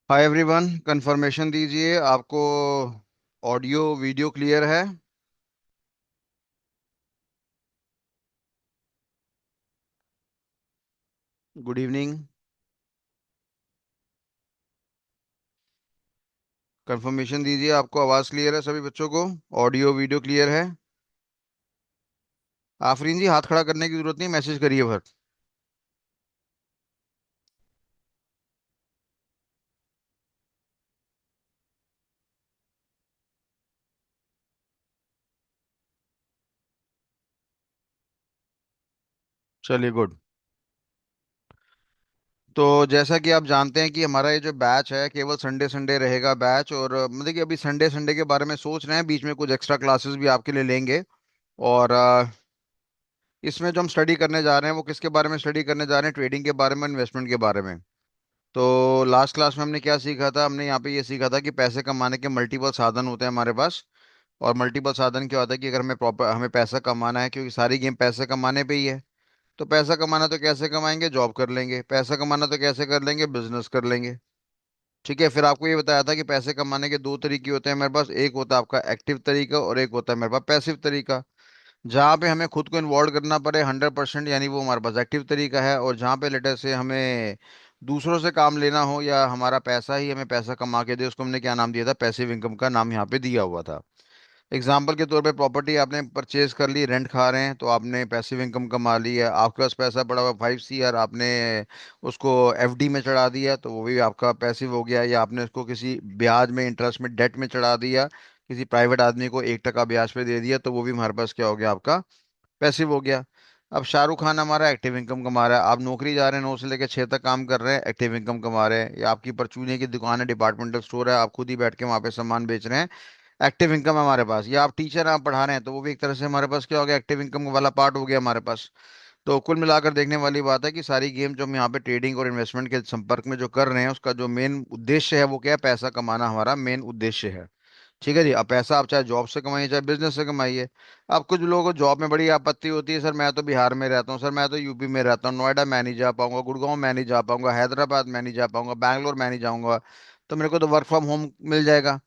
Hi everyone, confirmation दीजिए आपको। Audio video clear है? Good evening. कंफर्मेशन दीजिए आपको आवाज़ क्लियर है सभी बच्चों को। ऑडियो वीडियो क्लियर है? आफरीन जी, हाथ खड़ा करने की जरूरत नहीं, मैसेज करिए भर। चलिए, गुड। तो जैसा कि आप जानते हैं कि हमारा ये जो बैच है केवल संडे संडे रहेगा बैच, और मतलब कि अभी संडे संडे के बारे में सोच रहे हैं, बीच में कुछ एक्स्ट्रा क्लासेस भी आपके लिए लेंगे। और इसमें जो हम स्टडी करने जा रहे हैं वो किसके बारे में स्टडी करने जा रहे हैं? ट्रेडिंग के बारे में, इन्वेस्टमेंट के बारे में। तो लास्ट क्लास में हमने क्या सीखा था? हमने यहाँ पे ये सीखा था कि पैसे कमाने के मल्टीपल साधन होते हैं हमारे पास। और मल्टीपल साधन क्या होता है कि अगर हमें प्रॉपर हमें पैसा कमाना है, क्योंकि सारी गेम पैसे कमाने पे ही है। तो पैसा कमाना तो कैसे कमाएंगे? जॉब कर लेंगे। पैसा कमाना तो कैसे कर लेंगे? बिजनेस कर लेंगे। ठीक है, फिर आपको ये बताया था कि पैसे कमाने के दो तरीके होते हैं मेरे पास। एक होता है आपका एक्टिव तरीका और एक होता है मेरे पास पैसिव तरीका। जहाँ पे हमें खुद को इन्वॉल्व करना पड़े 100%, यानी वो हमारे पास एक्टिव तरीका है। और जहाँ पे लेटर से हमें दूसरों से काम लेना हो या हमारा पैसा ही हमें पैसा कमा के दे, उसको हमने क्या नाम दिया था? पैसिव इनकम का नाम यहाँ पे दिया हुआ था। एग्जाम्पल के तौर पे प्रॉपर्टी आपने परचेज कर ली, रेंट खा रहे हैं, तो आपने पैसिव इनकम कमा ली है। आपके पास पैसा पड़ा हुआ 5 CR, आपने उसको एफडी में चढ़ा दिया, तो वो भी आपका पैसिव हो गया। या आपने उसको किसी ब्याज में, इंटरेस्ट में, डेट में चढ़ा दिया, किसी प्राइवेट आदमी को 1% ब्याज पे दे दिया, तो वो भी हमारे पास क्या हो गया? आपका पैसिव हो गया। अब शाहरुख खान हमारा एक्टिव इनकम कमा रहा है। आप नौकरी जा रहे हैं, 9 से लेकर 6 तक काम कर रहे हैं, एक्टिव इनकम कमा रहे हैं। या आपकी परचूने की दुकान है, डिपार्टमेंटल स्टोर है, आप खुद ही बैठ के वहां पे सामान बेच रहे हैं, एक्टिव इनकम है हमारे पास। या आप टीचर हैं, आप पढ़ा रहे हैं, तो वो भी एक तरह से हमारे पास क्या हो गया? एक्टिव इनकम वाला पार्ट हो गया हमारे पास। तो कुल मिलाकर देखने वाली बात है कि सारी गेम जो हम यहाँ पे ट्रेडिंग और इन्वेस्टमेंट के संपर्क में जो कर रहे हैं, उसका जो मेन उद्देश्य है वो क्या है? पैसा कमाना हमारा मेन उद्देश्य है। ठीक है जी। अब पैसा आप चाहे जॉब से कमाइए चाहे बिजनेस से कमाइए। अब कुछ लोगों को जॉब में बड़ी आपत्ति होती है, सर मैं तो बिहार में रहता हूँ, सर मैं तो यूपी में रहता हूँ, नोएडा मैं नहीं जा पाऊंगा, गुड़गांव मैं नहीं जा पाऊंगा, हैदराबाद मैं नहीं जा पाऊंगा, बैंगलोर मैं नहीं जाऊंगा, तो मेरे को तो वर्क फ्रॉम होम मिल जाएगा।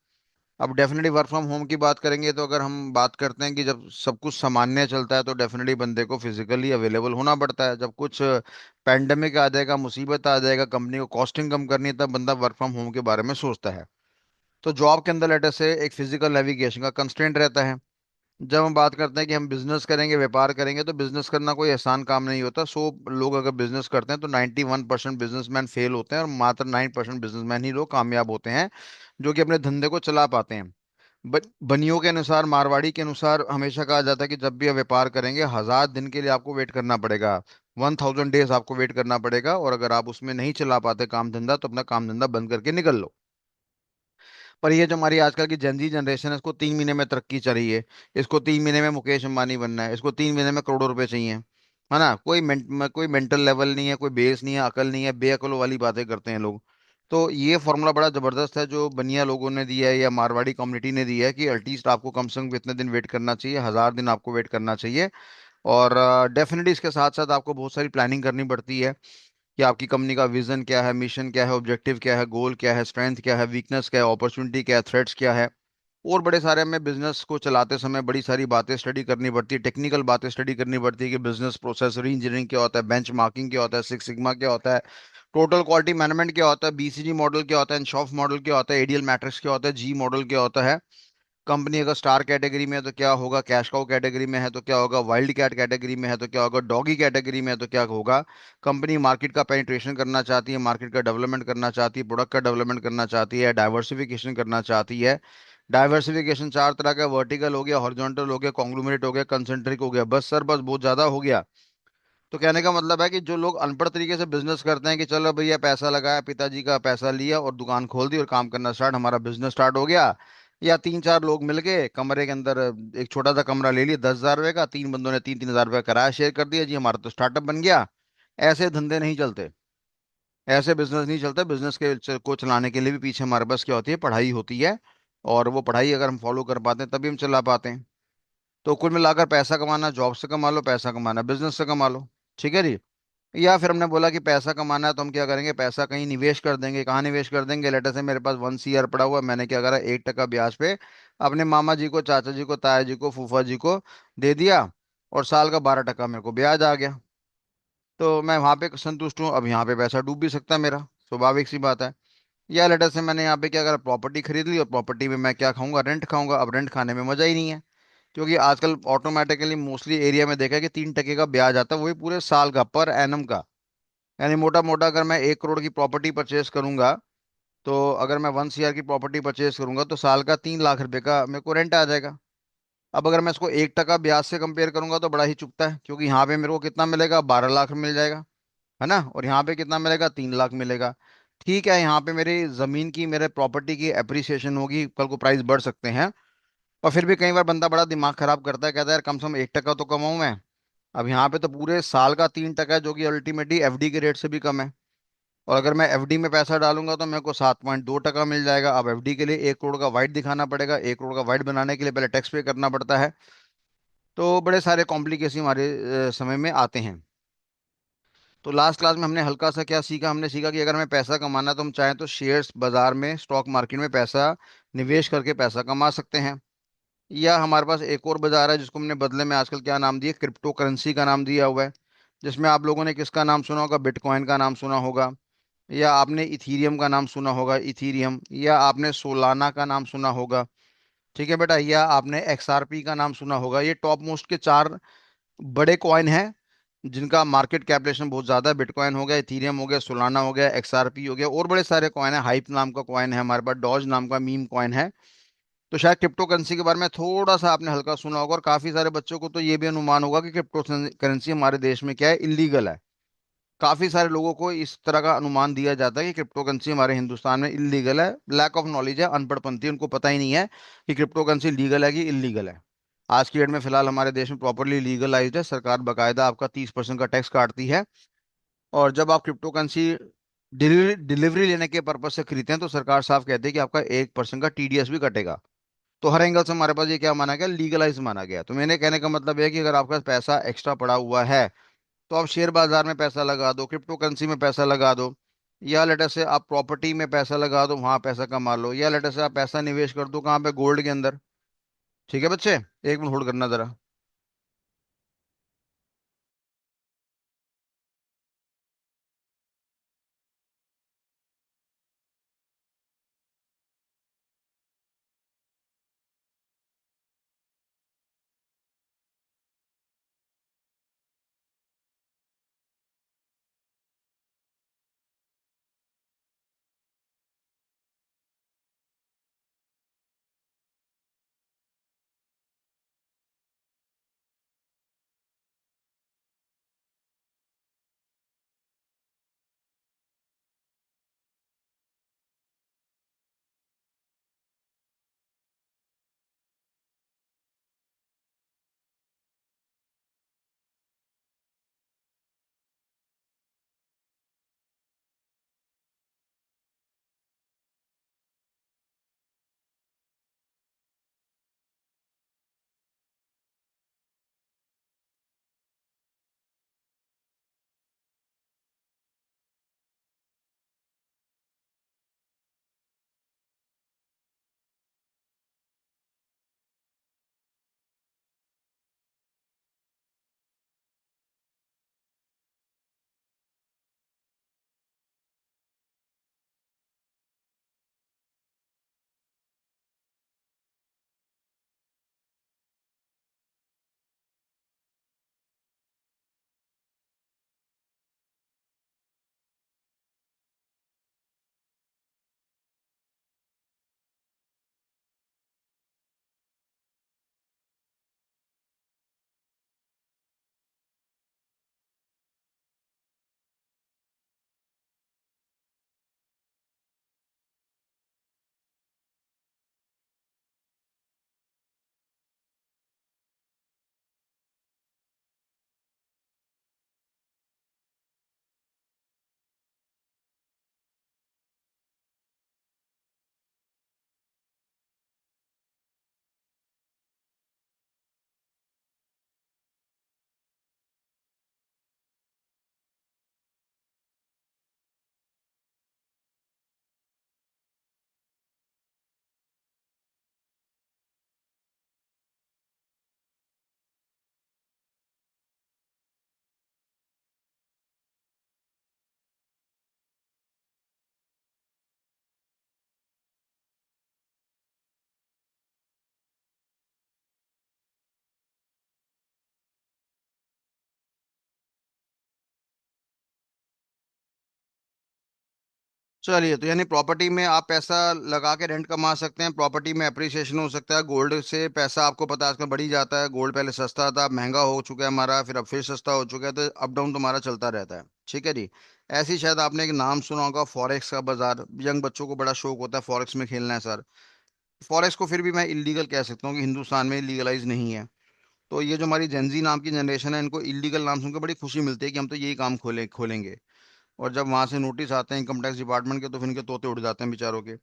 अब डेफिनेटली वर्क फ्रॉम होम की बात करेंगे, तो अगर हम बात करते हैं कि जब सब कुछ सामान्य चलता है तो डेफिनेटली बंदे को फिजिकली अवेलेबल होना पड़ता है। जब कुछ पैंडमिक आ जाएगा, मुसीबत आ जाएगा, कंपनी को कॉस्टिंग कम करनी है, तब बंदा वर्क फ्रॉम होम के बारे में सोचता है। तो जॉब के अंदर लेटर से एक फिजिकल नेविगेशन का कंस्ट्रेंट रहता है। जब हम बात करते हैं कि हम बिजनेस करेंगे, व्यापार करेंगे, तो बिजनेस करना कोई आसान काम नहीं होता। 100 लोग अगर बिजनेस करते हैं तो 91% बिजनेसमैन फेल होते हैं, और मात्र 9% बिजनेसमैन ही लोग कामयाब होते हैं, जो कि अपने धंधे को चला पाते हैं। बनियों के अनुसार, मारवाड़ी के अनुसार हमेशा कहा जाता है कि जब भी आप व्यापार करेंगे 1000 दिन के लिए आपको वेट करना पड़ेगा। 1000 डेज आपको वेट करना पड़ेगा, और अगर आप उसमें नहीं चला पाते काम धंधा, तो अपना काम धंधा बंद करके निकल लो। पर ये जो हमारी आजकल की जनजी जनरेशन है, इसको 3 महीने में तरक्की चाहिए, इसको 3 महीने में मुकेश अंबानी बनना है, इसको 3 महीने में करोड़ों रुपए चाहिए, है ना? कोई मेंटल लेवल नहीं है, कोई बेस नहीं है, अकल नहीं है, बेअकलों वाली बातें करते हैं लोग। तो ये फॉर्मूला बड़ा जबरदस्त है जो बनिया लोगों ने दिया है या मारवाड़ी कम्युनिटी ने दिया है, कि एटलीस्ट आपको कम से कम इतने दिन वेट करना चाहिए, 1000 दिन आपको वेट करना चाहिए। और डेफिनेटली इसके साथ साथ आपको बहुत सारी प्लानिंग करनी पड़ती है, कि आपकी कंपनी का विजन क्या है, मिशन क्या है, ऑब्जेक्टिव क्या है, गोल क्या है, स्ट्रेंथ क्या है, वीकनेस क्या है, अपॉर्चुनिटी क्या है, थ्रेट्स क्या है। और बड़े सारे हमें बिजनेस को चलाते समय बड़ी सारी बातें स्टडी करनी पड़ती है, टेक्निकल बातें स्टडी करनी पड़ती है, कि बिजनेस प्रोसेस इंजीनियरिंग क्या होता है, बेंच मार्किंग क्या होता है, सिक्स सिग्मा क्या होता है, टोटल क्वालिटी मैनेजमेंट क्या होता है, बीसीजी मॉडल क्या होता है, एनशॉफ मॉडल क्या होता है, एडीएल मैट्रिक्स क्या होता है, जी मॉडल क्या होता है। कंपनी अगर स्टार कैटेगरी में है तो क्या होगा, कैश काउ कैटेगरी में है तो क्या होगा, वाइल्ड कैट कैटेगरी में है तो क्या होगा, डॉगी कैटेगरी में है तो क्या होगा। कंपनी मार्केट का पेनिट्रेशन करना चाहती है, मार्केट का डेवलपमेंट करना चाहती है, प्रोडक्ट का डेवलपमेंट करना चाहती है, डाइवर्सिफिकेशन करना चाहती है। डाइवर्सिफिकेशन 4 तरह का, वर्टिकल हो गया, हॉरिजॉन्टल हो गया, कॉन्ग्लोमरेट हो गया, कंसेंट्रिक हो गया। बस सर, बस बहुत ज्यादा हो गया। तो कहने का मतलब है कि जो लोग अनपढ़ तरीके से बिजनेस करते हैं, कि चलो भैया पैसा लगाया, पिताजी का पैसा लिया और दुकान खोल दी और काम करना स्टार्ट, हमारा बिजनेस स्टार्ट हो गया। या 3 4 लोग मिल के कमरे के अंदर एक छोटा सा कमरा ले लिया 10,000 रुपए का, 3 बंदों ने 3 3 हज़ार रुपये किराया शेयर कर दिया, जी हमारा तो स्टार्टअप बन गया। ऐसे धंधे नहीं चलते, ऐसे बिजनेस नहीं चलते। बिजनेस को चलाने के लिए भी पीछे हमारे पास क्या होती है? पढ़ाई होती है। और वो पढ़ाई अगर हम फॉलो कर पाते हैं तभी हम चला पाते हैं। तो कुल मिलाकर पैसा कमाना, जॉब से कमा लो, पैसा कमाना बिजनेस से कमा लो। ठीक है जी। या फिर हमने बोला कि पैसा कमाना है तो हम क्या करेंगे, पैसा कहीं निवेश कर देंगे। कहाँ निवेश कर देंगे, लेटर से मेरे पास 1 CR पड़ा हुआ है, मैंने क्या करा, 1% ब्याज पे अपने मामा जी को, चाचा जी को, ताया जी को, फूफा जी को दे दिया, और साल का 12% मेरे को ब्याज आ गया। तो मैं वहां पे संतुष्ट हूँ। अब यहाँ पे पैसा डूब भी सकता है मेरा, स्वाभाविक सी बात है। या लेटर से मैंने यहाँ पे क्या करा, प्रॉपर्टी खरीद ली, और प्रॉपर्टी में मैं क्या खाऊंगा, रेंट खाऊंगा। अब रेंट खाने में मजा ही नहीं है, क्योंकि आजकल ऑटोमेटिकली मोस्टली एरिया में देखा है कि 3% का ब्याज आता है, वही पूरे साल का, पर एनम का। यानी मोटा मोटा अगर मैं 1 करोड़ की प्रॉपर्टी परचेज करूंगा, तो अगर मैं 1 CR की प्रॉपर्टी परचेज करूंगा तो साल का 3 लाख रुपए का मेरे को रेंट आ जाएगा। अब अगर मैं इसको 1% ब्याज से कंपेयर करूंगा तो बड़ा ही चुभता है, क्योंकि यहाँ पे मेरे को कितना मिलेगा, 12 लाख मिल जाएगा, है ना, और यहाँ पे कितना मिलेगा, 3 लाख मिलेगा। ठीक है, यहाँ पे मेरी जमीन की, मेरे प्रॉपर्टी की एप्रिसिएशन होगी, कल को प्राइस बढ़ सकते हैं। और फिर भी कई बार बंदा बड़ा दिमाग खराब करता है, कहता है यार कम से कम 1% तो कमाऊं मैं। अब यहाँ पे तो पूरे साल का 3% है, जो कि अल्टीमेटली एफडी के रेट से भी कम है। और अगर मैं एफडी में पैसा डालूंगा तो मेरे को 7.2% मिल जाएगा। अब एफडी के लिए 1 करोड़ का वाइट दिखाना पड़ेगा, 1 करोड़ का वाइट बनाने के लिए पहले टैक्स पे करना पड़ता है। तो बड़े सारे कॉम्प्लिकेशन हमारे समय में आते हैं। तो लास्ट क्लास में हमने हल्का सा क्या सीखा, हमने सीखा कि अगर हमें पैसा कमाना है तो हम चाहें तो शेयर्स बाजार में, स्टॉक मार्केट में पैसा निवेश करके पैसा कमा सकते हैं। या हमारे पास एक और बाजार है जिसको हमने बदले में आजकल क्या नाम दिया, क्रिप्टो करेंसी का नाम दिया हुआ है। जिसमें आप लोगों ने किसका नाम सुना होगा, बिटकॉइन का नाम सुना होगा, या आपने इथीरियम का नाम सुना होगा, इथीरियम, या आपने सोलाना का नाम सुना होगा। ठीक है बेटा, या आपने एक्सआरपी का नाम सुना होगा। ये टॉप मोस्ट के 4 बड़े कॉइन हैं जिनका मार्केट कैपिटलेशन बहुत ज्यादा है। बिटकॉइन हो गया, इथीरियम हो गया, सोलाना हो गया, एक्सआरपी हो गया, और बड़े सारे कॉइन है। हाइप नाम का कॉइन है हमारे पास, डॉज नाम का मीम कॉइन है। तो शायद क्रिप्टो करेंसी के बारे में थोड़ा सा आपने हल्का सुना होगा, और काफी सारे बच्चों को तो ये भी अनुमान होगा कि क्रिप्टो करेंसी हमारे देश में क्या है, इलीगल है। काफी सारे लोगों को इस तरह का अनुमान दिया जाता है कि क्रिप्टो करेंसी हमारे हिंदुस्तान में इलीगल है। लैक ऑफ नॉलेज है, अनपढ़पंथी, उनको पता ही नहीं है कि क्रिप्टो करेंसी लीगल है कि इलीगल है। आज की डेट में फिलहाल हमारे देश में प्रॉपरली लीगलाइज्ड है, सरकार बकायदा आपका 30% का टैक्स काटती है। और जब आप क्रिप्टो करेंसी डिलीवरी डिलीवरी लेने के पर्पज से खरीदते हैं तो सरकार साफ कहती है कि आपका 1% का टीडीएस भी कटेगा। तो हर एंगल से हमारे पास ये क्या माना गया, लीगलाइज माना गया। तो मैंने कहने का मतलब है कि अगर आपके पास पैसा एक्स्ट्रा पड़ा हुआ है तो आप शेयर बाजार में पैसा लगा दो, क्रिप्टो करेंसी में पैसा लगा दो, या लेटर से आप प्रॉपर्टी में पैसा लगा दो, वहां पैसा कमा लो, या लेटर से आप पैसा निवेश कर दो, कहाँ पे, गोल्ड के अंदर। ठीक है बच्चे, एक मिनट होल्ड करना जरा। चलिए, तो यानी प्रॉपर्टी में आप पैसा लगा के रेंट कमा सकते हैं, प्रॉपर्टी में अप्रिसिएशन हो सकता है, गोल्ड से पैसा आपको पता है आजकल बढ़ी जाता है, गोल्ड पहले सस्ता था, महंगा हो चुका है हमारा, फिर अब फिर सस्ता हो चुका है, तो अप डाउन तुम्हारा चलता रहता है। ठीक है जी। ऐसे ही शायद आपने एक नाम सुना होगा, फॉरेक्स का बाजार। यंग बच्चों को बड़ा शौक होता है फॉरेक्स में खेलना है सर। फॉरेक्स को फिर भी मैं इलीगल कह सकता हूँ कि हिंदुस्तान में लीगलाइज नहीं है। तो ये जो हमारी जेंजी नाम की जनरेशन है, इनको इलीगल नाम सुनकर बड़ी खुशी मिलती है कि हम तो यही काम खोलेंगे। और जब वहां से नोटिस आते हैं इनकम टैक्स डिपार्टमेंट के, तो फिर इनके तोते उड़ जाते हैं बेचारों के।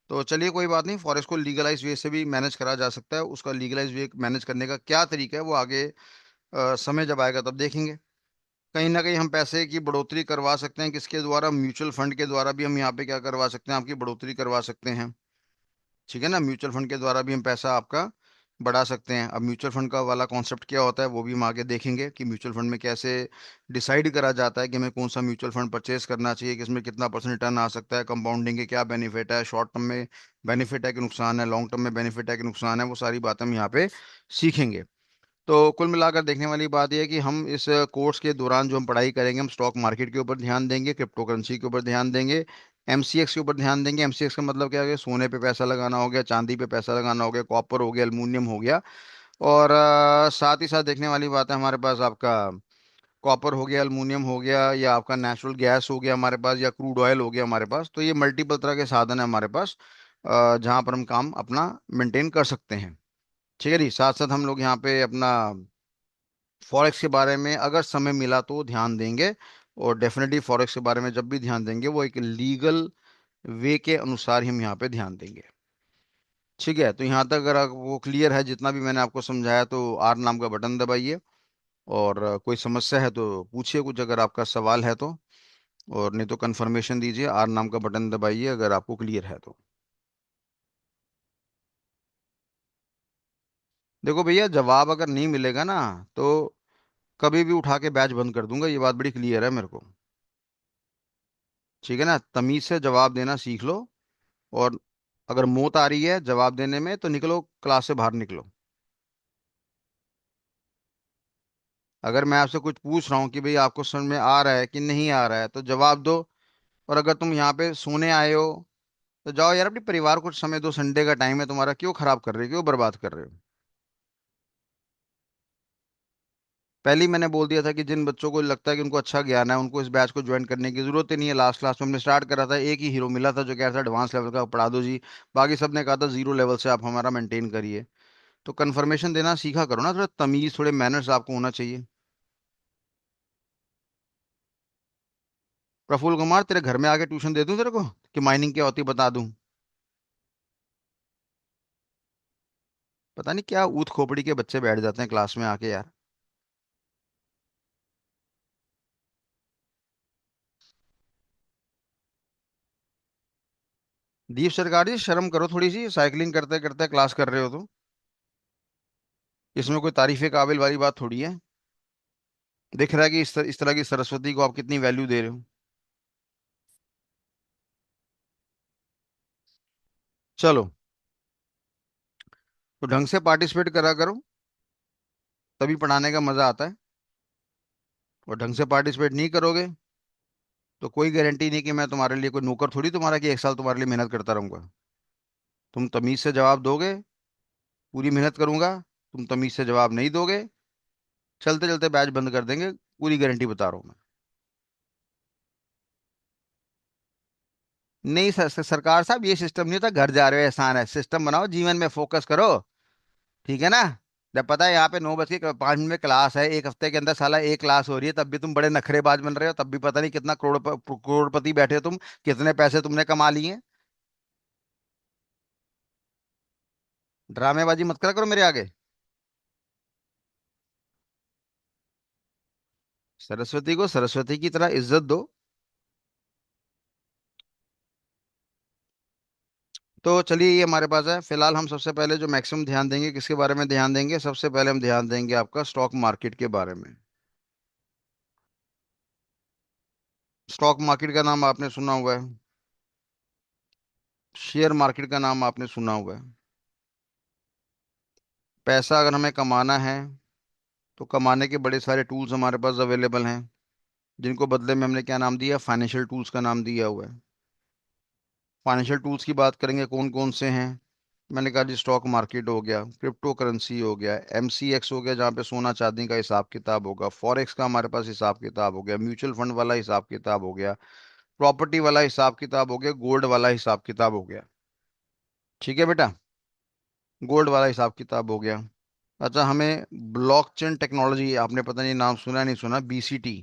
तो चलिए कोई बात नहीं, फॉरेस्ट को लीगलाइज वे से भी मैनेज करा जा सकता है। उसका लीगलाइज वे मैनेज करने का क्या तरीका है वो आगे समय जब आएगा तब देखेंगे। कहीं ना कहीं हम पैसे की बढ़ोतरी करवा सकते हैं, किसके द्वारा? म्यूचुअल फंड के द्वारा भी हम यहाँ पे क्या करवा सकते हैं, आपकी बढ़ोतरी करवा सकते हैं। ठीक है ना, म्यूचुअल फंड के द्वारा भी हम पैसा आपका बढ़ा सकते हैं। अब म्यूचुअल फंड का वाला कॉन्सेप्ट क्या होता है वो भी हम आगे देखेंगे कि म्यूचुअल फंड में कैसे डिसाइड करा जाता है कि हमें कौन सा म्यूचुअल फंड परचेज करना चाहिए, किसमें कितना परसेंट रिटर्न आ सकता है, कंपाउंडिंग के क्या बेनिफिट है, शॉर्ट टर्म में बेनिफिट है कि नुकसान है, लॉन्ग टर्म में बेनिफिट है कि नुकसान है, वो सारी बातें हम यहाँ पे सीखेंगे। तो कुल मिलाकर देखने वाली बात यह है कि हम इस कोर्स के दौरान जो हम पढ़ाई करेंगे, हम स्टॉक मार्केट के ऊपर ध्यान देंगे, क्रिप्टो करेंसी के ऊपर ध्यान देंगे, एमसीएक्स के ऊपर ध्यान देंगे। एमसीएक्स का मतलब क्या है? सोने पे पैसा लगाना हो गया, चांदी पे पैसा लगाना हो गया, कॉपर हो गया, एल्युमिनियम हो गया। और साथ ही साथ देखने वाली बात है हमारे पास आपका कॉपर हो गया, एल्युमिनियम हो गया, या आपका नेचुरल गैस हो गया हमारे पास, या क्रूड ऑयल हो गया हमारे पास। तो ये मल्टीपल तरह के साधन है हमारे पास, जहाँ पर हम काम अपना मेंटेन कर सकते हैं। ठीक है जी। साथ साथ हम लोग यहाँ पे अपना फॉरेक्स के बारे में अगर समय मिला तो ध्यान देंगे। और डेफिनेटली फॉरेक्स के बारे में जब भी ध्यान देंगे वो एक लीगल वे के अनुसार ही हम यहाँ पे ध्यान देंगे। ठीक है, तो यहाँ तक अगर वो क्लियर है जितना भी मैंने आपको समझाया, तो आर नाम का बटन दबाइए। और कोई समस्या है तो पूछिए कुछ, अगर आपका सवाल है तो। और नहीं तो कंफर्मेशन दीजिए, आर नाम का बटन दबाइए अगर आपको क्लियर है तो। देखो भैया, जवाब अगर नहीं मिलेगा ना, तो कभी भी उठा के बैच बंद कर दूंगा, ये बात बड़ी क्लियर है मेरे को। ठीक है ना, तमीज से जवाब देना सीख लो। और अगर मौत आ रही है जवाब देने में, तो निकलो, क्लास से बाहर निकलो। अगर मैं आपसे कुछ पूछ रहा हूँ कि भाई आपको समझ में आ रहा है कि नहीं आ रहा है, तो जवाब दो। और अगर तुम यहाँ पे सोने आए हो, तो जाओ यार, अपने परिवार को कुछ समय दो, संडे का टाइम है तुम्हारा, क्यों खराब कर रहे हो, क्यों बर्बाद कर रहे हो? पहले ही मैंने बोल दिया था कि जिन बच्चों को लगता है कि उनको अच्छा ज्ञान है, उनको इस बैच को ज्वाइन करने की जरूरत ही नहीं है। लास्ट क्लास में हमने स्टार्ट करा था, एक ही हीरो मिला था जो कह रहा था एडवांस लेवल का पढ़ा दो जी। बाकी सब ने कहा था जीरो लेवल से आप हमारा मेंटेन करिए। तो कन्फर्मेशन देना सीखा करो ना, थोड़ा तमीज, थोड़े मैनर्स आपको होना चाहिए। प्रफुल्ल कुमार, तेरे घर में आके ट्यूशन दे दूं तेरे को, कि माइनिंग क्या होती है बता दूं? पता नहीं क्या ऊत खोपड़ी के बच्चे बैठ जाते हैं क्लास में आके यार। दीप सरकार जी, शर्म करो थोड़ी सी, साइकिलिंग करते करते क्लास कर रहे हो तो। इसमें कोई तारीफे काबिल वाली बात थोड़ी है। दिख रहा है कि इस तरह की सरस्वती को आप कितनी वैल्यू दे रहे हो। चलो, तो ढंग से पार्टिसिपेट करा करो, तभी पढ़ाने का मजा आता है। और ढंग से पार्टिसिपेट नहीं करोगे, तो कोई गारंटी नहीं कि मैं तुम्हारे लिए कोई नौकर थोड़ी तुम्हारा, कि एक साल तुम्हारे लिए मेहनत करता रहूंगा। तुम तमीज से जवाब दोगे, पूरी मेहनत करूंगा। तुम तमीज से जवाब नहीं दोगे, चलते चलते बैच बंद कर देंगे, पूरी गारंटी बता रहा हूँ मैं। नहीं सर, सरकार साहब, ये सिस्टम नहीं होता घर जा रहे हो एहसान है, सिस्टम बनाओ, जीवन में फोकस करो। ठीक है ना? जब पता है यहाँ पे 9 बज के 5 मिनट में क्लास है, एक हफ्ते के अंदर साला एक क्लास हो रही है, तब भी तुम बड़े नखरेबाज बन रहे हो, तब भी पता नहीं कितना करोड़पति बैठे हो तुम, कितने पैसे तुमने कमा लिए हैं। ड्रामेबाजी मत करा करो मेरे आगे। सरस्वती को सरस्वती की तरह इज्जत दो। तो चलिए, ये हमारे पास है फिलहाल। हम सबसे पहले जो मैक्सिमम ध्यान देंगे, किसके बारे में ध्यान देंगे? सबसे पहले हम ध्यान देंगे आपका स्टॉक मार्केट के बारे में। स्टॉक मार्केट का नाम आपने सुना हुआ है, शेयर मार्केट का नाम आपने सुना हुआ है। पैसा अगर हमें कमाना है, तो कमाने के बड़े सारे टूल्स हमारे पास अवेलेबल हैं, जिनको बदले में हमने क्या नाम दिया? फाइनेंशियल टूल्स का नाम दिया हुआ है। फाइनेंशियल टूल्स की बात करेंगे कौन कौन से हैं। मैंने कहा जी स्टॉक मार्केट हो गया, क्रिप्टो करेंसी हो गया, MCX हो गया जहाँ पे सोना चांदी का हिसाब किताब होगा, फॉरेक्स का हमारे पास हिसाब किताब हो गया, म्यूचुअल फंड वाला हिसाब किताब हो गया, प्रॉपर्टी वाला हिसाब किताब हो गया, गोल्ड वाला हिसाब किताब हो गया। ठीक है बेटा, गोल्ड वाला हिसाब किताब हो गया। अच्छा, हमें ब्लॉकचेन टेक्नोलॉजी, आपने पता नहीं नाम सुना नहीं सुना, BCT,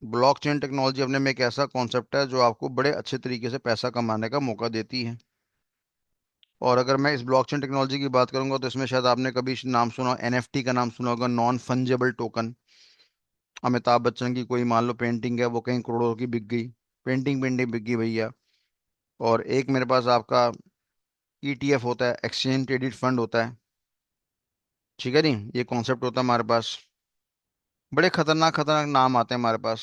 ब्लॉकचेन टेक्नोलॉजी अपने में एक ऐसा कॉन्सेप्ट है जो आपको बड़े अच्छे तरीके से पैसा कमाने का मौका देती है। और अगर मैं इस ब्लॉकचेन टेक्नोलॉजी की बात करूंगा तो इसमें शायद आपने कभी नाम सुना, NFT का नाम सुना होगा, non fungible token. Amitabh Bachchan की कोई मान लो पेंटिंग है, वो कहीं करोड़ों की बिक गई, पेंटिंग पेंटिंग बिक गई भैया। और एक मेरे पास आपका ETF होता है, एक्सचेंज ट्रेडेड फंड होता है। ठीक है नहीं, ये कॉन्सेप्ट होता है हमारे पास। बड़े खतरनाक खतरनाक नाम आते हैं हमारे पास।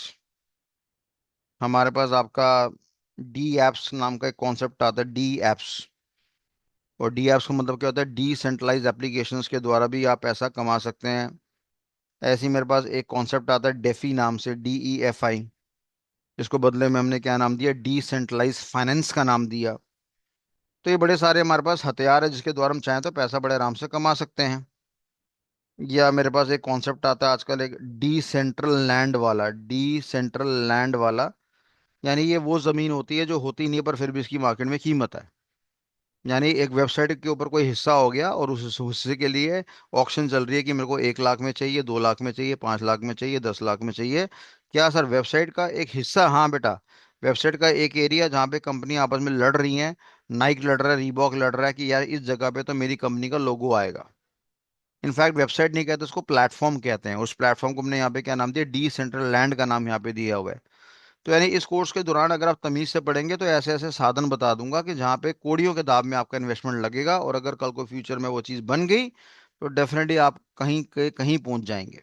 हमारे पास आपका डी एप्स नाम का एक कॉन्सेप्ट आता है, डी एप्स। और डी एप्स का मतलब क्या होता है, डिसेंट्रलाइज एप्लीकेशंस के द्वारा भी आप पैसा कमा सकते हैं। ऐसे ही मेरे पास एक कॉन्सेप्ट आता है डेफी नाम से, DEFI, जिसको बदले में हमने क्या नाम दिया, डिसेंट्रलाइज फाइनेंस का नाम दिया। तो ये बड़े सारे हमारे पास हथियार है जिसके द्वारा हम चाहें तो पैसा बड़े आराम से कमा सकते हैं। या मेरे पास एक कॉन्सेप्ट आता है आजकल, एक डिसेंट्रल लैंड वाला, डिसेंट्रल लैंड वाला। यानी ये वो जमीन होती है जो होती नहीं है पर फिर भी इसकी मार्केट में कीमत है। यानी एक वेबसाइट के ऊपर कोई हिस्सा हो गया और उस हिस्से के लिए ऑक्शन चल रही है कि मेरे को 1 लाख में चाहिए, 2 लाख में चाहिए, 5 लाख में चाहिए, 10 लाख में चाहिए। क्या सर, वेबसाइट का एक हिस्सा? हाँ बेटा, वेबसाइट का एक एरिया जहाँ पे कंपनी आपस में लड़ रही हैं। नाइक लड़ रहा है, रीबॉक लड़ रहा है कि यार इस जगह पे तो मेरी कंपनी का लोगो आएगा। इनफैक्ट वेबसाइट नहीं कहते उसको, प्लेटफॉर्म कहते हैं। उस प्लेटफॉर्म को हमने यहाँ पे क्या नाम दिया, डिसेंट्रल लैंड का नाम यहाँ पे दिया हुआ है। तो यानी इस कोर्स के दौरान अगर आप तमीज से पढ़ेंगे तो ऐसे ऐसे साधन बता दूंगा कि जहाँ पे कोड़ियों के दाब में आपका इन्वेस्टमेंट लगेगा, और अगर कल को फ्यूचर में वो चीज़ बन गई तो डेफिनेटली आप कहीं के कहीं पहुंच जाएंगे।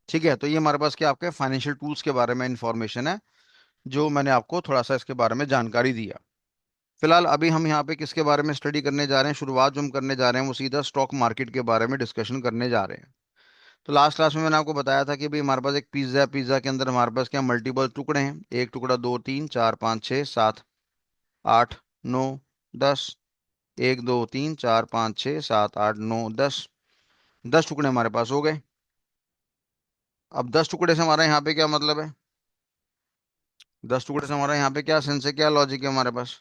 ठीक है, तो ये हमारे पास क्या आपके फाइनेंशियल टूल्स के बारे में इंफॉर्मेशन है, जो मैंने आपको थोड़ा सा इसके बारे में जानकारी दिया। फिलहाल अभी हम यहाँ पे किसके बारे में स्टडी करने जा रहे हैं, शुरुआत जो हम करने जा रहे हैं वो सीधा स्टॉक मार्केट के बारे में डिस्कशन करने जा रहे हैं। तो लास्ट क्लास में मैंने आपको बताया था कि भाई हमारे पास एक पिज्ज़ा है, पिज्ज़ा के अंदर हमारे पास क्या मल्टीपल टुकड़े हैं, एक टुकड़ा, दो, तीन, चार, पाँच, छः, सात, आठ, नौ, 10। एक, दो, तीन, चार, पाँच, छः, सात, आठ, नौ, 10। 10 टुकड़े हमारे पास हो गए। अब 10 टुकड़े से हमारा यहाँ पे क्या मतलब है, 10 टुकड़े से हमारा यहाँ पे क्या सेंस है, क्या लॉजिक है हमारे पास।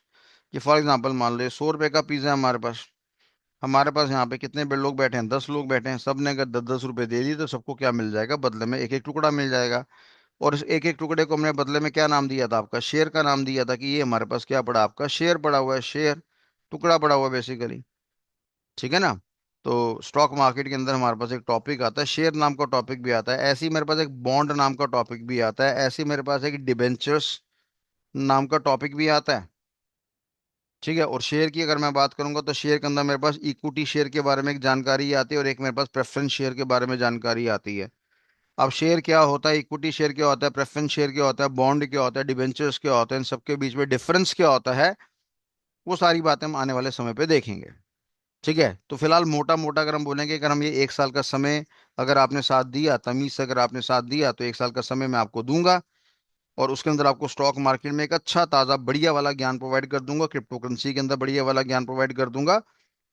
कि फॉर एग्जाम्पल मान लो 100 रुपए का पिज्ज़ा है हमारे पास। हमारे पास यहाँ पे कितने लोग बैठे हैं, 10 लोग बैठे हैं। सब ने अगर 10-10 रुपए दे दिए तो सबको क्या मिल जाएगा, बदले में एक एक टुकड़ा मिल जाएगा। और इस एक एक टुकड़े को हमने बदले में क्या नाम दिया था, आपका शेयर का नाम दिया था, कि ये हमारे पास क्या पड़ा, आपका शेयर पड़ा हुआ है, शेयर, टुकड़ा पड़ा हुआ है बेसिकली। ठीक है ना। तो स्टॉक मार्केट के अंदर हमारे पास एक टॉपिक आता है, शेयर नाम का टॉपिक भी आता है। ऐसे ही मेरे पास एक बॉन्ड नाम का टॉपिक भी आता है। ऐसे ही मेरे पास एक डिबेंचर्स नाम का टॉपिक भी आता है। ठीक है। और शेयर की अगर मैं बात करूंगा तो शेयर के अंदर मेरे पास इक्विटी शेयर के बारे में एक जानकारी आती है, और एक मेरे पास प्रेफरेंस शेयर के बारे में जानकारी आती है। अब शेयर क्या होता है, इक्विटी शेयर क्या होता है, प्रेफरेंस शेयर क्या होता है, बॉन्ड क्या होता है, डिबेंचर्स क्या होता है, इन सबके बीच में डिफरेंस क्या होता है, वो सारी बातें हम आने वाले समय पे देखेंगे। ठीक है। तो फिलहाल मोटा मोटा अगर हम बोलेंगे, अगर हम ये 1 साल का समय अगर आपने साथ दिया, तमीज से अगर आपने साथ दिया, तो 1 साल का समय मैं आपको दूंगा। और उसके अंदर आपको स्टॉक मार्केट में एक अच्छा ताज़ा बढ़िया वाला ज्ञान प्रोवाइड कर दूंगा, क्रिप्टो करेंसी के अंदर बढ़िया वाला ज्ञान प्रोवाइड कर दूंगा,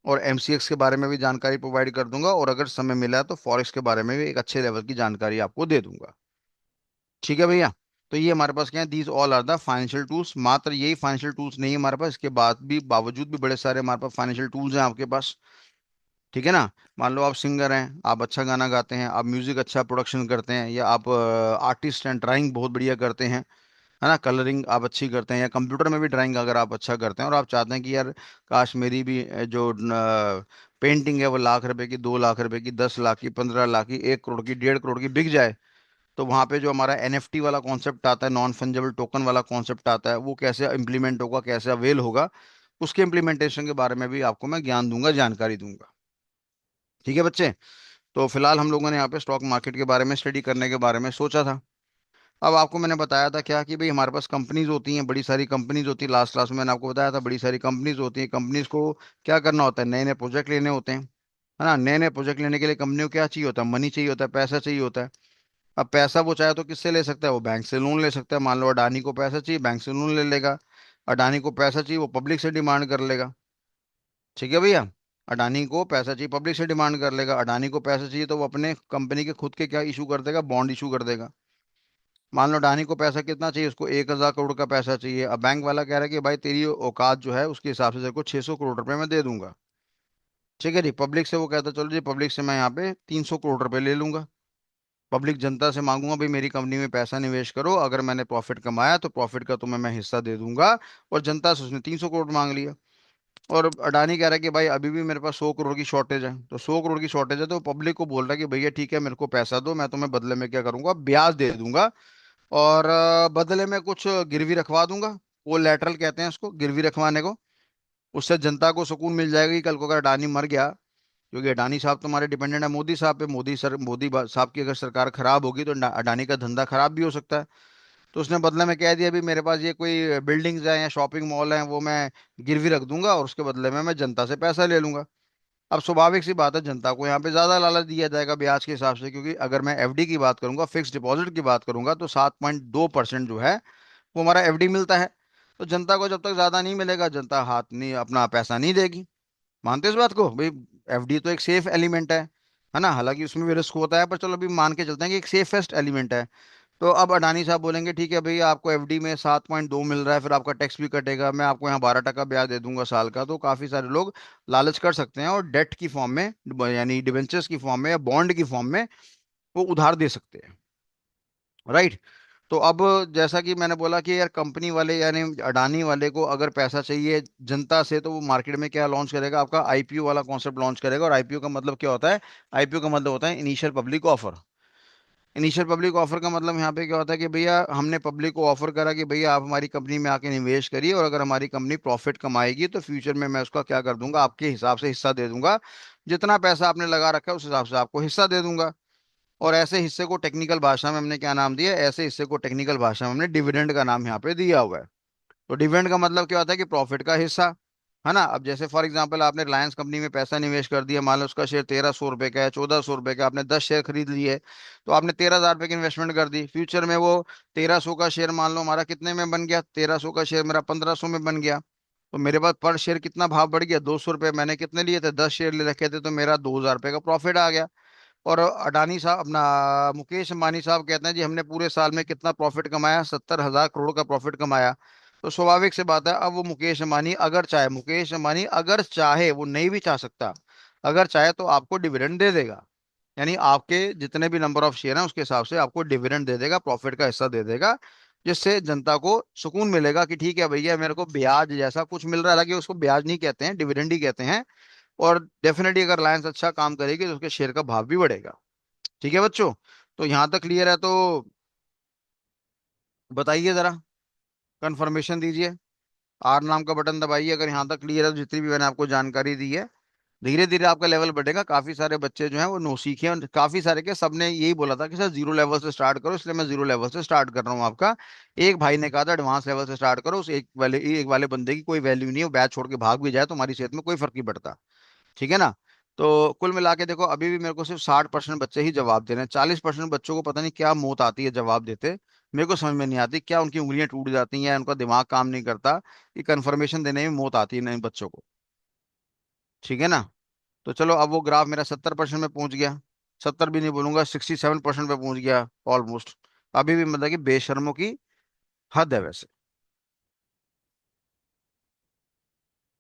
और MCX के बारे में भी जानकारी प्रोवाइड कर दूंगा, और अगर समय मिला तो फॉरेक्स के बारे में भी एक अच्छे लेवल की जानकारी आपको दे दूंगा। ठीक है भैया। तो ये हमारे पास क्या है, these all are the financial tools. मात्र यही फाइनेंशियल टूल्स नहीं है हमारे पास, इसके बाद भी बावजूद भी बड़े सारे हमारे पास फाइनेंशियल टूल्स हैं आपके पास। ठीक है ना। मान लो आप सिंगर हैं, आप अच्छा गाना गाते हैं, आप म्यूजिक अच्छा प्रोडक्शन करते हैं, या आप आर्टिस्ट हैं, ड्राइंग बहुत बढ़िया करते हैं, है ना, कलरिंग आप अच्छी करते हैं, या कंप्यूटर में भी ड्राइंग अगर आप अच्छा करते हैं, और आप चाहते हैं कि यार काश मेरी भी जो पेंटिंग है वो लाख रुपए की, 2 लाख रुपए की, 10 लाख की, 15 लाख की, 1 करोड़ की, 1.5 करोड़ की बिक जाए, तो वहां पे जो हमारा NFT वाला कॉन्सेप्ट आता है, नॉन फंजेबल टोकन वाला कॉन्सेप्ट आता है, वो कैसे इम्प्लीमेंट होगा, कैसे अवेल होगा, उसके इम्प्लीमेंटेशन के बारे में भी आपको मैं ज्ञान दूंगा, जानकारी दूंगा। ठीक है बच्चे। तो फिलहाल हम लोगों ने यहाँ पे स्टॉक मार्केट के बारे में स्टडी करने के बारे में सोचा था। अब आपको मैंने बताया था क्या, कि भाई हमारे पास कंपनीज होती हैं, बड़ी सारी कंपनीज होती है। लास्ट क्लास में मैंने आपको बताया था बड़ी सारी कंपनीज होती हैं। कंपनीज को क्या करना होता है, नए नए प्रोजेक्ट लेने होते हैं, है ना। नए नए प्रोजेक्ट लेने के लिए कंपनी को क्या चाहिए होता है, मनी चाहिए होता है, पैसा चाहिए होता है। अब पैसा वो चाहे तो किससे ले सकता है, वो बैंक से लोन ले सकता है। मान लो अडानी को पैसा चाहिए, बैंक से लोन ले लेगा। अडानी को पैसा चाहिए, वो पब्लिक से डिमांड कर लेगा। ठीक है भैया। अडानी को पैसा चाहिए, पब्लिक से डिमांड कर लेगा। अडानी को पैसा चाहिए तो वो अपने कंपनी के खुद के क्या इशू कर देगा, बॉन्ड इशू कर देगा। मान लो अडानी को पैसा कितना चाहिए, उसको 1,000 करोड़ का पैसा चाहिए। अब बैंक वाला कह रहा है कि भाई तेरी औकात जो है उसके हिसाब से तेरे को 600 करोड़ रुपए मैं दे दूंगा। ठीक है जी। पब्लिक से वो कहता है चलो जी, पब्लिक से मैं यहाँ पे 300 करोड़ रुपए ले लूंगा। पब्लिक जनता से मांगूंगा भाई मेरी कंपनी में पैसा निवेश करो, अगर मैंने प्रॉफिट कमाया तो प्रॉफिट का तुम्हें मैं हिस्सा दे दूंगा। और जनता से उसने 300 करोड़ मांग लिया। और अडानी कह रहा है कि भाई अभी भी मेरे पास 100 करोड़ की शॉर्टेज है, तो 100 करोड़ की शॉर्टेज है, तो पब्लिक को बोल रहा है कि भैया ठीक है मेरे को पैसा दो, मैं तुम्हें बदले में क्या करूंगा, ब्याज दे दूंगा। और बदले में कुछ गिरवी रखवा दूंगा। कोलैटरल कहते हैं उसको, गिरवी रखवाने को। उससे जनता को सुकून मिल जाएगा कि कल को अगर अडानी मर गया, क्योंकि अडानी साहब तुम्हारे डिपेंडेंट है मोदी साहब पे, साहब की अगर सरकार खराब होगी तो अडानी का धंधा खराब भी हो सकता है। तो उसने बदले में कह दिया भी मेरे पास ये कोई बिल्डिंग्स हैं या शॉपिंग मॉल हैं, वो मैं गिरवी रख दूंगा और उसके बदले में मैं जनता से पैसा ले लूंगा। अब स्वाभाविक सी बात है, जनता को यहाँ पे ज्यादा लालच दिया जाएगा ब्याज के हिसाब से, क्योंकि अगर मैं एफडी की बात करूंगा, फिक्स डिपॉजिट की बात करूंगा, तो 7.2% जो है वो हमारा एफडी मिलता है। तो जनता को जब तक ज्यादा नहीं मिलेगा, जनता हाथ नहीं अपना पैसा नहीं देगी। मानते हो इस बात को भाई? एफडी तो एक सेफ एलिमेंट है ना? हालांकि उसमें भी रिस्क होता है, पर चलो अभी मान के चलते हैं कि एक सेफेस्ट एलिमेंट है। तो अब अडानी साहब बोलेंगे ठीक है भैया आपको एफडी में 7.2 मिल रहा है, फिर आपका टैक्स भी कटेगा, मैं आपको यहाँ 12% ब्याज दे दूंगा साल का। तो काफी सारे लोग लालच कर सकते हैं और डेट की फॉर्म में, यानी डिबेंचर्स की फॉर्म में या बॉन्ड की फॉर्म में वो उधार दे सकते हैं। राइट। तो अब जैसा कि मैंने बोला कि यार कंपनी वाले यानी अडानी वाले को अगर पैसा चाहिए जनता से, तो वो मार्केट में क्या लॉन्च करेगा, आपका आईपीओ वाला कॉन्सेप्ट लॉन्च करेगा। और आईपीओ का मतलब क्या होता है? आईपीओ का मतलब होता है initial public offer. Initial public offer का मतलब यहाँ पे क्या होता है कि भैया हमने पब्लिक को ऑफर करा कि भैया आप हमारी कंपनी में आके निवेश करिए, और अगर हमारी कंपनी प्रॉफिट कमाएगी तो फ्यूचर में मैं उसका क्या कर दूंगा, आपके हिसाब से हिस्सा दे दूंगा। जितना पैसा आपने लगा रखा है उस हिसाब से आपको हिस्सा दे दूंगा। और ऐसे हिस्से को टेक्निकल भाषा में हमने क्या नाम दिया है? ऐसे हिस्से को टेक्निकल भाषा में हमने डिविडेंड का नाम यहाँ पे दिया हुआ है। तो डिविडेंड का मतलब क्या होता है कि प्रॉफिट का हिस्सा, है ना? अब जैसे फॉर एग्जांपल आपने रिलायंस कंपनी में पैसा निवेश कर दिया, मान लो उसका शेयर 1,300 रुपए का है, 1,400 रुपए का, आपने 10 शेयर खरीद लिए। तो आपने 13,000 रुपए की इन्वेस्टमेंट कर दी। फ्यूचर में वो 1,300 का शेयर मान लो हमारा कितने में बन गया, 1,300 का शेयर मेरा 1,500 में बन गया। तो मेरे पास पर शेयर कितना भाव बढ़ गया, 200 रुपये। मैंने कितने लिए थे, 10 शेयर ले रखे थे, तो मेरा 2,000 रुपये का प्रॉफिट आ गया। और अडानी साहब अपना मुकेश अंबानी साहब कहते हैं जी हमने पूरे साल में कितना प्रॉफिट कमाया, 70,000 करोड़ का प्रॉफिट कमाया। तो स्वाभाविक सी बात है, अब वो मुकेश अंबानी अगर चाहे, वो नहीं भी चाह सकता, अगर चाहे तो आपको डिविडेंड दे देगा। यानी आपके जितने भी नंबर ऑफ शेयर हैं उसके हिसाब से आपको डिविडेंड दे देगा, प्रॉफिट का हिस्सा दे देगा। जिससे जनता को सुकून मिलेगा कि ठीक है भैया मेरे को ब्याज जैसा कुछ मिल रहा है। हालांकि उसको ब्याज नहीं कहते हैं, डिविडेंड ही कहते हैं। और डेफिनेटली अगर रिलायंस अच्छा काम करेगी तो उसके शेयर का भाव भी बढ़ेगा। ठीक है बच्चों? तो यहां तक क्लियर है? तो बताइए जरा, कंफर्मेशन दीजिए। आर नाम का बटन दबाइए अगर यहाँ तक क्लियर है। तो जितनी भी मैंने आपको जानकारी दी है, धीरे धीरे आपका लेवल बढ़ेगा। काफी सारे बच्चे जो हैं वो नौसीखे हैं, और काफी सारे के सबने यही बोला था कि सर जीरो लेवल से स्टार्ट करो, इसलिए मैं जीरो लेवल से स्टार्ट कर रहा हूँ आपका। एक भाई ने कहा था एडवांस लेवल से स्टार्ट करो, उस एक वाले बंदे की कोई वैल्यू नहीं है, वो बैच छोड़ के भाग भी जाए तो हमारी सेहत में कोई फर्क नहीं पड़ता। ठीक है ना? तो कुल मिला के देखो, अभी भी मेरे को सिर्फ 60% बच्चे ही जवाब दे रहे हैं। 40% बच्चों को पता नहीं क्या मौत आती है जवाब देते। मेरे को समझ में नहीं आती, क्या उनकी उंगलियां टूट जाती हैं, उनका दिमाग काम नहीं करता कि कंफर्मेशन देने में मौत आती है इन बच्चों को। ठीक है ना? तो चलो, अब वो ग्राफ मेरा 70% में पहुंच गया। 70 भी नहीं बोलूंगा, 67% पे पहुंच गया ऑलमोस्ट। अभी भी मतलब कि बेशर्मों की हद है वैसे।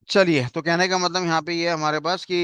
चलिए, तो कहने का मतलब यहाँ पे ये है हमारे पास कि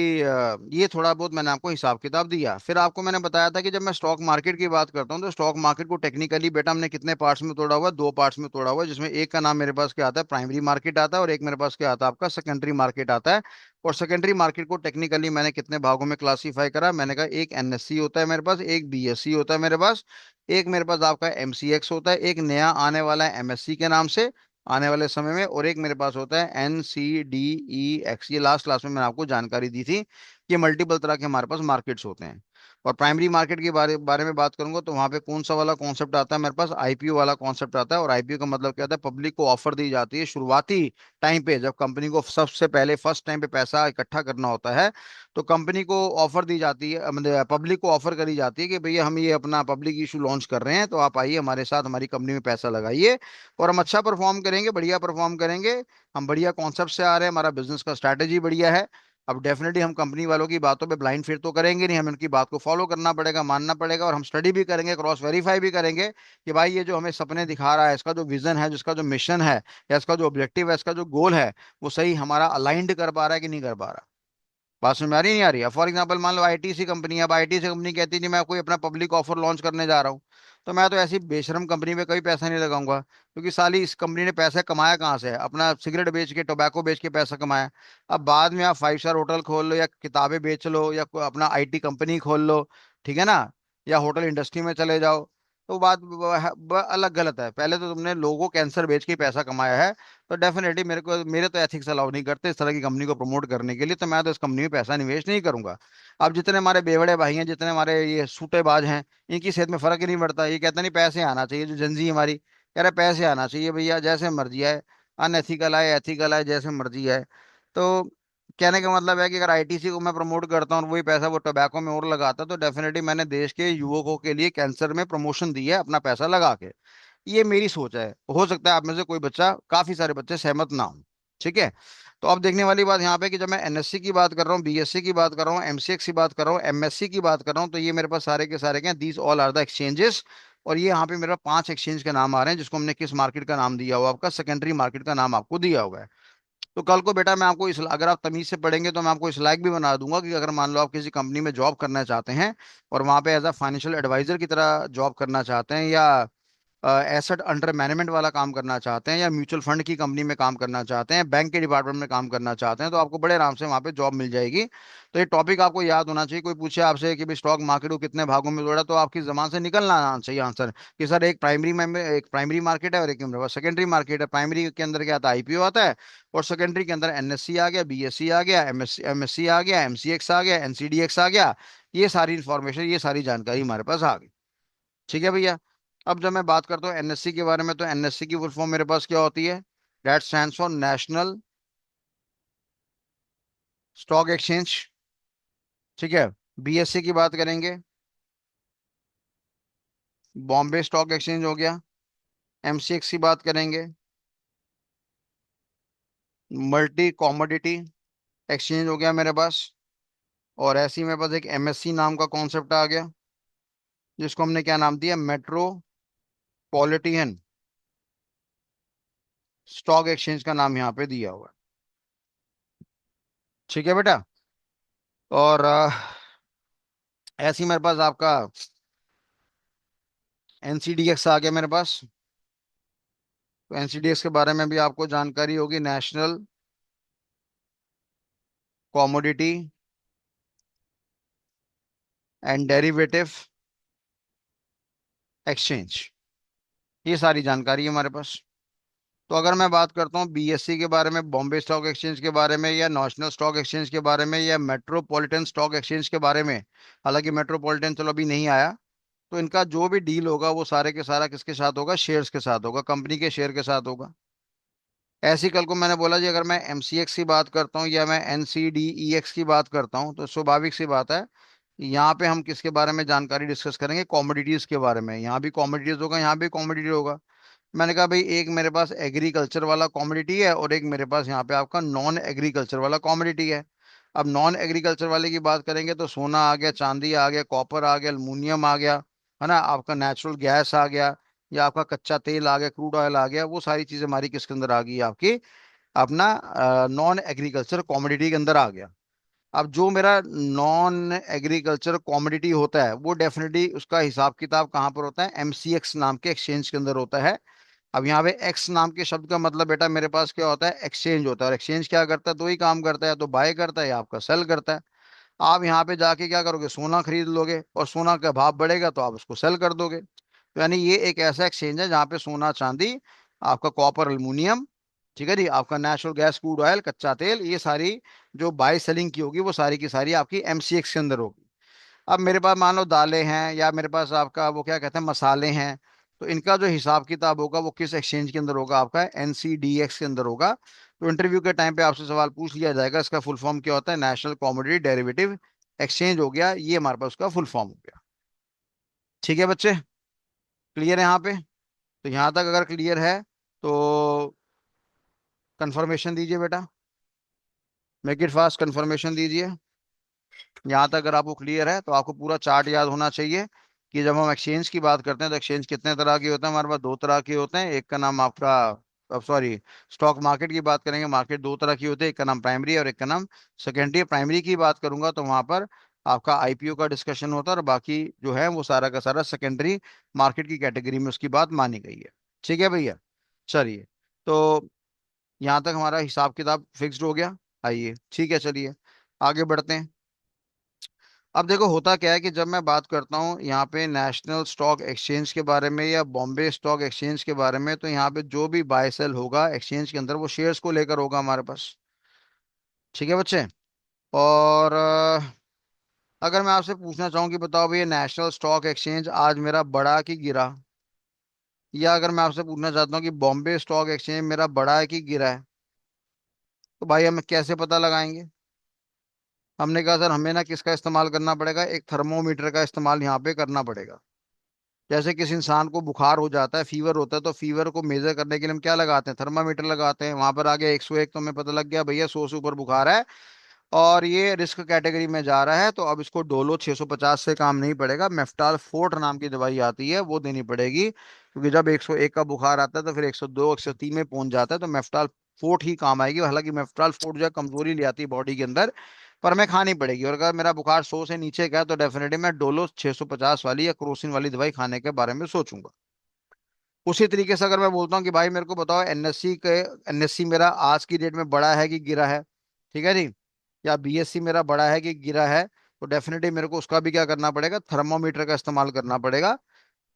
ये थोड़ा बहुत मैंने आपको हिसाब किताब दिया। फिर आपको मैंने बताया था कि जब मैं स्टॉक मार्केट की बात करता हूँ तो स्टॉक मार्केट को टेक्निकली बेटा हमने कितने पार्ट्स में तोड़ा हुआ है? दो पार्ट्स में तोड़ा हुआ है, जिसमें एक का नाम मेरे पास क्या आता है, प्राइमरी मार्केट आता है, और एक मेरे पास क्या आता है, आपका सेकेंडरी मार्केट आता है। और सेकेंडरी मार्केट को टेक्निकली मैंने कितने भागों में क्लासीफाई करा? मैंने कहा एक एनएससी होता है मेरे पास, एक बीएससी होता है मेरे पास, एक मेरे पास आपका एमसीएक्स होता है, एक नया आने वाला है एमएससी के नाम से आने वाले समय में, और एक मेरे पास होता है NCDEX। ये लास्ट क्लास में मैंने आपको जानकारी दी थी कि मल्टीपल तरह के हमारे पास मार्केट्स होते हैं। और प्राइमरी मार्केट के बारे बारे में बात करूंगा तो वहां पे कौन सा वाला कॉन्सेप्ट आता है मेरे पास, आईपीओ वाला कॉन्सेप्ट आता है। और आईपीओ का मतलब क्या होता है, पब्लिक को ऑफर दी जाती है शुरुआती टाइम पे, जब कंपनी को सबसे पहले फर्स्ट टाइम पे पैसा इकट्ठा करना होता है, तो कंपनी को ऑफर दी जाती है, मतलब पब्लिक को ऑफर करी जाती है कि भैया हम ये अपना पब्लिक इशू लॉन्च कर रहे हैं, तो आप आइए हमारे साथ हमारी कंपनी में पैसा लगाइए, और हम अच्छा परफॉर्म करेंगे, बढ़िया परफॉर्म करेंगे, हम बढ़िया कॉन्सेप्ट से आ रहे हैं, हमारा बिजनेस का स्ट्रैटेजी बढ़िया है। अब डेफिनेटली हम कंपनी वालों की बातों पे ब्लाइंड फिर तो करेंगे नहीं, हमें उनकी बात को फॉलो करना पड़ेगा, मानना पड़ेगा, और हम स्टडी भी करेंगे, क्रॉस वेरीफाई भी करेंगे कि भाई ये जो हमें सपने दिखा रहा है, इसका जो विजन है, जिसका जो मिशन है, या इसका जो ऑब्जेक्टिव है, इसका जो गोल है, वो सही हमारा अलाइंड कर पा रहा है कि नहीं कर पा रहा। बात समझ में आ रही नहीं आ रही है? फॉर एग्जाम्पल मान लो आईटीसी कंपनी है, अब आईटीसी कंपनी कहती है जी मैं कोई अपना पब्लिक ऑफर लॉन्च करने जा रहा हूँ, तो मैं तो ऐसी बेशरम कंपनी में कभी पैसा नहीं लगाऊंगा, क्योंकि साली इस कंपनी ने पैसा कमाया कहाँ से है, अपना सिगरेट बेच के, टोबैको बेच के पैसा कमाया। अब बाद में आप 5 स्टार होटल खोल लो, या किताबें बेच लो, या कोई अपना आईटी कंपनी खोल लो, ठीक है ना, या होटल इंडस्ट्री में चले जाओ, तो बात अलग गलत है। पहले तो तुमने लोगों को कैंसर बेच के पैसा कमाया है, तो डेफिनेटली मेरे तो एथिक्स अलाउ नहीं करते इस तरह की कंपनी को प्रमोट करने के लिए, तो मैं तो इस कंपनी में पैसा निवेश नहीं करूंगा। अब जितने हमारे बेवड़े भाई हैं, जितने हमारे ये सूटेबाज हैं, इनकी सेहत में फर्क ही नहीं पड़ता, ये कहते नहीं पैसे आना चाहिए, जो जनजी हमारी कह रहे पैसे आना चाहिए भैया, जैसे मर्जी आए, अनएथिकल आए एथिकल आए, जैसे मर्जी आए। तो कहने का मतलब है कि अगर आईटीसी को मैं प्रमोट करता हूँ और वही पैसा वो टोबैको में और लगाता, तो डेफिनेटली मैंने देश के युवकों के लिए कैंसर में प्रमोशन दी है अपना पैसा लगा के। ये मेरी सोच है, हो सकता है आप में से कोई बच्चा, काफी सारे बच्चे सहमत ना हो, ठीक है। तो अब देखने वाली बात यहाँ पे कि जब मैं एनएससी की बात कर रहा हूँ, बीएससी की बात कर रहा हूँ, एमसीएक्स की बात कर रहा हूँ, एमएससी की बात कर रहा हूँ, तो ये मेरे पास सारे के सारे क्या, these all are the exchanges. और ये यहाँ पे मेरा 5 एक्सचेंज के नाम आ रहे हैं, जिसको हमने किस मार्केट का नाम दिया हुआ, आपका सेकेंडरी मार्केट का नाम आपको दिया हुआ है। तो कल को बेटा मैं आपको इस, अगर आप तमीज से पढ़ेंगे तो मैं आपको इस लायक भी बना दूंगा कि अगर मान लो आप किसी कंपनी में जॉब करना चाहते हैं, और वहां पे एज अ फाइनेंशियल एडवाइजर की तरह जॉब करना चाहते हैं, या एसेट अंडर मैनेजमेंट वाला काम करना चाहते हैं, या म्यूचुअल फंड की कंपनी में काम करना चाहते हैं, बैंक के डिपार्टमेंट में काम करना चाहते हैं, तो आपको बड़े आराम से वहां पे जॉब मिल जाएगी। तो ये टॉपिक आपको याद होना चाहिए। कोई पूछे आपसे कि भाई स्टॉक मार्केट को कितने भागों में तोड़ा, तो आपकी जबान से निकलना आना चाहिए आंसर कि सर एक प्राइमरी मार्केट है और एक सेकेंडरी मार्केट है। प्राइमरी के अंदर क्या आता है, आईपीओ आता है, और सेकेंडरी के अंदर एनएससी आ गया, बीएससी आ गया, एमएससी आ गया, एमसीएक्स आ गया, एनसीडीएक्स आ गया। ये सारी इंफॉर्मेशन, ये सारी जानकारी हमारे पास आ गई, ठीक है भैया। अब जब मैं बात करता हूँ एनएससी के बारे में, तो एनएससी की फुल फॉर्म मेरे पास क्या होती है, that stands for national stock exchange, ठीक है। बीएससी की बात करेंगे, बॉम्बे स्टॉक एक्सचेंज हो गया। एमसीएक्स की बात करेंगे, मल्टी कॉमोडिटी एक्सचेंज हो गया मेरे पास। और ऐसे ही मेरे पास एक एमएससी नाम का कॉन्सेप्ट आ गया, जिसको हमने क्या नाम दिया, मेट्रोपॉलिटन स्टॉक एक्सचेंज का नाम यहाँ पे दिया हुआ है, ठीक है बेटा। और ऐसे ही मेरे पास आपका एनसीडीएक्स आ गया मेरे पास। तो एनसीडीएक्स के बारे में भी आपको जानकारी होगी, national commodity and derivative exchange, ये सारी जानकारी है हमारे पास। तो अगर मैं बात करता हूँ बीएससी के बारे में, बॉम्बे स्टॉक एक्सचेंज के बारे में, या नेशनल स्टॉक एक्सचेंज के बारे में, या मेट्रोपॉलिटन स्टॉक एक्सचेंज के बारे में, हालांकि मेट्रोपॉलिटन चलो अभी नहीं आया, तो इनका जो भी डील होगा वो सारे के सारा किसके साथ होगा, शेयर्स के साथ होगा, कंपनी के शेयर के साथ होगा। ऐसे ही कल को मैंने बोला जी अगर मैं एमसीएक्स की बात करता हूँ, या मैं एनसीडीईएक्स की बात करता हूँ, तो स्वाभाविक सी बात है, यहाँ पे हम किसके बारे में जानकारी डिस्कस करेंगे, कॉमोडिटीज के बारे में। यहाँ भी कॉमोडिटीज होगा, यहाँ भी कॉमोडिटी होगा। मैंने कहा भाई एक मेरे पास एग्रीकल्चर वाला कॉमोडिटी है, और एक मेरे पास यहाँ पे आपका नॉन एग्रीकल्चर वाला कॉमोडिटी है। अब नॉन एग्रीकल्चर वाले की बात करेंगे तो सोना आ गया, चांदी आ गया, कॉपर आ गया, अल्मुनियम आ गया, है ना, आपका नेचुरल गैस आ गया, या आपका कच्चा तेल आ गया, क्रूड ऑयल आ गया, वो सारी चीजें हमारी किसके अंदर आ गई, आपकी अपना नॉन एग्रीकल्चर कॉमोडिटी के अंदर आ गया। अब जो मेरा नॉन एग्रीकल्चर कॉमोडिटी होता है, वो डेफिनेटली उसका हिसाब किताब कहाँ पर होता है, एमसीएक्स नाम के एक्सचेंज के अंदर होता है। अब यहाँ पे एक्स नाम के शब्द का मतलब बेटा मेरे पास क्या होता है, एक्सचेंज होता है। और एक्सचेंज क्या करता है, दो ही काम करता है, या तो बाय करता है या आपका सेल करता है। आप यहाँ पे जाके क्या करोगे, सोना खरीद लोगे, और सोना का भाव बढ़ेगा तो आप उसको सेल कर दोगे। तो यानी ये एक ऐसा एक्सचेंज है जहाँ पे सोना चांदी, आपका कॉपर अल्मुनियम, ठीक है जी, आपका नेचुरल गैस क्रूड ऑयल कच्चा तेल, ये सारी जो बाय सेलिंग की होगी वो सारी की सारी आपकी एमसीएक्स के अंदर होगी। अब मेरे पास मान लो दालें हैं, या मेरे पास आपका वो क्या कहते हैं मसाले हैं, तो इनका जो हिसाब किताब होगा वो किस एक्सचेंज के अंदर होगा, आपका एनसीडीएक्स के अंदर होगा। तो इंटरव्यू के टाइम पे आपसे सवाल पूछ लिया जाएगा, इसका फुल फॉर्म क्या होता है, नेशनल कॉमोडिटी डेरिवेटिव एक्सचेंज हो गया, ये हमारे पास उसका फुल फॉर्म हो गया। ठीक है बच्चे, क्लियर है यहाँ पे? तो यहाँ तक अगर क्लियर है तो कंफर्मेशन दीजिए बेटा, मेक इट फास्ट, कंफर्मेशन दीजिए। यहाँ तक अगर आपको क्लियर है तो आपको पूरा चार्ट याद होना चाहिए कि जब हम एक्सचेंज की बात करते हैं तो एक्सचेंज कितने तरह के होते हैं, हमारे पास दो तरह के होते हैं। एक का नाम आपका, अब सॉरी, स्टॉक मार्केट की बात करेंगे, मार्केट दो तरह की होती है, एक का नाम प्राइमरी और एक का नाम सेकेंडरी। प्राइमरी की बात करूंगा तो वहां पर आपका आईपीओ का डिस्कशन होता है, और बाकी जो है वो सारा का सारा सेकेंडरी मार्केट की कैटेगरी में उसकी बात मानी गई है। ठीक है भैया, चलिए। तो यहाँ तक हमारा हिसाब किताब फिक्स्ड हो गया। आइए ठीक है, चलिए आगे बढ़ते हैं। अब देखो होता क्या है कि जब मैं बात करता हूँ यहाँ पे नेशनल स्टॉक एक्सचेंज के बारे में या बॉम्बे स्टॉक एक्सचेंज के बारे में, तो यहाँ पे जो भी बाय सेल होगा एक्सचेंज के अंदर वो शेयर्स को लेकर होगा हमारे पास। ठीक है बच्चे। और अगर मैं आपसे पूछना चाहूँ कि बताओ भैया नेशनल स्टॉक एक्सचेंज आज मेरा बढ़ा कि गिरा, या अगर मैं आपसे पूछना चाहता हूँ कि बॉम्बे स्टॉक एक्सचेंज मेरा बढ़ा है कि गिरा है, तो भाई हमें कैसे पता लगाएंगे? हमने कहा सर हमें ना किसका इस्तेमाल करना पड़ेगा, एक थर्मोमीटर का इस्तेमाल यहाँ पे करना पड़ेगा। जैसे किसी इंसान को बुखार हो जाता है, फीवर होता है, तो फीवर को मेजर करने के लिए हम क्या लगाते हैं, थर्मामीटर लगाते हैं। वहां पर आगे 101 तो हमें पता लग गया भैया 100 से ऊपर बुखार है और ये रिस्क कैटेगरी में जा रहा है, तो अब इसको डोलो 650 से काम नहीं पड़ेगा, मेफ्टाल फोर्ट नाम की दवाई आती है वो देनी पड़ेगी, क्योंकि जब 101 का बुखार आता है तो फिर 102 103 में पहुंच जाता है, तो मेफ्टाल फोर्ट ही काम आएगी। हालांकि मेफ्टाल फोर्ट जो है कमजोरी ले आती है बॉडी के अंदर, पर हमें खानी पड़ेगी। और अगर मेरा बुखार 100 से नीचे का है तो डेफिनेटली मैं डोलो 650 वाली या क्रोसिन वाली दवाई खाने के बारे में सोचूंगा। उसी तरीके से अगर मैं बोलता हूँ कि भाई मेरे को बताओ एनएससी मेरा आज की डेट में बढ़ा है कि गिरा है, ठीक है जी, या बीएससी मेरा बढ़ा है कि गिरा है, तो डेफिनेटली मेरे को उसका भी क्या करना पड़ेगा, थर्मोमीटर का इस्तेमाल करना पड़ेगा।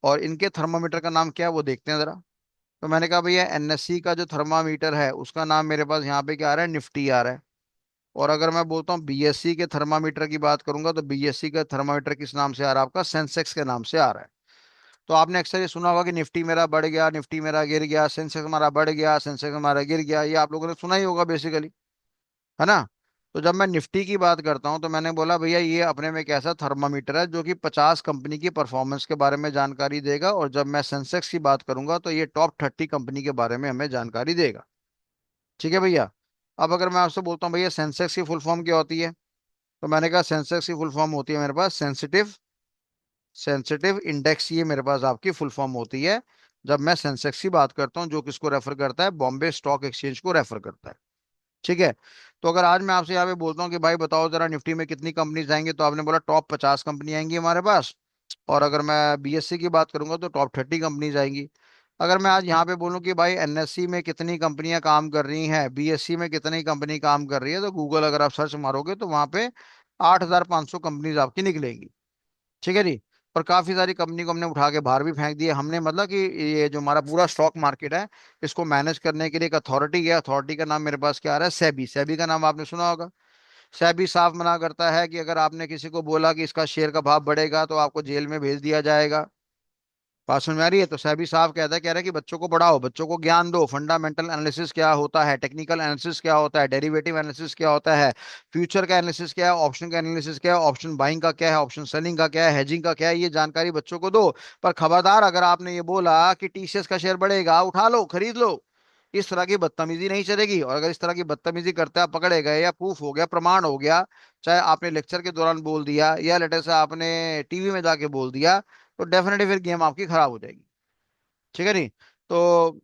और इनके थर्मोमीटर का नाम क्या है वो देखते हैं जरा। तो मैंने कहा भैया एनएससी का जो थर्मामीटर है उसका नाम मेरे पास यहाँ पे क्या आ रहा है, निफ्टी आ रहा है। और अगर मैं बोलता हूँ बीएससी के थर्मामीटर की बात करूंगा तो बीएससी का थर्मामीटर किस नाम से आ रहा है, आपका सेंसेक्स के नाम से आ रहा है। तो आपने अक्सर ये सुना होगा कि निफ्टी मेरा बढ़ गया, निफ्टी मेरा गिर गया, सेंसेक्स हमारा बढ़ गया, सेंसेक्स हमारा गिर गया, ये आप लोगों ने सुना ही होगा बेसिकली, है ना? तो जब मैं निफ्टी की बात करता हूं तो मैंने बोला भैया ये अपने में एक ऐसा थर्मामीटर है जो कि 50 कंपनी की परफॉर्मेंस के बारे में जानकारी देगा, और जब मैं सेंसेक्स की बात करूंगा तो ये टॉप 30 कंपनी के बारे में हमें जानकारी देगा। ठीक है भैया। अब अगर मैं आपसे बोलता हूँ भैया सेंसेक्स की फुल फॉर्म क्या होती है, तो मैंने कहा सेंसेक्स की फुल फॉर्म होती है मेरे पास सेंसिटिव सेंसिटिव इंडेक्स, ये मेरे पास आपकी फुल फॉर्म होती है जब मैं सेंसेक्स की बात करता हूँ, जो किसको रेफर करता है, बॉम्बे स्टॉक एक्सचेंज को रेफर करता है। ठीक है। तो अगर आज मैं आपसे यहाँ पे बोलता हूँ कि भाई बताओ जरा निफ्टी में कितनी कंपनीज आएंगी, तो आपने बोला टॉप 50 कंपनी आएंगी हमारे पास। और अगर मैं बीएससी की बात करूंगा तो टॉप 30 कंपनीज आएंगी। अगर मैं आज यहाँ पे बोलूँ कि भाई एनएससी में कितनी कंपनियां काम कर रही हैं, बीएससी में कितनी कंपनी काम कर रही है, तो गूगल अगर आप सर्च मारोगे तो वहां पे 8500 कंपनीज आपकी निकलेंगी। ठीक है जी। और काफी सारी कंपनी को हमने उठा के बाहर भी फेंक दिए हमने, मतलब कि ये जो हमारा पूरा स्टॉक मार्केट है इसको मैनेज करने के लिए एक अथॉरिटी है, अथॉरिटी का नाम मेरे पास क्या आ रहा है, सेबी। सेबी का नाम आपने सुना होगा। सेबी साफ मना करता है कि अगर आपने किसी को बोला कि इसका शेयर का भाव बढ़ेगा तो आपको जेल में भेज दिया जाएगा। बात समझ में आ रही है? तो सेबी साहब कहता है, कह रहा है कि बच्चों को पढ़ाओ, बच्चों को ज्ञान दो, फंडामेंटल एनालिसिस क्या होता है, टेक्निकल एनालिसिस क्या होता है, डेरिवेटिव एनालिसिस क्या होता है, फ्यूचर का एनालिसिस क्या है, ऑप्शन का एनालिसिस क्या है, ऑप्शन बाइंग का क्या है, ऑप्शन सेलिंग का क्या है, हेजिंग का क्या है, ये जानकारी बच्चों को दो। पर खबरदार अगर आपने ये बोला कि टीसीएस का शेयर बढ़ेगा, उठा लो खरीद लो, इस तरह की बदतमीजी नहीं चलेगी। और अगर इस तरह की बदतमीजी करते आप पकड़े गए या प्रूफ हो गया, प्रमाण हो गया, चाहे आपने लेक्चर के दौरान बोल दिया या लेटर से आपने टीवी में जाके बोल दिया, तो डेफिनेटली फिर गेम आपकी खराब हो जाएगी। ठीक है नहीं? तो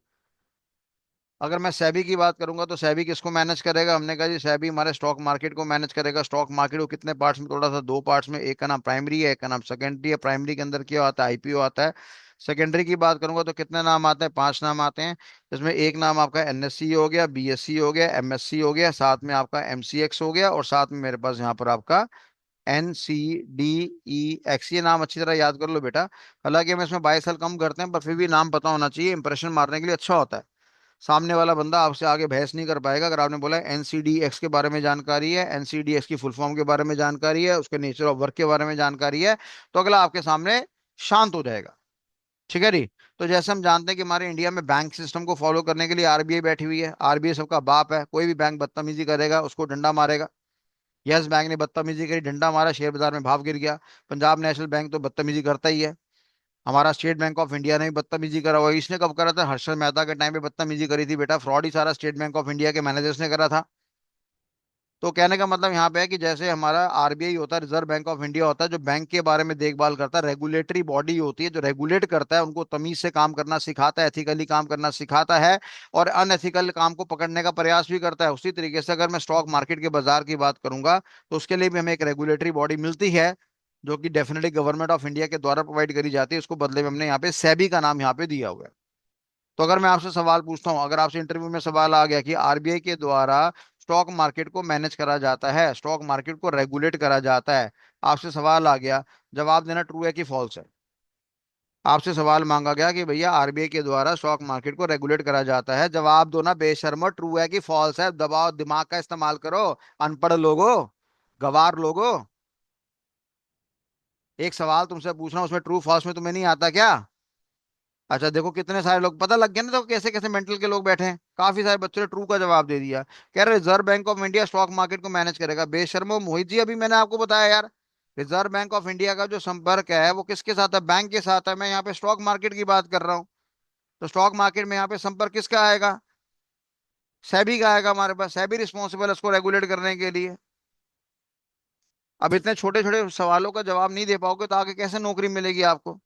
अगर मैं सेबी की बात करूंगा तो सेबी किसको मैनेज करेगा, हमने कहा जी सेबी हमारे स्टॉक मार्केट को मैनेज करेगा। स्टॉक मार्केट को कितने पार्ट्स में तोड़ा था, दो पार्ट्स में, एक का नाम प्राइमरी है, एक का नाम सेकेंडरी है। प्राइमरी के अंदर क्या आता है, आईपीओ आता है। सेकेंडरी की बात करूंगा तो कितने नाम आते हैं, 5 नाम आते हैं। जिसमें एक नाम आपका एनएससी हो गया, बीएससी हो गया, एमएससी हो गया, साथ में आपका एमसीएक्स हो गया, और साथ में मेरे पास यहाँ पर आपका NCDEX। ये नाम अच्छी तरह याद कर लो बेटा। हालांकि हम इसमें 22 साल कम करते हैं, पर फिर भी नाम पता होना चाहिए, इंप्रेशन मारने के लिए अच्छा होता है। सामने वाला बंदा आपसे आगे बहस नहीं कर पाएगा। अगर आपने बोला एनसीडीएक्स के बारे में जानकारी है, एनसीडीएक्स की फुल फॉर्म के बारे में जानकारी है, उसके नेचर ऑफ वर्क के बारे में जानकारी है, तो अगला आपके सामने शांत हो जाएगा। ठीक है जी। तो जैसे हम जानते हैं कि हमारे इंडिया में बैंक सिस्टम को फॉलो करने के लिए आरबीआई बैठी हुई है। आरबीआई सबका बाप है। कोई भी बैंक बदतमीजी करेगा उसको डंडा मारेगा। यस बैंक ने बदतमीजी करी, डंडा मारा, शेयर बाजार में भाव गिर गया। पंजाब नेशनल बैंक तो बदतमीजी करता ही है। हमारा स्टेट बैंक ऑफ इंडिया ने भी बदतमीजी करा हुआ है। इसने कब करा था? हर्षद मेहता के टाइम पे बदतमीजी करी थी बेटा। फ्रॉड ही सारा स्टेट बैंक ऑफ इंडिया के मैनेजर्स ने करा था। तो कहने का मतलब यहाँ पे है कि जैसे हमारा आरबीआई होता है, रिजर्व बैंक ऑफ इंडिया होता है, जो बैंक के बारे में देखभाल करता है, रेगुलेटरी बॉडी होती है जो रेगुलेट करता है, उनको तमीज से काम करना सिखाता है, एथिकली काम करना सिखाता है, और अनएथिकल काम को पकड़ने का प्रयास भी करता है। उसी तरीके से अगर मैं स्टॉक मार्केट के बाजार की बात करूंगा, तो उसके लिए भी हमें एक रेगुलेटरी बॉडी मिलती है, जो कि डेफिनेटली गवर्नमेंट ऑफ इंडिया के द्वारा प्रोवाइड करी जाती है। उसको बदले में हमने यहाँ पे सेबी का नाम यहाँ पे दिया हुआ है। तो अगर मैं आपसे सवाल पूछता हूं, अगर आपसे इंटरव्यू में सवाल आ गया कि आरबीआई के द्वारा स्टॉक मार्केट को मैनेज करा जाता है, स्टॉक मार्केट को रेगुलेट करा जाता है, आपसे सवाल आ गया, जवाब देना ट्रू है कि फॉल्स है। आपसे सवाल मांगा गया कि भैया आरबीआई के द्वारा स्टॉक मार्केट को रेगुलेट करा जाता है, जवाब दो ना बेशर्मो, ट्रू है कि फॉल्स है। दबाओ, दिमाग का इस्तेमाल करो, अनपढ़ लोगो, गवार लोगो। एक सवाल तुमसे पूछना, उसमें ट्रू फॉल्स में तुम्हें नहीं आता क्या? अच्छा देखो कितने सारे लोग पता लग गया ना, तो कैसे कैसे मेंटल के लोग बैठे हैं। काफी सारे बच्चों ने ट्रू का जवाब दे दिया। कह रहे reserve bank of India stock market को मैनेज करेगा। बेशर्मो मोहित जी, अभी मैंने आपको बताया यार, रिजर्व बैंक ऑफ इंडिया का जो संपर्क है वो किसके साथ है? बैंक के साथ है। मैं यहाँ पे स्टॉक मार्केट की बात कर रहा हूँ। तो स्टॉक मार्केट में यहाँ पे संपर्क किसका आएगा? सेबी का आएगा। हमारे पास सेबी रिस्पॉन्सिबल है उसको रेगुलेट करने के लिए। अब इतने छोटे छोटे सवालों का जवाब नहीं दे पाओगे तो आगे कैसे नौकरी मिलेगी आपको?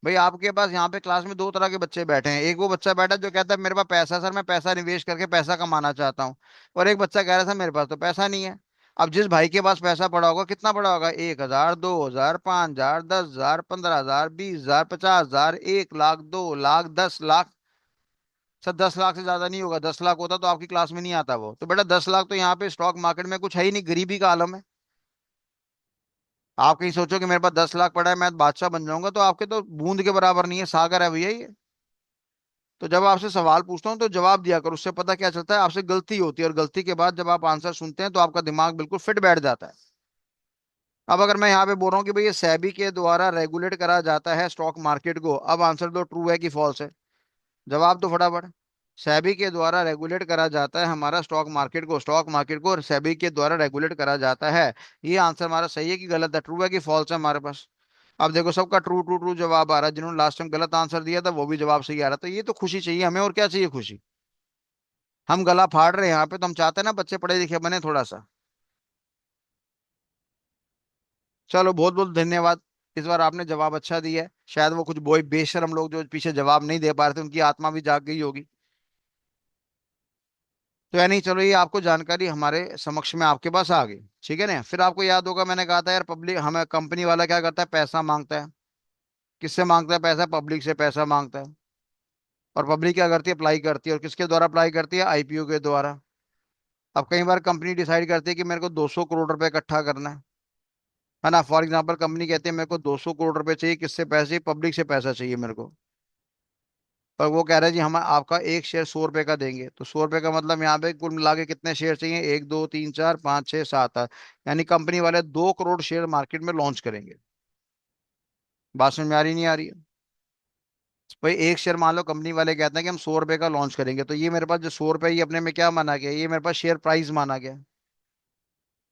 भाई आपके पास यहाँ पे क्लास में दो तरह के बच्चे बैठे हैं। एक वो बच्चा बैठा है जो कहता है मेरे पास पैसा है सर, मैं पैसा निवेश करके पैसा कमाना चाहता हूँ। और एक बच्चा कह रहा था मेरे पास तो पैसा नहीं है। अब जिस भाई के पास पैसा पड़ा होगा, कितना पड़ा होगा? 1,000, 2,000, 5,000, 10,000, 15,000, 20,000, 50,000, 1 लाख, 2 लाख, 10 लाख। सर 10 लाख से ज्यादा नहीं होगा। 10 लाख होता तो आपकी क्लास में नहीं आता वो। तो बेटा 10 लाख तो यहाँ पे स्टॉक मार्केट में कुछ है ही नहीं, गरीबी का आलम है। आप कहीं सोचो कि मेरे पास 10 लाख पड़ा है, मैं बादशाह बन जाऊंगा, तो आपके तो बूंद के बराबर नहीं है, सागर है भैया ये। तो जब आपसे सवाल पूछता हूँ तो जवाब दिया करो। उससे पता क्या चलता है? आपसे गलती होती है, और गलती के बाद जब आप आंसर सुनते हैं तो आपका दिमाग बिल्कुल फिट बैठ जाता है। अब अगर मैं यहाँ पे बोल रहा हूँ कि भाई ये सेबी के द्वारा रेगुलेट करा जाता है स्टॉक मार्केट को, अब आंसर दो, ट्रू है कि फॉल्स है? जवाब दो फटाफट। सेबी के द्वारा रेगुलेट करा जाता है हमारा स्टॉक मार्केट को, स्टॉक मार्केट को सेबी के द्वारा रेगुलेट करा जाता है। ये आंसर हमारा सही है कि गलत है? ट्रू है कि फॉल्स है हमारे पास? अब देखो सबका ट्रू ट्रू ट्रू जवाब आ रहा है। जिन्होंने लास्ट टाइम गलत आंसर दिया था वो भी जवाब सही आ रहा था। ये तो खुशी चाहिए हमें, और क्या चाहिए खुशी? हम गला फाड़ रहे हैं यहाँ पे, तो हम चाहते हैं ना बच्चे पढ़े लिखे बने थोड़ा सा। चलो बहुत बहुत धन्यवाद। इस बार आपने जवाब अच्छा दिया है। शायद वो कुछ बॉय बेशरम लोग जो पीछे जवाब नहीं दे पा रहे थे, उनकी आत्मा भी जाग गई होगी। तो यानी चलो ये आपको जानकारी हमारे समक्ष में आपके पास आ गई। ठीक है ना? फिर आपको याद होगा मैंने कहा था यार, पब्लिक हमें कंपनी वाला क्या करता है? पैसा मांगता है। किससे मांगता है पैसा? पब्लिक से पैसा मांगता है। और पब्लिक क्या करती है? अप्लाई करती है। और किसके द्वारा अप्लाई करती है? आईपीओ के द्वारा। अब कई बार कंपनी डिसाइड करती है कि मेरे को 200 करोड़ रुपए इकट्ठा करना है ना? फॉर एग्जांपल कंपनी कहती है मेरे को 200 करोड़ रुपए चाहिए। किससे पैसे? पब्लिक से पैसा चाहिए मेरे को। पर वो कह रहे हैं जी हम आपका एक शेयर 100 रुपए का देंगे। तो 100 रुपए का मतलब यहाँ पे कुल मिला के कितने शेयर चाहिए? 1, 2, 3, 4, 5, 6, 7, 8। यानी कंपनी वाले 2 करोड़ शेयर मार्केट में लॉन्च करेंगे। बात समझ में आ रही नहीं आ रही है? भाई एक शेयर मान लो कंपनी वाले कहते हैं कि हम 100 रुपए का लॉन्च करेंगे, तो ये मेरे पास जो 100 रुपए, ये अपने में क्या माना गया? ये मेरे पास शेयर प्राइस माना गया।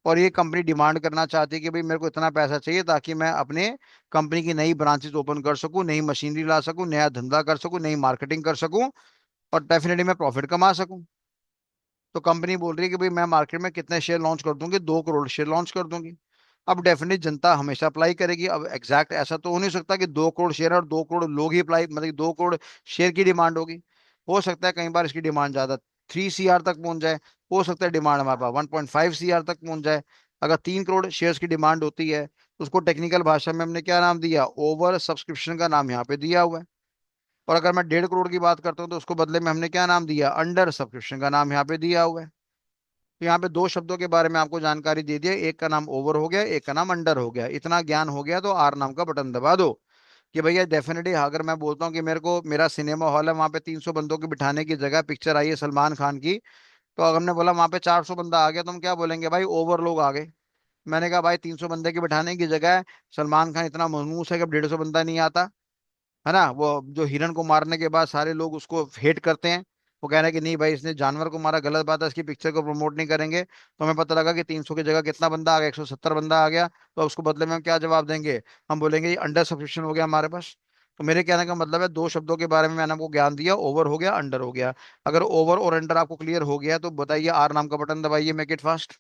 और ये कंपनी डिमांड करना चाहती है कि भाई मेरे को इतना पैसा चाहिए ताकि मैं अपने कंपनी की नई ब्रांचेस ओपन कर सकूं, नई मशीनरी ला सकूं, नया धंधा कर सकूं, नई मार्केटिंग कर सकूं, और डेफिनेटली मैं प्रॉफिट कमा सकूं। तो कंपनी बोल रही है कि भाई मैं मार्केट में कितने शेयर लॉन्च कर दूंगी? 2 करोड़ शेयर लॉन्च कर दूंगी। अब डेफिनेटली जनता हमेशा अप्लाई करेगी। अब एग्जैक्ट ऐसा तो हो नहीं सकता कि 2 करोड़ शेयर है और 2 करोड़ लोग ही अप्लाई, मतलब कि 2 करोड़ शेयर की डिमांड होगी। हो सकता है कई बार इसकी डिमांड ज्यादा 3 CR तक पहुंच जाए। हो सकता है डिमांड हमारे पास 1.5 CR तक पहुंच जाए। अगर 3 करोड़ शेयर्स की डिमांड होती है तो उसको टेक्निकल भाषा में हमने क्या नाम दिया? ओवर सब्सक्रिप्शन का नाम यहाँ पे दिया हुआ है। और अगर मैं 1.5 करोड़ की बात करता हूँ तो उसको बदले में हमने क्या नाम दिया? अंडर सब्सक्रिप्शन का नाम यहाँ पे दिया हुआ है। तो यहाँ पे दो शब्दों के बारे में आपको जानकारी दे दिया। एक का नाम ओवर हो गया, एक का नाम अंडर हो गया। इतना ज्ञान हो गया तो आर नाम का बटन दबा दो कि भैया डेफिनेटली अगर मैं बोलता हूँ कि मेरे को मेरा सिनेमा हॉल है, वहां पे 300 बंदों की बिठाने की जगह, पिक्चर आई है सलमान खान की, तो अगर हमने बोला वहां पे 400 बंदा आ गया, तो हम क्या बोलेंगे भाई, ओवर लोग आ गए। मैंने कहा भाई 300 बंदे की बिठाने की जगह है, सलमान खान इतना मनहूस है कि अब 150 बंदा नहीं आता, है ना। वो जो हिरण को मारने के बाद सारे लोग उसको हेट करते हैं, वो कह रहे हैं कि नहीं भाई इसने जानवर को मारा, गलत बात है, इसकी पिक्चर को प्रमोट नहीं करेंगे। तो हमें पता लगा कि 300 की जगह कितना बंदा आ गया, 170 बंदा आ गया। तो उसको बदले में हम क्या जवाब देंगे, हम बोलेंगे ये अंडर सफिशिएंट हो गया हमारे पास। तो मेरे कहने का मतलब है, दो शब्दों के बारे में मैंने आपको ज्ञान दिया, ओवर हो गया, अंडर हो गया। अगर ओवर और अंडर आपको क्लियर हो गया तो बताइए, आर नाम का बटन दबाइए, make it fast.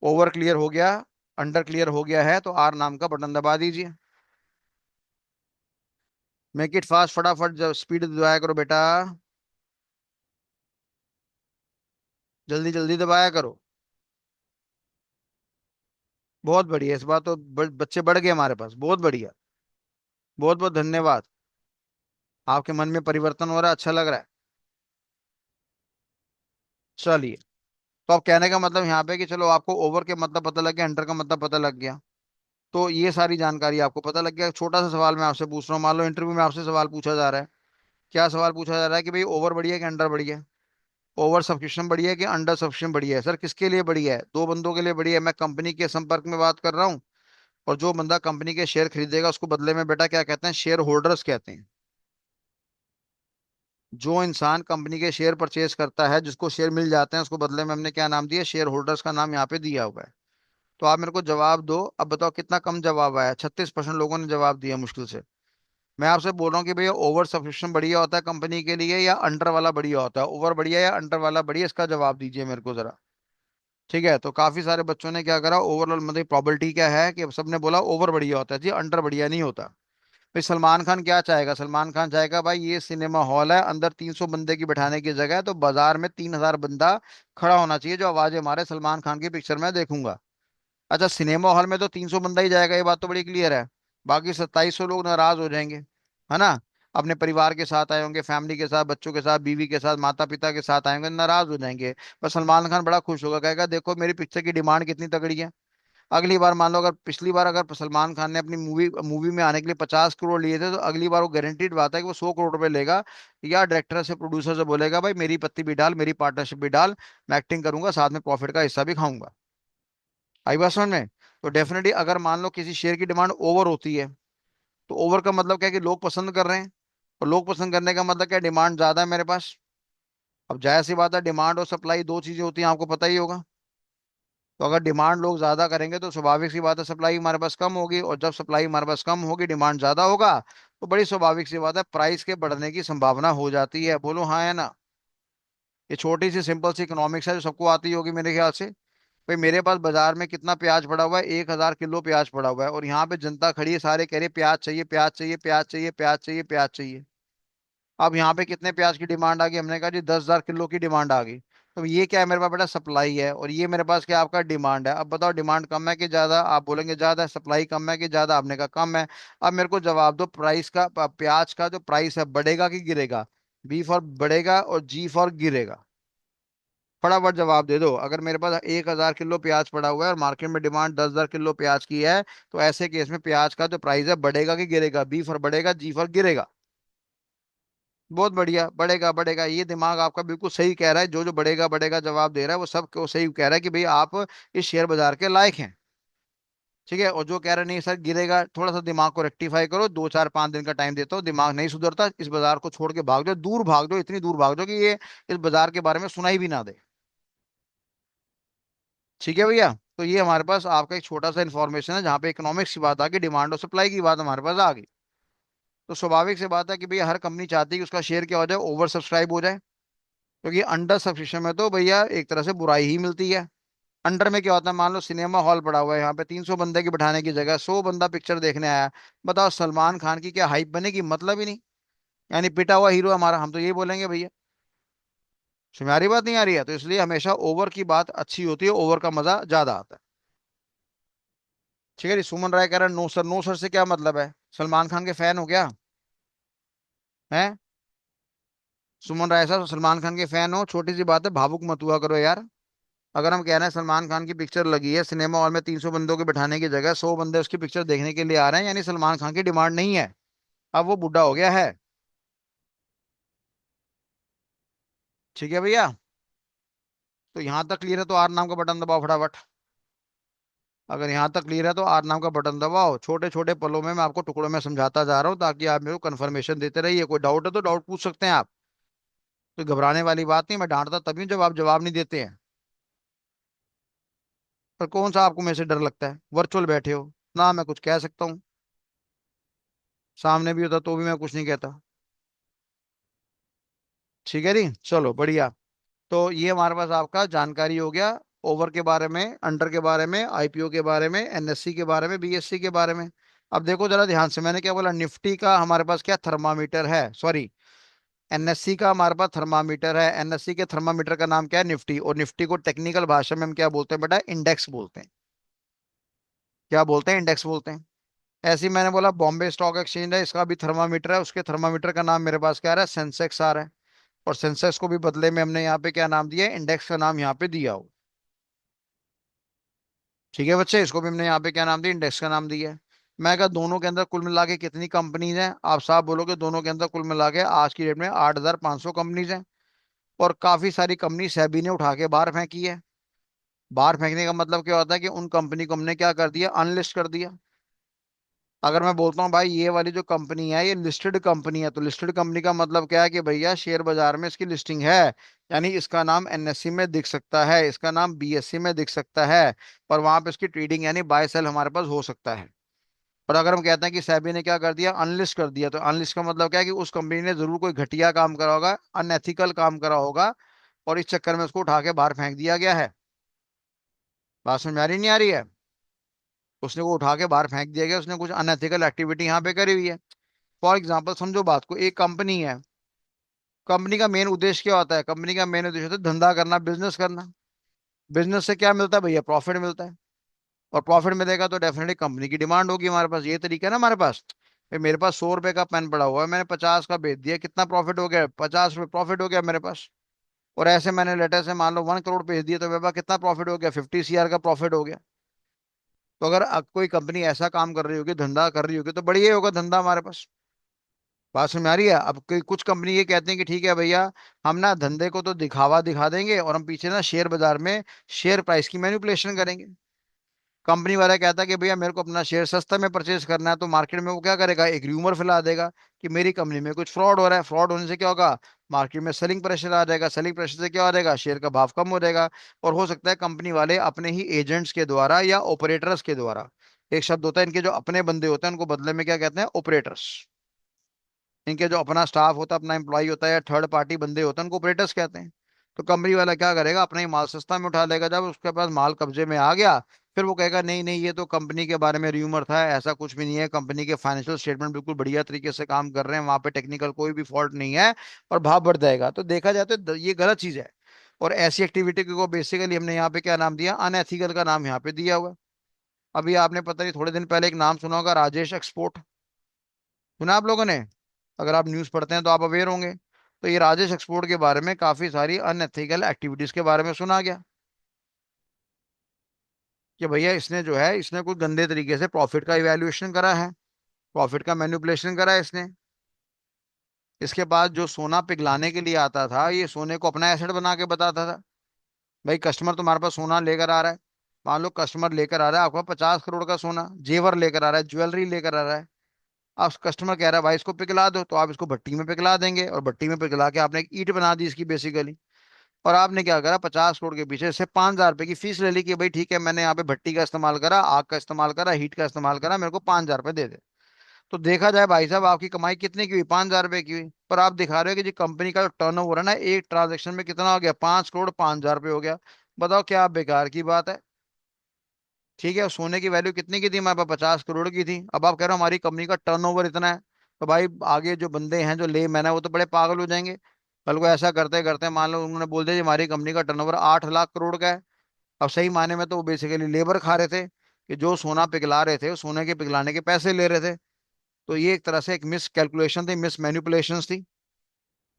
Over clear हो गया, अंडर क्लियर हो गया है तो आर नाम का बटन दबा दीजिए। मेक इट फास्ट, फटाफट स्पीड दबाया करो बेटा, जल्दी जल्दी दबाया करो। बहुत बढ़िया, इस बार तो बच्चे बढ़ गए हमारे पास, बहुत बढ़िया। बहुत बहुत धन्यवाद। आपके मन में परिवर्तन हो रहा है, अच्छा लग रहा है। चलिए, तो आप कहने का मतलब यहाँ पे कि चलो आपको ओवर के मतलब पता लग गया, अंडर का मतलब पता लग गया, तो ये सारी जानकारी आपको पता लग गया। छोटा सा सवाल मैं आपसे पूछ रहा हूँ, मान लो इंटरव्यू में आपसे सवाल पूछा जा रहा है। क्या सवाल पूछा जा रहा है कि भाई ओवर बढ़िया है कि अंडर बढ़िया है, ओवर सब्सक्रिप्शन बढ़िया है कि अंडर सब्सक्रिप्शन बढ़िया है। सर किसके लिए बढ़िया है, दो बंदों के लिए बढ़िया है, मैं कंपनी के संपर्क में बात कर रहा हूँ। और जो बंदा कंपनी के शेयर खरीदेगा उसको बदले में बेटा क्या कहते हैं, शेयर होल्डर्स कहते हैं। जो इंसान कंपनी के शेयर परचेज करता है, जिसको शेयर मिल जाते हैं, उसको बदले में हमने क्या नाम दिया, शेयर होल्डर्स का नाम यहाँ पे दिया हुआ है। तो आप मेरे को जवाब दो, अब बताओ कितना कम जवाब आया, 36% लोगों ने जवाब दिया मुश्किल से। मैं आपसे बोल रहा हूँ कि भैया ओवर सब्सक्रिप्शन बढ़िया होता है कंपनी के लिए या अंडर वाला बढ़िया होता है, ओवर बढ़िया या अंडर वाला बढ़िया, इसका जवाब दीजिए मेरे को जरा। ठीक है, तो काफी सारे बच्चों ने क्या करा, ओवरऑल मतलब प्रॉपर्टी क्या है कि सबने बोला ओवर बढ़िया होता है जी, अंडर बढ़िया नहीं होता। भाई सलमान खान क्या चाहेगा, सलमान खान चाहेगा भाई ये सिनेमा हॉल है, अंदर 300 बंदे की बैठाने की जगह है, तो बाजार में 3000 बंदा खड़ा होना चाहिए जो आवाजें मारे, सलमान खान की पिक्चर मैं देखूंगा। अच्छा, सिनेमा हॉल में तो 300 बंदा ही जाएगा, ये बात तो बड़ी क्लियर है। बाकी 2700 लोग नाराज हो जाएंगे, है ना। अपने परिवार के साथ आए होंगे, फैमिली के साथ, बच्चों के साथ, बीवी के साथ, माता पिता के साथ आए होंगे, नाराज हो जाएंगे। पर सलमान खान बड़ा खुश होगा, कहेगा देखो मेरी पिक्चर की डिमांड कितनी तगड़ी है। अगली बार मान लो, अगर पिछली बार अगर सलमान खान ने अपनी मूवी मूवी में आने के लिए 50 करोड़ लिए थे, तो अगली बार वो गारंटीड बात है कि वो 100 करोड़ रुपए लेगा। या डायरेक्टर से, प्रोड्यूसर से बोलेगा भाई मेरी पत्ती भी डाल, मेरी पार्टनरशिप भी डाल, मैं एक्टिंग करूंगा, साथ में प्रॉफिट का हिस्सा भी खाऊंगा। आई बात समझ में। तो डेफिनेटली अगर मान लो किसी शेयर की डिमांड ओवर होती है, तो ओवर का मतलब क्या है कि लोग पसंद कर रहे हैं। और लोग पसंद करने का मतलब क्या है, डिमांड ज्यादा है मेरे पास। अब जाहिर सी बात है, डिमांड और सप्लाई दो चीजें होती हैं, आपको पता ही होगा। तो अगर डिमांड लोग ज्यादा करेंगे तो स्वाभाविक सी बात है सप्लाई हमारे पास कम होगी, और जब सप्लाई हमारे पास कम होगी, डिमांड ज्यादा होगा, तो बड़ी स्वाभाविक सी बात है प्राइस के बढ़ने की संभावना हो जाती है। बोलो हाँ है ना। ये छोटी सी सिंपल सी इकोनॉमिक्स है जो सबको आती होगी मेरे ख्याल से। भाई मेरे पास बाजार में कितना प्याज पड़ा हुआ है, 1000 किलो प्याज पड़ा हुआ है, और यहाँ पे जनता खड़ी है, सारे कह रहे प्याज चाहिए, प्याज चाहिए, प्याज चाहिए, प्याज चाहिए, प्याज चाहिए। अब यहाँ पे कितने प्याज की डिमांड आ गई, हमने कहा जी 10,000 किलो की डिमांड आ गई। तो ये क्या है, मेरे पास बेटा सप्लाई है, और ये मेरे पास क्या आपका डिमांड है। अब बताओ डिमांड कम है कि ज्यादा, आप बोलेंगे ज्यादा है, सप्लाई कम है कि ज्यादा, आपने कहा कम है। अब मेरे को जवाब दो, प्राइस का प्याज का जो प्राइस है बढ़ेगा कि गिरेगा। बी फॉर बढ़ेगा और जी फॉर गिरेगा। फटाफट जवाब दे दो। अगर मेरे पास 1000 किलो प्याज पड़ा हुआ है और मार्केट में डिमांड 10,000 किलो प्याज की है, तो ऐसे केस में प्याज का जो प्राइस है बढ़ेगा कि गिरेगा, बी फॉर बढ़ेगा, जी फॉर गिरेगा। बहुत बढ़िया, बढ़ेगा बढ़ेगा, ये दिमाग आपका बिल्कुल सही कह रहा है, जो जो बढ़ेगा बढ़ेगा जवाब दे रहा है वो सब को सही कह रहा है कि भाई आप इस शेयर बाजार के लायक हैं। ठीक है, और जो कह रहे नहीं सर गिरेगा, थोड़ा सा दिमाग को रेक्टिफाई करो, 2 4 5 दिन का टाइम देता हूँ, दिमाग नहीं सुधरता, इस बाजार को छोड़ के भाग जाओ, दूर भाग जाओ, इतनी दूर भाग जाओ कि ये इस बाजार के बारे में सुनाई भी ना दे। ठीक है भैया, तो ये हमारे पास आपका एक छोटा सा इन्फॉर्मेशन है, जहाँ पे इकोनॉमिक्स की बात आ गई, डिमांड और सप्लाई की बात हमारे पास आ गई। तो स्वाभाविक सी बात है कि भैया हर कंपनी चाहती है कि उसका शेयर क्या हो जाए, ओवर सब्सक्राइब हो जाए। क्योंकि अंडर सब्सक्रिप्शन में तो भैया एक तरह से बुराई ही मिलती है। अंडर में क्या होता है, मान लो सिनेमा हॉल पड़ा हुआ है, यहाँ पे 300 बंदे की बिठाने की जगह 100 बंदा पिक्चर देखने आया। बताओ सलमान खान की क्या हाइप बनेगी, मतलब ही नहीं। यानी पिटा हुआ हीरो हमारा, हम तो यही बोलेंगे भैया। तुम्हारी बात नहीं आ रही है, तो इसलिए हमेशा ओवर की बात अच्छी होती है, ओवर का मजा ज्यादा आता है। ठीक है जी, सुमन राय कह रहा है नो सर, नो सर से क्या मतलब है, सलमान खान के फैन हो क्या, हैं। सुमन राय साहब सलमान खान के फैन हो, छोटी सी बात है, भावुक मत हुआ करो यार। अगर हम कह रहे हैं सलमान खान की पिक्चर लगी है सिनेमा हॉल में, 300 बंदों के बिठाने की जगह 100 बंदे उसकी पिक्चर देखने के लिए आ रहे हैं, यानी सलमान खान की डिमांड नहीं है। अब वो बुढ़ा हो गया है। ठीक है भैया। तो यहाँ तक क्लियर है तो आर नाम का बटन दबाओ फटाफट। अगर यहाँ तक क्लियर है तो आर नाम का बटन दबाओ। छोटे छोटे पलों में मैं आपको टुकड़ों में समझाता जा रहा हूँ, ताकि आप मेरे को कंफर्मेशन देते रहिए। कोई डाउट है तो डाउट पूछ सकते हैं आप। कोई घबराने वाली बात नहीं, मैं डांटता तभी हूँ जब आप जवाब नहीं देते हैं। पर कौन सा आपको मेरे से डर लगता है? वर्चुअल बैठे हो ना, मैं कुछ कह सकता हूँ। सामने भी होता तो भी मैं कुछ नहीं कहता। ठीक है जी, चलो बढ़िया। तो ये हमारे पास आपका जानकारी हो गया। ओवर के बारे में, अंडर के बारे में, आईपीओ के बारे में, एनएससी के बारे में, बीएससी के बारे में। अब देखो जरा ध्यान से, मैंने क्या बोला? निफ्टी का हमारे पास क्या थर्मामीटर है, सॉरी, एनएससी का हमारे पास थर्मामीटर है। एनएससी के थर्मामीटर का नाम क्या है? निफ्टी। और निफ्टी को टेक्निकल भाषा में हम क्या बोलते हैं बेटा? इंडेक्स बोलते हैं। क्या बोलते हैं? इंडेक्स बोलते हैं। ऐसे ही मैंने बोला बॉम्बे स्टॉक एक्सचेंज है, इसका भी थर्मामीटर है, उसके थर्मामीटर का नाम मेरे पास क्या आ रहा है? सेंसेक्स आ रहा है। और सेंसेक्स को भी बदले में हमने यहाँ पे क्या नाम दिया है? इंडेक्स का नाम यहाँ पे दिया हो। ठीक है बच्चे, इसको भी हमने यहाँ पे क्या नाम दिया? इंडेक्स का नाम दिया है। मैं कहा दोनों के अंदर कुल मिला के कितनी कंपनीज हैं? आप साहब बोलोगे दोनों के अंदर कुल मिला के आज की डेट में 8,500 कंपनीज हैं। और काफी सारी कंपनी सेबी ने उठा के बाहर फेंकी है। बाहर फेंकने का मतलब क्या होता है? कि उन कंपनी को हमने क्या कर दिया? अनलिस्ट कर दिया। अगर मैं बोलता हूँ भाई ये वाली जो कंपनी है ये लिस्टेड कंपनी है, तो लिस्टेड कंपनी का मतलब क्या है? कि भैया शेयर बाजार में इसकी लिस्टिंग है। यानी इसका नाम एनएससी में दिख सकता है, इसका नाम बीएससी में दिख सकता है। और वहां पे इसकी ट्रेडिंग यानी बाय सेल हमारे पास हो सकता है। और अगर हम कहते हैं कि सेबी ने क्या कर दिया? अनलिस्ट कर दिया, तो अनलिस्ट का मतलब क्या है? कि उस कंपनी ने जरूर कोई घटिया काम करा होगा, अनएथिकल काम करा होगा, और इस चक्कर में उसको उठा के बाहर फेंक दिया गया है। बात समझ में आ रही नहीं आ रही है? उसने वो उठा के बाहर फेंक दिया गया, उसने कुछ अनएथिकल एक्टिविटी यहाँ पे करी हुई है। फॉर एग्जाम्पल समझो बात को, एक कंपनी है। कंपनी का मेन उद्देश्य क्या होता है? कंपनी का मेन उद्देश्य होता है धंधा करना, बिजनेस करना। बिजनेस से क्या मिलता है भैया? प्रॉफिट मिलता है। और प्रॉफिट मिलेगा तो डेफिनेटली कंपनी की डिमांड होगी हमारे पास। ये तरीका है ना हमारे पास। भाई मेरे पास 100 रुपए का पेन पड़ा हुआ है, मैंने 50 का बेच दिया, कितना प्रॉफिट हो गया? 50 रुपये प्रॉफिट हो गया मेरे पास। और ऐसे मैंने लेटर से मान लो 1 करोड़ बेच दिया, तो मेरे पास कितना प्रॉफिट हो गया? 50 CR का प्रॉफिट हो गया। तो अगर अब कोई कंपनी ऐसा काम कर रही होगी, धंधा कर रही होगी, तो बढ़िया ही होगा धंधा हमारे पास। बात समझ में आ रही है? अब कोई कुछ कंपनी ये कहते हैं कि ठीक है भैया, हम ना धंधे को तो दिखावा दिखा देंगे और हम पीछे ना शेयर बाजार में शेयर प्राइस की मैनिपुलेशन करेंगे। कंपनी वाला कहता है कि भैया मेरे को अपना शेयर सस्ता में परचेज करना है, तो मार्केट में वो क्या करेगा? एक र्यूमर फैला देगा कि मेरी कंपनी में कुछ फ्रॉड हो रहा है। फ्रॉड होने से क्या होगा? मार्केट में सेलिंग प्रेशर आ जाएगा। सेलिंग प्रेशर से क्या हो जाएगा? शेयर का भाव कम हो जाएगा। और हो सकता है कंपनी वाले अपने ही एजेंट्स के द्वारा या ऑपरेटर्स के द्वारा, एक शब्द होता है इनके जो अपने बंदे होते हैं उनको बदले में क्या कहते हैं? ऑपरेटर्स। इनके जो अपना स्टाफ होता है, अपना एम्प्लॉय होता है, या थर्ड पार्टी बंदे होते हैं, उनको ऑपरेटर्स कहते हैं। तो कंपनी वाला क्या करेगा? अपना ही माल सस्ता में उठा लेगा। जब उसके पास माल कब्जे में आ गया, फिर वो कहेगा नहीं नहीं ये तो कंपनी के बारे में र्यूमर था, ऐसा कुछ भी नहीं है, कंपनी के फाइनेंशियल स्टेटमेंट बिल्कुल बढ़िया तरीके से काम कर रहे हैं, वहां पे टेक्निकल कोई भी फॉल्ट नहीं है। और भाव बढ़ जाएगा। तो देखा जाए तो ये गलत चीज है। और ऐसी एक्टिविटी को बेसिकली हमने यहाँ पे क्या नाम दिया? अनएथिकल का नाम यहाँ पे दिया हुआ है। अभी आपने पता नहीं थोड़े दिन पहले एक नाम सुना होगा, राजेश एक्सपोर्ट। सुना आप लोगों ने? अगर आप न्यूज़ पढ़ते हैं तो आप अवेयर होंगे। तो ये राजेश एक्सपोर्ट के बारे में काफी सारी अनएथिकल एक्टिविटीज के बारे में सुना गया। कि भैया इसने जो है, इसने कोई गंदे तरीके से प्रॉफिट का इवैल्यूएशन करा है, प्रॉफिट का मैनिपुलेशन करा है इसने। इसके बाद जो सोना पिघलाने के लिए आता था, ये सोने को अपना एसेट बना के बताता था। भाई कस्टमर तुम्हारे पास सोना लेकर आ रहा है। मान लो कस्टमर लेकर आ रहा है आपका 50 करोड़ का सोना, जेवर लेकर आ रहा है, ज्वेलरी लेकर आ रहा है। आप कस्टमर कह रहा है भाई इसको पिघला दो, तो आप इसको भट्टी में पिघला देंगे, और भट्टी में पिघला के आपने एक ईंट बना दी इसकी बेसिकली। और आपने क्या करा? 50 करोड़ के पीछे से 5,000 रुपए की फीस ले ली कि भाई ठीक है, मैंने यहाँ पे भट्टी का इस्तेमाल करा, आग का इस्तेमाल करा, हीट का इस्तेमाल करा, मेरे को 5,000 रुपए दे दे। तो देखा जाए भाई साहब, आपकी कमाई कितनी की हुई? 5,000 रुपए की हुई। पर आप दिखा रहे हो कि जी कंपनी का जो टर्नओवर है ना, एक ट्रांजेक्शन में कितना हो गया? 5 करोड़ 5,000 रुपये हो गया। बताओ क्या बेकार की बात है? ठीक है, सोने की वैल्यू कितनी की थी हमारे पास? 50 करोड़ की थी। अब आप कह रहे हो हमारी कंपनी का टर्नओवर इतना है। तो भाई आगे जो बंदे हैं, जो ले मैन है, वो तो बड़े पागल हो जाएंगे। कल को ऐसा करते करते मान लो उन्होंने बोल दिया जी हमारी कंपनी का टर्नओवर 8 लाख करोड़ का है। अब सही मायने में तो वो बेसिकली लेबर खा रहे थे, कि जो सोना पिघला रहे थे वो सोने के पिघलाने के पैसे ले रहे थे। तो ये एक तरह से एक मिस कैलकुलेशन थी, मिस मैनिपुलेशन थी।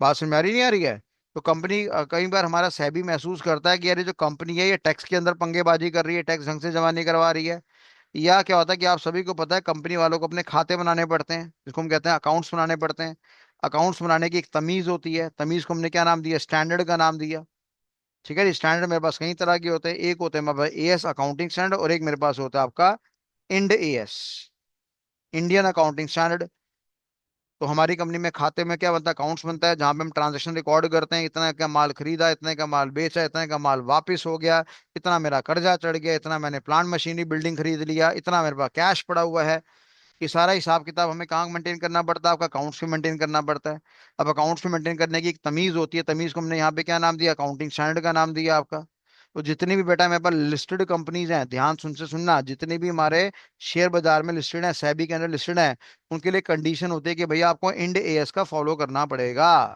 बात समझ में आ रही नहीं आ रही है? तो कंपनी कई बार हमारा सेबी महसूस करता है कि यार ये जो कंपनी है ये टैक्स के अंदर पंगेबाजी कर रही है, टैक्स ढंग से जमा नहीं करवा रही है। या क्या होता है कि आप सभी को पता है कंपनी वालों को अपने खाते बनाने पड़ते हैं, जिसको हम कहते हैं अकाउंट्स बनाने पड़ते हैं। अकाउंट्स बनाने की एक तमीज होती है, तमीज को हमने क्या नाम दिया, स्टैंडर्ड का नाम दिया। ठीक है जी, स्टैंडर्ड मेरे पास कई तरह के होते हैं, एक होते हैं मेरे पास एएस अकाउंटिंग स्टैंडर्ड, और एक मेरे पास होता है आपका Ind AS, Indian accounting standard. तो हमारी कंपनी में खाते में क्या बनता है, अकाउंट्स बनता है, जहां पे हम ट्रांजैक्शन रिकॉर्ड करते हैं, इतना का माल खरीदा, इतने का माल बेचा, इतने का माल वापस हो गया, इतना मेरा कर्जा चढ़ गया, इतना मैंने प्लांट मशीनरी बिल्डिंग खरीद लिया, इतना मेरे पास कैश पड़ा हुआ है। ये सारा हिसाब किताब हमें कहाँ मेंटेन करना पड़ता है, आपका अकाउंट्स में मेंटेन करना पड़ता है। अब अकाउंट्स में मेंटेन करने की एक तमीज होती है, तमीज को हमने यहाँ पे क्या नाम दिया, अकाउंटिंग स्टैंडर्ड का नाम दिया आपका। तो जितनी भी बेटा मेरे पास लिस्टेड कंपनीज हैं, ध्यान सुन से सुनना, जितनी भी हमारे शेयर बाजार में लिस्टेड है, सेबी के अंदर लिस्टेड है, उनके लिए कंडीशन होती है कि भैया आपको इंड एएस का फॉलो करना पड़ेगा।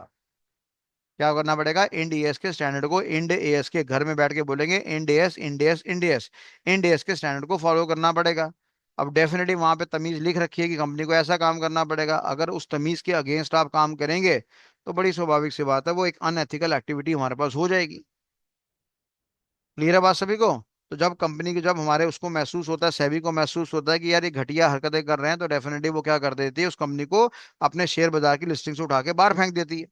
क्या करना पड़ेगा, इंड एएस के स्टैंडर्ड को, इंड एएस के घर में बैठ के बोलेंगे Ind AS, Ind AS, Ind AS, Ind AS के स्टैंडर्ड को फॉलो करना पड़ेगा। अब डेफिनेटली वहां पे तमीज लिख रखी है कि कंपनी को ऐसा काम करना पड़ेगा, अगर उस तमीज के अगेंस्ट आप काम करेंगे तो बड़ी स्वाभाविक सी बात है वो एक अनएथिकल एक्टिविटी हमारे पास हो जाएगी। क्लियर है बात सभी को। तो जब कंपनी के, जब हमारे उसको महसूस होता है, सेबी को महसूस होता है कि यार ये घटिया हरकतें कर रहे हैं, तो डेफिनेटली वो क्या कर देती है, उस कंपनी को अपने शेयर बाजार की लिस्टिंग से उठा के बाहर फेंक देती है।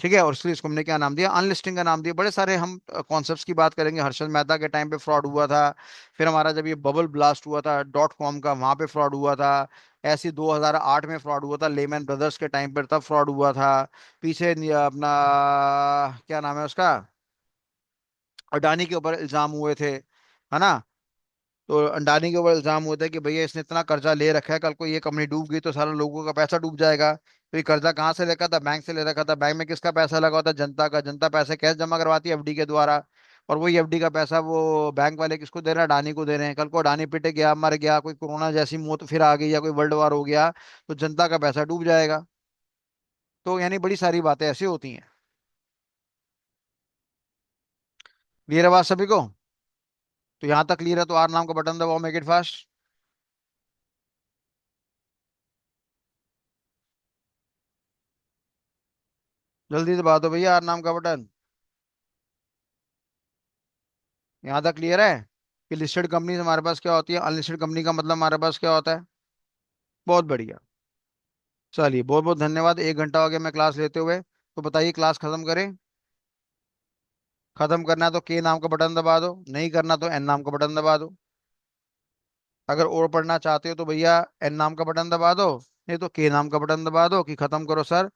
ठीक है, और इसलिए इसको हमने क्या नाम दिया, अनलिस्टिंग का नाम दिया। बड़े सारे हम कॉन्सेप्ट्स की बात करेंगे, हर्षद मेहता के टाइम पे फ्रॉड हुआ था, फिर हमारा जब ये बबल ब्लास्ट हुआ था डॉट कॉम का, वहां पे फ्रॉड हुआ था। ऐसे 2008 में फ्रॉड हुआ था, लेमैन ब्रदर्स के टाइम पर, तब फ्रॉड हुआ था। पीछे अपना क्या नाम है उसका, अडानी के ऊपर इल्जाम हुए थे, है ना। तो अंडानी के ऊपर इल्जाम होता है कि भैया इसने इतना कर्जा ले रखा है, कल को ये कंपनी डूब गई तो सारा लोगों का पैसा डूब जाएगा। तो ये कर्जा कहाँ से लेकर था, बैंक से ले रखा था। बैंक में किसका पैसा लगा होता है, जनता का। जनता पैसे कैश जमा करवाती है एफडी के द्वारा, और वही एफडी का पैसा वो बैंक वाले किसको दे रहे हैं, अडानी को दे रहे हैं। कल को अडानी पिटे गया, मर गया, कोई कोरोना जैसी मौत फिर आ गई, या कोई वर्ल्ड वार हो गया, तो जनता का पैसा डूब जाएगा। तो यानी बड़ी सारी बातें ऐसी होती हैं। क्लियर है बात सभी को। तो यहाँ तक क्लियर है तो आर नाम का बटन दबाओ, मेक इट फास्ट। जल्दी दबा दो भैया आर नाम का बटन। यहाँ तक क्लियर है कि लिस्टेड कंपनी हमारे पास क्या होती है, अनलिस्टेड कंपनी का मतलब हमारे पास क्या होता है। बहुत बढ़िया। चलिए बहुत बहुत धन्यवाद, 1 घंटा हो गया मैं क्लास लेते हुए। तो बताइए क्लास खत्म करें। खत्म करना है तो के नाम का बटन दबा दो, नहीं करना तो एन नाम का बटन दबा दो। अगर और पढ़ना चाहते हो तो भैया एन नाम का बटन दबा दो, नहीं तो के नाम का बटन दबा दो कि खत्म करो सर,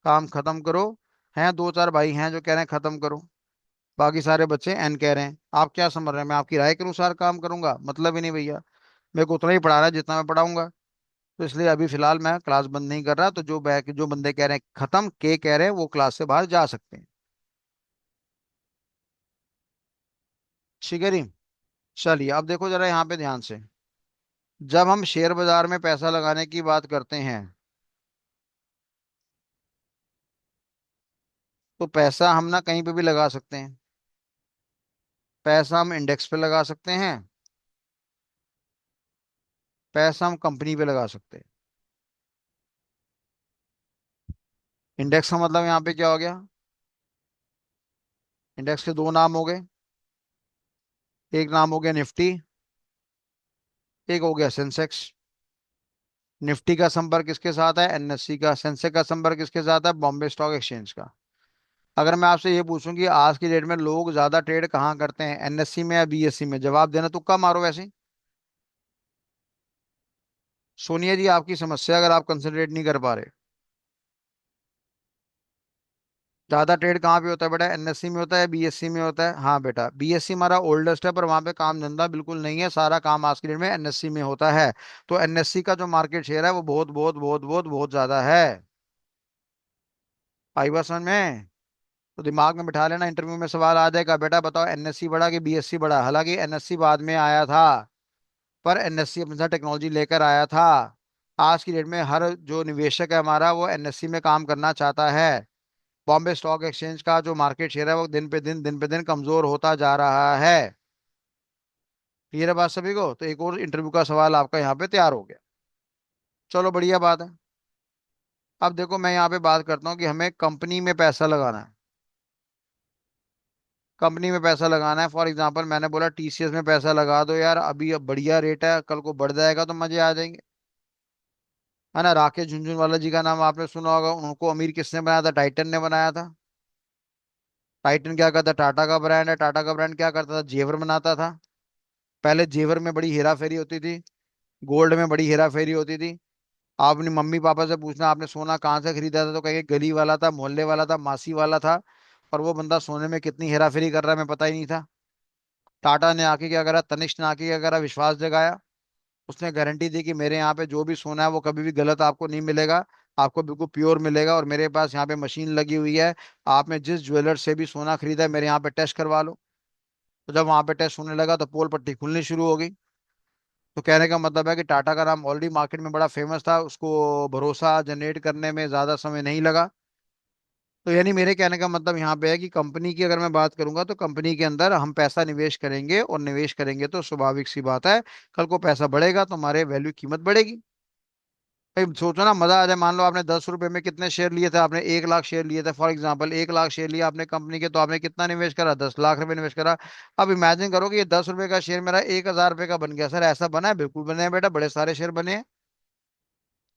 काम खत्म करो। हैं दो चार भाई हैं जो कह रहे हैं खत्म करो, बाकी सारे बच्चे एन कह रहे हैं। आप क्या समझ रहे हैं, मैं आपकी राय के अनुसार काम करूंगा, मतलब ही नहीं भैया। मेरे को उतना ही पढ़ा रहा है जितना मैं पढ़ाऊंगा। तो इसलिए अभी फिलहाल मैं क्लास बंद नहीं कर रहा, तो जो बैक जो बंदे कह रहे हैं खत्म, के कह रहे हैं, वो क्लास से बाहर जा सकते हैं। ठीक है जी। चलिए अब देखो जरा यहाँ पे ध्यान से, जब हम शेयर बाजार में पैसा लगाने की बात करते हैं, तो पैसा हम ना कहीं पे भी लगा सकते हैं। पैसा हम इंडेक्स पे लगा सकते हैं, पैसा हम कंपनी पे लगा सकते हैं। इंडेक्स का मतलब यहाँ पे क्या हो गया, इंडेक्स के दो नाम हो गए, एक नाम हो गया निफ्टी, एक हो गया सेंसेक्स। निफ्टी का संपर्क किसके साथ है, एनएससी का। सेंसेक्स का संपर्क किसके साथ है, बॉम्बे स्टॉक एक्सचेंज का। अगर मैं आपसे ये पूछूं कि आज की डेट में लोग ज्यादा ट्रेड कहाँ करते हैं, एनएससी में या बीएससी में, जवाब देना, तुक्का मारो वैसे ही। सोनिया जी आपकी समस्या, अगर आप कंसंट्रेट नहीं कर पा रहे, ज्यादा ट्रेड कहाँ पे होता है बेटा, एनएससी में होता है, बीएससी में होता है। हाँ बेटा, बीएससी हमारा ओल्डेस्ट है, पर वहां पे काम धंधा बिल्कुल नहीं है, सारा काम आज की डेट में एनएससी में होता है। तो एनएससी का जो मार्केट शेयर है वो बहुत बहुत बहुत बहुत बहुत ज्यादा है। आई बात समझ में। तो दिमाग में बिठा लेना, इंटरव्यू में सवाल आ जाएगा, बेटा बताओ एनएससी बड़ा कि बीएससी बड़ा। हालांकि एनएससी बाद में आया था, पर एनएससी अपने साथ टेक्नोलॉजी लेकर आया था। आज की डेट में हर जो निवेशक है हमारा वो एनएससी में काम करना चाहता है। बॉम्बे स्टॉक एक्सचेंज का जो मार्केट शेयर है वो दिन पे दिन कमजोर होता जा रहा है। क्लियर है बात सभी को। तो एक और इंटरव्यू का सवाल आपका यहाँ पे तैयार हो गया। चलो बढ़िया बात है। अब देखो मैं यहाँ पे बात करता हूँ कि हमें कंपनी में पैसा लगाना है। कंपनी में पैसा लगाना है, फॉर एग्जांपल मैंने बोला टीसीएस में पैसा लगा दो यार, अभी अब बढ़िया रेट है, कल को बढ़ जाएगा तो मजे आ जाएंगे। है ना, राकेश झुनझुनवाला जी का नाम आपने सुना होगा, उनको अमीर किसने बनाया था? टाइटन ने बनाया था। टाइटन क्या करता? टाटा का ब्रांड है। टाटा का ब्रांड क्या करता था? जेवर बनाता था। पहले जेवर में बड़ी हेरा फेरी होती थी, गोल्ड में बड़ी हेरा फेरी होती थी। आप अपनी मम्मी पापा से पूछना आपने सोना कहाँ से खरीदा था, तो कहेंगे गली वाला था, मोहल्ले वाला था, मासी वाला था। और वो बंदा सोने में कितनी हेरा फेरी कर रहा है, मैं पता ही नहीं था। टाटा ने आके क्या करा, तनिष्क ने आके क्या करा, विश्वास जगाया। उसने गारंटी दी कि मेरे यहाँ पे जो भी सोना है वो कभी भी गलत आपको नहीं मिलेगा, आपको बिल्कुल प्योर मिलेगा, और मेरे पास यहाँ पे मशीन लगी हुई है। आपने जिस ज्वेलर से भी सोना खरीदा है मेरे यहाँ पे टेस्ट करवा लो। तो जब वहां पे टेस्ट होने लगा तो पोल पट्टी खुलनी शुरू हो गई। तो कहने का मतलब है कि टाटा का नाम ऑलरेडी मार्केट में बड़ा फेमस था, उसको भरोसा जनरेट करने में ज्यादा समय नहीं लगा। तो यानी मेरे कहने का मतलब यहाँ पे है कि कंपनी की अगर मैं बात करूंगा तो कंपनी के अंदर हम पैसा निवेश करेंगे, और निवेश करेंगे तो स्वाभाविक सी बात है, कल को पैसा बढ़ेगा तो हमारे वैल्यू कीमत बढ़ेगी। भाई सोचो ना, मजा आ जाए। मान लो आपने 10 रुपए में कितने शेयर लिए थे, आपने 1 लाख शेयर लिए थे, फॉर एग्जाम्पल 1 लाख शेयर लिया आपने कंपनी के, तो आपने कितना निवेश करा? 10 लाख रुपए निवेश करा। अब इमेजिन करो कि ये 10 रुपए का शेयर मेरा 1,000 रुपए का बन गया। सर ऐसा बना है? बिल्कुल बने हैं बेटा, बड़े सारे शेयर बने हैं।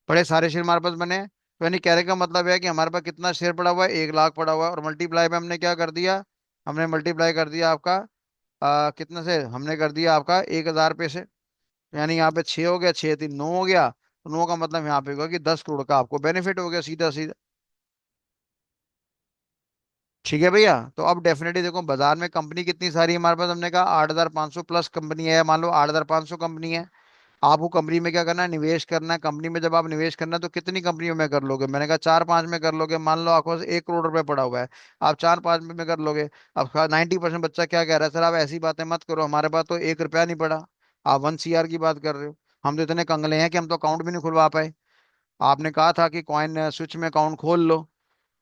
बड़े सारे शेयर हमारे पास बने हैं। तो यानी कहने का मतलब है कि हमारे पास कितना शेयर पड़ा हुआ है? 1 लाख पड़ा हुआ है, और मल्टीप्लाई में हमने क्या कर दिया? हमने मल्टीप्लाई कर दिया आपका कितने से? हमने कर दिया आपका 1,000 रुपये से। यानी यहाँ पे 6 हो गया, 6 3 9 हो गया। तो 9 का मतलब यहाँ पे होगा कि 10 करोड़ का आपको बेनिफिट हो गया सीधा सीधा। ठीक है भैया। तो अब डेफिनेटली देखो बाजार में कंपनी कितनी सारी है हमारे पास, हमने कहा 8,500 प्लस कंपनी है, मान लो 8,500 कंपनी है। आपको कंपनी में क्या करना है? निवेश करना है। कंपनी में जब आप निवेश करना है तो कितनी कंपनियों में कर लोगे? मैंने कहा 4 5 में कर लोगे। मान लो आपके पास 1 करोड़ रुपए पड़ा हुआ है, आप 4 5 में कर लोगे। अब 90% बच्चा क्या कह रहा है, सर आप ऐसी बातें मत करो, हमारे पास तो 1 रुपया नहीं पड़ा। आप 1 CR की बात कर रहे हो। हम तो इतने कंगले हैं कि हम तो अकाउंट भी नहीं खुलवा पाए। आपने कहा था कि कॉइन स्विच में अकाउंट खोल लो,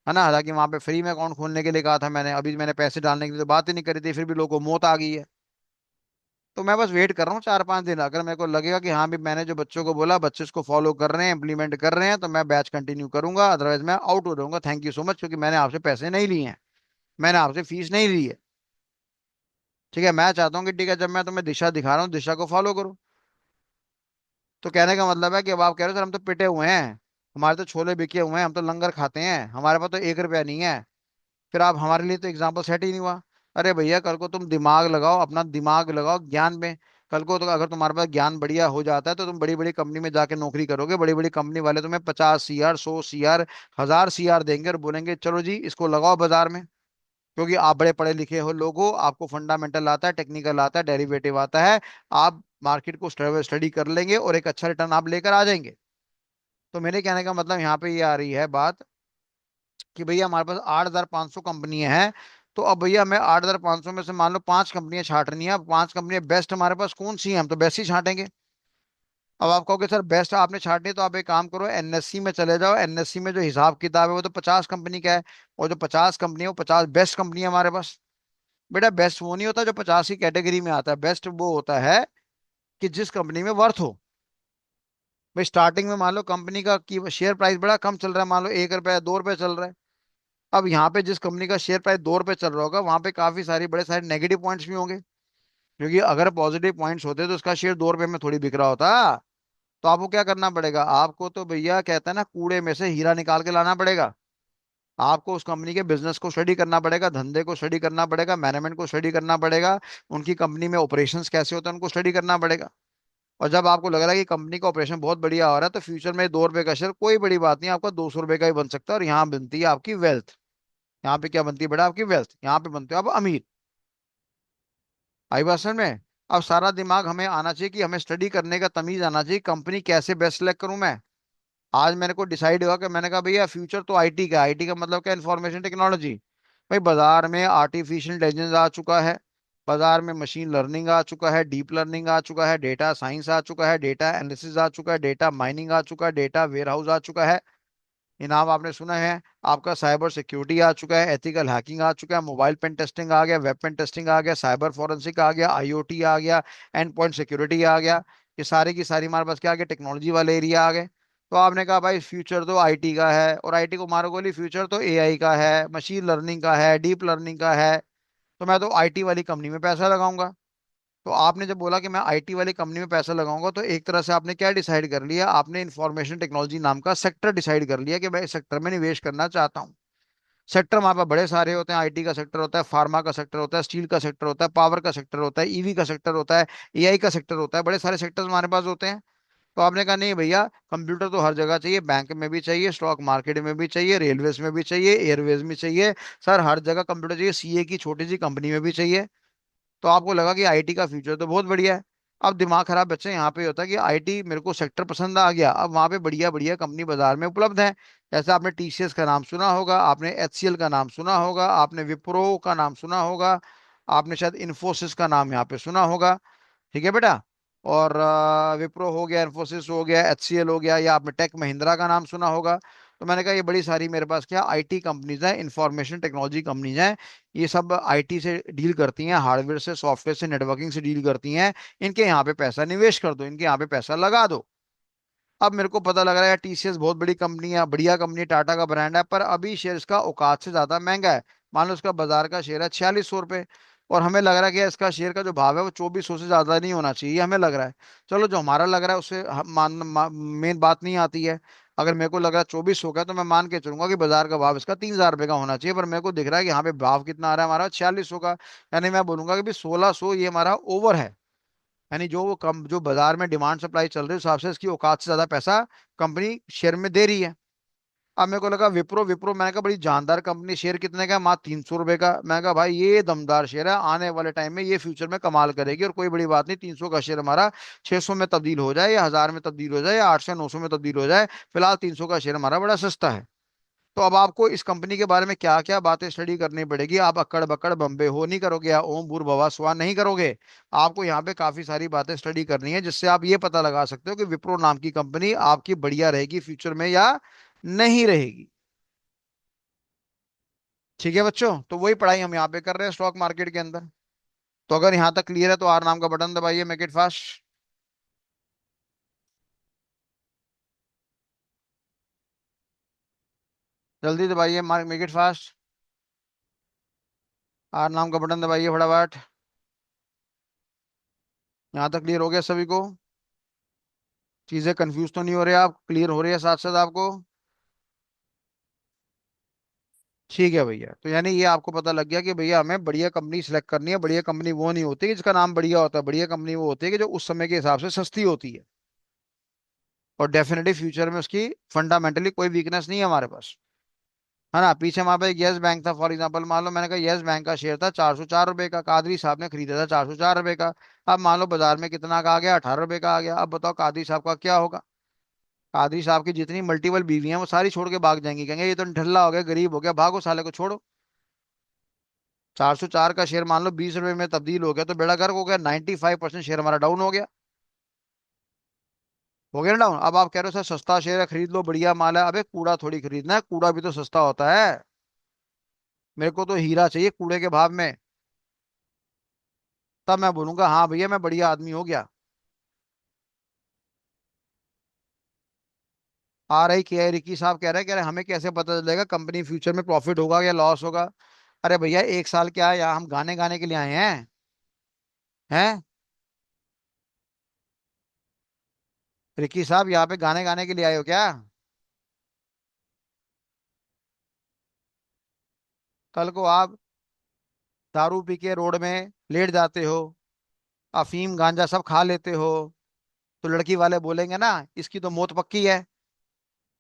है ना, हालांकि वहां पे फ्री में अकाउंट खोलने के लिए कहा था मैंने, अभी मैंने पैसे डालने के लिए तो बात ही नहीं करी थी, फिर भी लोगों को मौत आ गई है। तो मैं बस वेट कर रहा हूँ 4 5 दिन, अगर मेरे को लगेगा कि हाँ भी मैंने जो बच्चों को बोला बच्चे इसको फॉलो कर रहे हैं, इंप्लीमेंट कर रहे हैं, तो मैं बैच कंटिन्यू करूंगा, अदरवाइज मैं आउट हो जाऊंगा। थैंक यू सो मच, क्योंकि मैंने आपसे पैसे नहीं लिए हैं, मैंने आपसे फीस नहीं ली है। ठीक है, मैं चाहता हूँ कि ठीक है, जब मैं तुम्हें दिशा दिखा रहा हूँ दिशा को फॉलो करो। तो कहने का मतलब है कि अब आप कह रहे हो सर हम तो पिटे हुए हैं, हमारे तो छोले बिके हुए हैं, हम तो लंगर खाते हैं, हमारे पास तो 1 रुपया नहीं है। फिर आप हमारे लिए तो एग्जाम्पल सेट ही नहीं हुआ। अरे भैया कल को तुम दिमाग लगाओ, अपना दिमाग लगाओ ज्ञान में। कल को तो अगर तुम्हारे पास ज्ञान बढ़िया हो जाता है तो तुम बड़ी बड़ी कंपनी में जाके नौकरी करोगे, बड़ी बड़ी कंपनी वाले तुम्हें 50 CR 100 CR 1,000 CR देंगे और बोलेंगे चलो जी इसको लगाओ बाजार में। क्योंकि आप बड़े पढ़े लिखे हो लोग हो, आपको फंडामेंटल आता है, टेक्निकल आता है, डेरिवेटिव आता है। आप मार्केट को स्टडी कर लेंगे और एक अच्छा रिटर्न आप लेकर आ जाएंगे। तो मेरे कहने का मतलब यहाँ पे ये आ रही है बात कि भैया हमारे पास 8,500 कंपनियां हैं। तो अब भैया मैं 8,500 में से मान लो 5 कंपनियां छांटनी है, 5 कंपनियां बेस्ट हमारे पास कौन सी हैं, हम तो बेस्ट ही छांटेंगे। अब आप कहोगे सर बेस्ट आपने छांटनी है, तो आप एक काम करो एनएससी में चले जाओ, एनएससी में जो हिसाब किताब है वो तो 50 कंपनी का है। और जो 50 कंपनी है वो 50 बेस्ट कंपनी है हमारे पास। बेटा बेस्ट वो नहीं होता जो 50 की कैटेगरी में आता है, बेस्ट वो होता है कि जिस कंपनी में वर्थ हो। भाई स्टार्टिंग में मान लो कंपनी का की शेयर प्राइस बड़ा कम चल रहा है, मान लो 1 रुपया 2 रुपये चल रहा है। अब यहाँ पे जिस कंपनी का शेयर प्राइस 2 रुपये चल रहा होगा वहां पे काफी सारी बड़े सारे नेगेटिव पॉइंट्स भी होंगे, क्योंकि अगर पॉजिटिव पॉइंट्स होते तो उसका शेयर 2 रुपये में थोड़ी बिक रहा होता। तो आपको क्या करना पड़ेगा? आपको तो भैया कहते हैं ना कूड़े में से हीरा निकाल के लाना पड़ेगा। आपको उस कंपनी के बिजनेस को स्टडी करना पड़ेगा, धंधे को स्टडी करना पड़ेगा, मैनेजमेंट को स्टडी करना पड़ेगा, उनकी कंपनी में ऑपरेशंस कैसे होते हैं उनको स्टडी करना पड़ेगा। और जब आपको लग रहा है कि कंपनी का ऑपरेशन बहुत बढ़िया हो रहा है तो फ्यूचर में 2 रुपए का शेयर कोई बड़ी बात नहीं, आपका 200 रुपए का ही बन सकता है, और यहाँ बनती है आपकी वेल्थ। यहाँ पे क्या बनती है बेटा? आपकी वेल्थ। यहाँ पे बनते हो आप अमीर। आई बात समझ में? अब सारा दिमाग हमें आना चाहिए कि हमें स्टडी करने का तमीज आना चाहिए, कंपनी कैसे बेस्ट सेलेक्ट करूं मैं। आज मेरे को डिसाइड हुआ कि मैंने कहा भैया फ्यूचर तो आईटी का, आईटी का मतलब क्या? Information technology. भाई बाजार में आर्टिफिशियल इंटेलिजेंस आ चुका है, बाजार में मशीन लर्निंग आ चुका है, डीप लर्निंग आ चुका है, डेटा साइंस आ चुका है, डेटा एनालिसिस आ चुका है, डेटा माइनिंग आ चुका है, डेटा वेयरहाउस आ चुका है। ये नाम आपने सुना है। आपका साइबर सिक्योरिटी आ चुका है, एथिकल हैकिंग आ चुका है, मोबाइल पेन टेस्टिंग आ गया, वेब पेन टेस्टिंग आ गया, साइबर फॉरेंसिक आ गया, आईओटी आ गया, एंड पॉइंट सिक्योरिटी आ गया। ये सारी की सारी हमारे पास क्या आ गया? टेक्नोलॉजी वाले एरिया आ गए। तो आपने कहा भाई फ्यूचर तो आईटी का है, और आईटी को मारो गोली, फ्यूचर तो एआई का है, मशीन लर्निंग का है, डीप लर्निंग का है। तो मैं तो आईटी वाली कंपनी में पैसा लगाऊंगा। तो आपने जब बोला कि मैं आईटी वाली कंपनी में पैसा लगाऊंगा, तो एक तरह से आपने क्या डिसाइड कर लिया, आपने इंफॉर्मेशन टेक्नोलॉजी नाम का सेक्टर डिसाइड कर लिया कि मैं इस सेक्टर में निवेश करना चाहता हूँ। सेक्टर वहां पर बड़े सारे होते हैं, आईटी का सेक्टर होता है, फार्मा का सेक्टर होता है, स्टील का सेक्टर होता है, पावर का सेक्टर होता है, ईवी का सेक्टर होता है, एआई का सेक्टर होता है, बड़े सारे सेक्टर्स हमारे पास होते हैं। तो आपने कहा नहीं भैया, कंप्यूटर तो हर जगह चाहिए, बैंक में भी चाहिए, स्टॉक मार्केट में भी चाहिए, रेलवेज में भी चाहिए, एयरवेज में चाहिए, सर हर जगह कंप्यूटर चाहिए, सीए की छोटी सी कंपनी में भी चाहिए। तो आपको लगा कि आईटी का फ्यूचर तो बहुत बढ़िया है। अब दिमाग खराब बच्चे यहाँ पे होता है कि आईटी मेरे को सेक्टर पसंद आ गया, अब वहां पे बढ़िया बढ़िया कंपनी बाजार में उपलब्ध है। जैसे आपने टीसीएस का नाम सुना होगा, आपने एचसीएल का नाम सुना होगा, आपने विप्रो का नाम सुना होगा, आपने शायद इन्फोसिस का नाम यहाँ पे सुना होगा। ठीक है बेटा। और विप्रो हो गया, इन्फोसिस हो गया, एचसीएल हो गया, या आपने टेक महिंद्रा का नाम सुना होगा। तो मैंने कहा ये बड़ी सारी मेरे पास क्या आईटी कंपनीज हैं, इंफॉर्मेशन टेक्नोलॉजी कंपनीज हैं। ये सब आईटी से डील करती हैं, हार्डवेयर से, सॉफ्टवेयर से, नेटवर्किंग से डील करती हैं। इनके यहाँ पे पैसा निवेश कर दो, इनके यहाँ पे पैसा लगा दो। अब मेरे को पता लग रहा है टीसीएस बहुत बड़ी कंपनी है, बढ़िया कंपनी, टाटा का ब्रांड है, पर अभी शेयर इसका औकात से ज्यादा महंगा है। मान लो इसका बाजार का शेयर है 4600 रुपये, और हमें लग रहा है कि इसका शेयर का जो भाव है वो 2400 से ज्यादा नहीं होना चाहिए, हमें लग रहा है। चलो जो हमारा लग रहा है उससे मेन बात नहीं आती है। अगर मेरे को लग रहा है 2400 का, तो मैं मान के चलूंगा कि बाजार का भाव इसका 3000 रुपये का होना चाहिए, पर मेरे को दिख रहा है कि यहाँ पे भाव कितना आ रहा है हमारा, 4600 का। यानी मैं बोलूंगा कि भी 1600 ये हमारा ओवर है। यानी जो वो कम, जो बाजार में डिमांड सप्लाई चल रही है उस हिसाब से इसकी औकात से ज्यादा पैसा कंपनी शेयर में दे रही है। अब मेरे को लगा विप्रो, विप्रो मैंने कहा बड़ी जानदार कंपनी, शेयर कितने का है, मात्र 300 रुपए का। मैंने कहा भाई ये दमदार शेयर है, आने वाले टाइम में ये फ्यूचर में कमाल करेगी, और कोई बड़ी बात नहीं, 300 का शेयर हमारा 600 में तब्दील हो जाए, या 1000 में तब्दील हो जाए, या 800 900 में तब्दील हो जाए, फिलहाल 300 का शेयर हमारा बड़ा सस्ता है। तो अब आपको इस कंपनी के बारे में क्या क्या बातें स्टडी करनी पड़ेगी, आप अक्कड़ बक्कड़ बम्बे हो नहीं करोगे, या ओम भूर्भुवः स्वा नहीं करोगे। आपको यहाँ पे काफी सारी बातें स्टडी करनी है, जिससे आप ये पता लगा सकते हो कि विप्रो नाम की कंपनी आपकी बढ़िया रहेगी फ्यूचर में या नहीं रहेगी। ठीक है बच्चों, तो वही पढ़ाई हम यहाँ पे कर रहे हैं स्टॉक मार्केट के अंदर। तो अगर यहाँ तक क्लियर है तो आर नाम का बटन दबाइए, मेक इट फास्ट। जल्दी दबाइए, mark, make it fast. R नाम का बटन दबाइए फटाफट। यहाँ तक क्लियर हो गया सभी को? चीजें कंफ्यूज तो नहीं हो रही, आप क्लियर हो रही है साथ साथ आपको? ठीक है भैया, तो यानी ये आपको पता लग गया कि भैया हमें बढ़िया कंपनी सिलेक्ट करनी है। बढ़िया कंपनी वो नहीं होती कि जिसका नाम बढ़िया होता है, बढ़िया कंपनी वो होती है कि जो उस समय के हिसाब से सस्ती होती है, और डेफिनेटली फ्यूचर में उसकी फंडामेंटली कोई वीकनेस नहीं है हमारे पास। है ना? पीछे वहां पे एक यस बैंक था, फॉर एग्जांपल मान लो मैंने कहा यस बैंक का शेयर था 404 रुपए का, कादरी साहब ने खरीदा था 404 रुपए का। अब मान लो बाजार में कितना का आ गया, 18 रुपए का आ गया। अब बताओ कादरी साहब का क्या होगा? कादरी साहब की जितनी मल्टीपल बीवी हैं वो सारी छोड़ के भाग जाएंगी, कहेंगे ये तो ढल्ला हो गया, गरीब हो गया, भागो साले को छोड़ो। 404 का शेयर मान लो 20 रुपए में तब्दील हो गया, तो बेड़ा गर्क हो गया, 95% शेयर हमारा डाउन हो गया। हो गया ना डाउन? अब आप कह रहे हो सर सस्ता शेयर है, खरीद लो, बढ़िया माल है। अबे कूड़ा थोड़ी खरीदना है, कूड़ा भी तो सस्ता होता है। मेरे को तो हीरा चाहिए कूड़े के भाव में। तब मैं बोलूंगा हाँ भैया मैं बढ़िया आदमी हो गया। आ रही के रिकी साहब कह रहे हमें कैसे पता चलेगा कंपनी फ्यूचर में प्रॉफिट होगा या लॉस होगा? अरे भैया एक साल क्या है, यहाँ हम गाने गाने के लिए आए हैं? हैं? रिकी साहब यहाँ पे गाने गाने के लिए आए हो क्या? कल को आप दारू पी के रोड में लेट जाते हो, अफीम गांजा सब खा लेते हो, तो लड़की वाले बोलेंगे ना इसकी तो मौत पक्की है,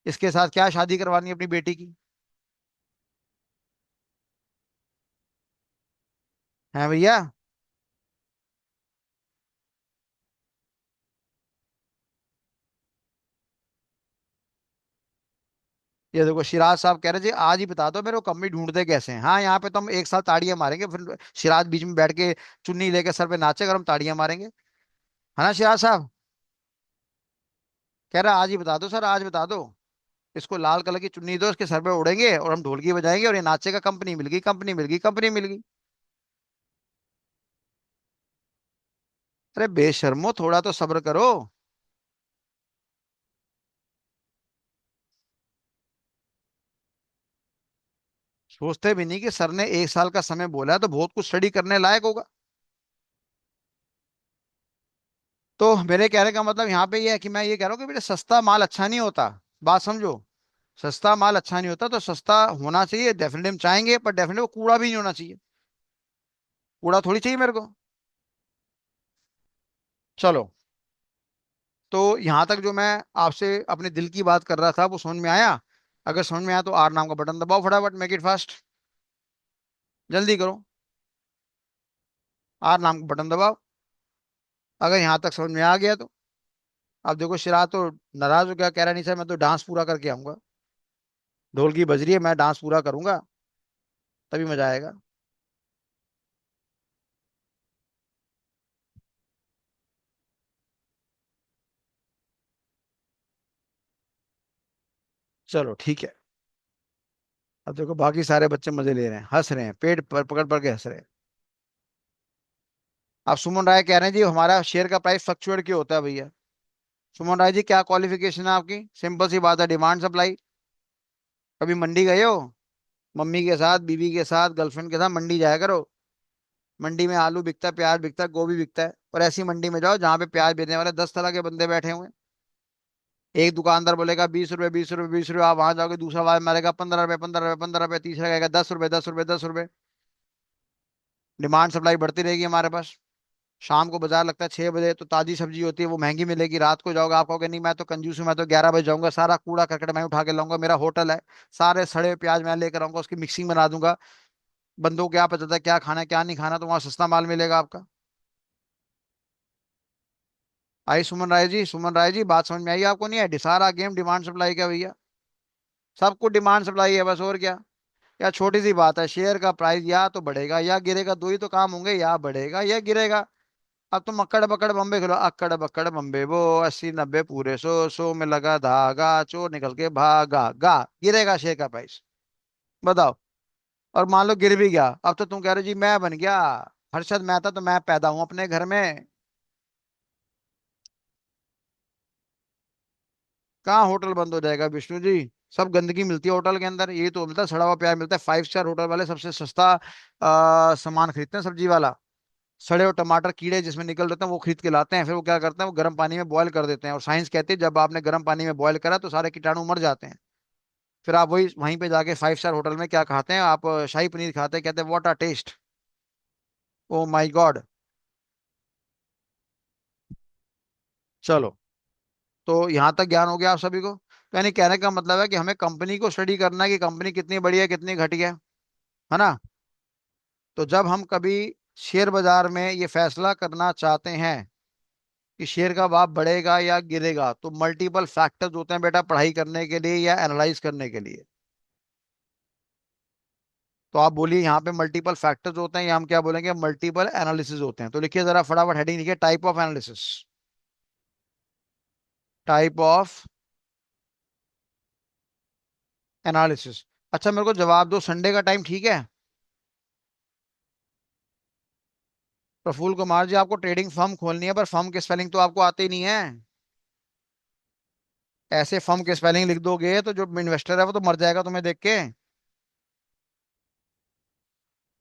इसके साथ क्या शादी करवानी है अपनी बेटी की? है भैया? ये देखो शिराज साहब कह रहे जी आज ही बता दो मेरे को कंपनी ढूंढते कैसे हैं। हाँ यहाँ पे तो हम एक साल ताड़ियां मारेंगे, फिर शिराज बीच में बैठ के चुन्नी लेके सर पे नाचेगा और हम ताड़ियां मारेंगे। है ना शिराज साहब? कह रहा आज ही बता दो सर, आज बता दो। इसको लाल कलर की चुन्नी दो, इसके सर पे उड़ेंगे और हम ढोलकी बजाएंगे और ये नाचेगा, कंपनी मिल गई, कंपनी मिल गई, कंपनी मिल गई। अरे बेशर्मो, थोड़ा तो सब्र करो। सोचते भी नहीं कि सर ने 1 साल का समय बोला है तो बहुत कुछ स्टडी करने लायक होगा। तो मेरे कहने का मतलब यहाँ पे ये है कि मैं ये कह रहा हूँ कि बेटा सस्ता माल अच्छा नहीं होता। बात समझो। सस्ता माल अच्छा नहीं होता, तो सस्ता होना चाहिए डेफिनेटली, हम चाहेंगे, पर डेफिनेटली वो कूड़ा भी नहीं होना चाहिए। कूड़ा थोड़ी चाहिए मेरे को। चलो। तो यहाँ तक जो मैं आपसे अपने दिल की बात कर रहा था वो समझ में आया? अगर समझ में आया तो आर नाम का बटन दबाओ फटाफट, मेक इट फास्ट। जल्दी करो। आर नाम का बटन दबाओ। अगर यहाँ तक समझ में आ गया तो। अब देखो शिरा तो नाराज हो गया, कह रहा नहीं सर मैं तो डांस पूरा करके आऊंगा। ढोल की बज रही है, मैं डांस पूरा करूंगा, तभी मजा आएगा। चलो ठीक है। अब देखो बाकी सारे बच्चे मजे ले रहे हैं, हंस रहे हैं, पेट पर पकड़ पकड़ के हंस रहे हैं। अब सुमन राय कह रहे हैं जी हमारा शेयर का प्राइस फ्लक्चुएट क्यों होता है भैया? सुमन राय जी क्या क्वालिफिकेशन है आपकी? सिंपल सी बात है, डिमांड सप्लाई। कभी मंडी गए हो? मम्मी के साथ, बीवी के साथ, गर्लफ्रेंड के साथ मंडी जाया करो। मंडी में आलू बिकता है, प्याज बिकता है, गोभी बिकता है, और ऐसी मंडी में जाओ जहाँ पे प्याज बेचने वाले 10 तरह के बंदे बैठे हुए हैं। एक दुकानदार बोलेगा 20 रुपए, 20 रुपए, 20 रुपए, आप वहां जाओगे दूसरा वाला मारेगा 15 रुपए, 15 रुपए, 15 रुपए, तीसरा कहेगा 10 रुपए, 10 रुपए, 10 रुपए। डिमांड सप्लाई बढ़ती रहेगी हमारे पास। शाम को बाजार लगता है 6 बजे, तो ताजी सब्जी होती है वो महंगी मिलेगी। रात को जाओगे, आप कहोगे नहीं मैं तो कंजूस हूँ, मैं तो 11 बजे जाऊंगा, सारा कूड़ा करकट मैं उठा के लाऊंगा, मेरा होटल है, सारे सड़े हुए प्याज मैं लेकर आऊंगा, उसकी मिक्सिंग बना दूंगा। बंदों को क्या पता था क्या खाना है क्या नहीं खाना, तो वहां सस्ता माल मिलेगा आपका। आई सुमन राय जी, सुमन राय जी बात समझ में आई आपको? नहीं आई? सारा गेम डिमांड सप्लाई का भैया। सब कुछ डिमांड सप्लाई है बस, और क्या। या छोटी सी बात है, शेयर का प्राइस या तो बढ़ेगा या गिरेगा, दो ही तो काम होंगे, या बढ़ेगा या गिरेगा। अब तुम अक्कड़ बक्कड़ बम्बे खेलो, अक्कड़ बक्कड़ बम्बे वो 80 90 पूरे 100 100 में लगा धागा, चोर निकल के भागा गा, गिरेगा शेयर का प्राइस। बताओ। और मान लो गिर भी गया, अब तो तुम कह रहे हो जी मैं बन गया हर्षद मेहता, तो मैं पैदा हूं अपने घर में। कहाँ होटल बंद हो जाएगा विष्णु जी? सब गंदगी मिलती है होटल के अंदर, ये तो मिलता है सड़ा हुआ प्याज मिलता है। 5 स्टार होटल वाले सबसे सस्ता सामान खरीदते हैं सब्जी वाला। सड़े हुए टमाटर कीड़े जिसमें निकल रहते हैं वो खरीद के लाते हैं, फिर वो क्या करते हैं, वो गर्म पानी में बॉयल कर देते हैं, और साइंस कहती है जब आपने गर्म पानी में बॉयल करा तो सारे कीटाणु मर जाते हैं। फिर आप वही वहीं पे जाके 5 स्टार होटल में क्या खाते हैं आप? शाही पनीर खाते हैं, कहते हैं what a taste. Oh my God. चलो। तो यहाँ तक ज्ञान हो गया आप सभी को? तो यानी कहने का मतलब है कि हमें कंपनी को स्टडी करना है कि कंपनी कितनी बढ़िया है कितनी घटिया है ना? तो जब हम कभी शेयर बाजार में ये फैसला करना चाहते हैं कि शेयर का भाव बढ़ेगा या गिरेगा, तो मल्टीपल फैक्टर्स होते हैं बेटा पढ़ाई करने के लिए या एनालाइज करने के लिए। तो आप बोलिए यहाँ पे मल्टीपल फैक्टर्स होते हैं या हम क्या बोलेंगे, मल्टीपल एनालिसिस होते हैं? तो लिखिए जरा फटाफट हेडिंग लिखिए, type of analysis. Type of analysis. अच्छा मेरे को जवाब दो, संडे का टाइम ठीक है? प्रफुल्ल कुमार जी आपको ट्रेडिंग फर्म खोलनी है, पर फर्म की स्पेलिंग तो आपको आते ही नहीं है। ऐसे फर्म की स्पेलिंग लिख दोगे तो जो इन्वेस्टर है वो तो मर जाएगा तुम्हें देख के।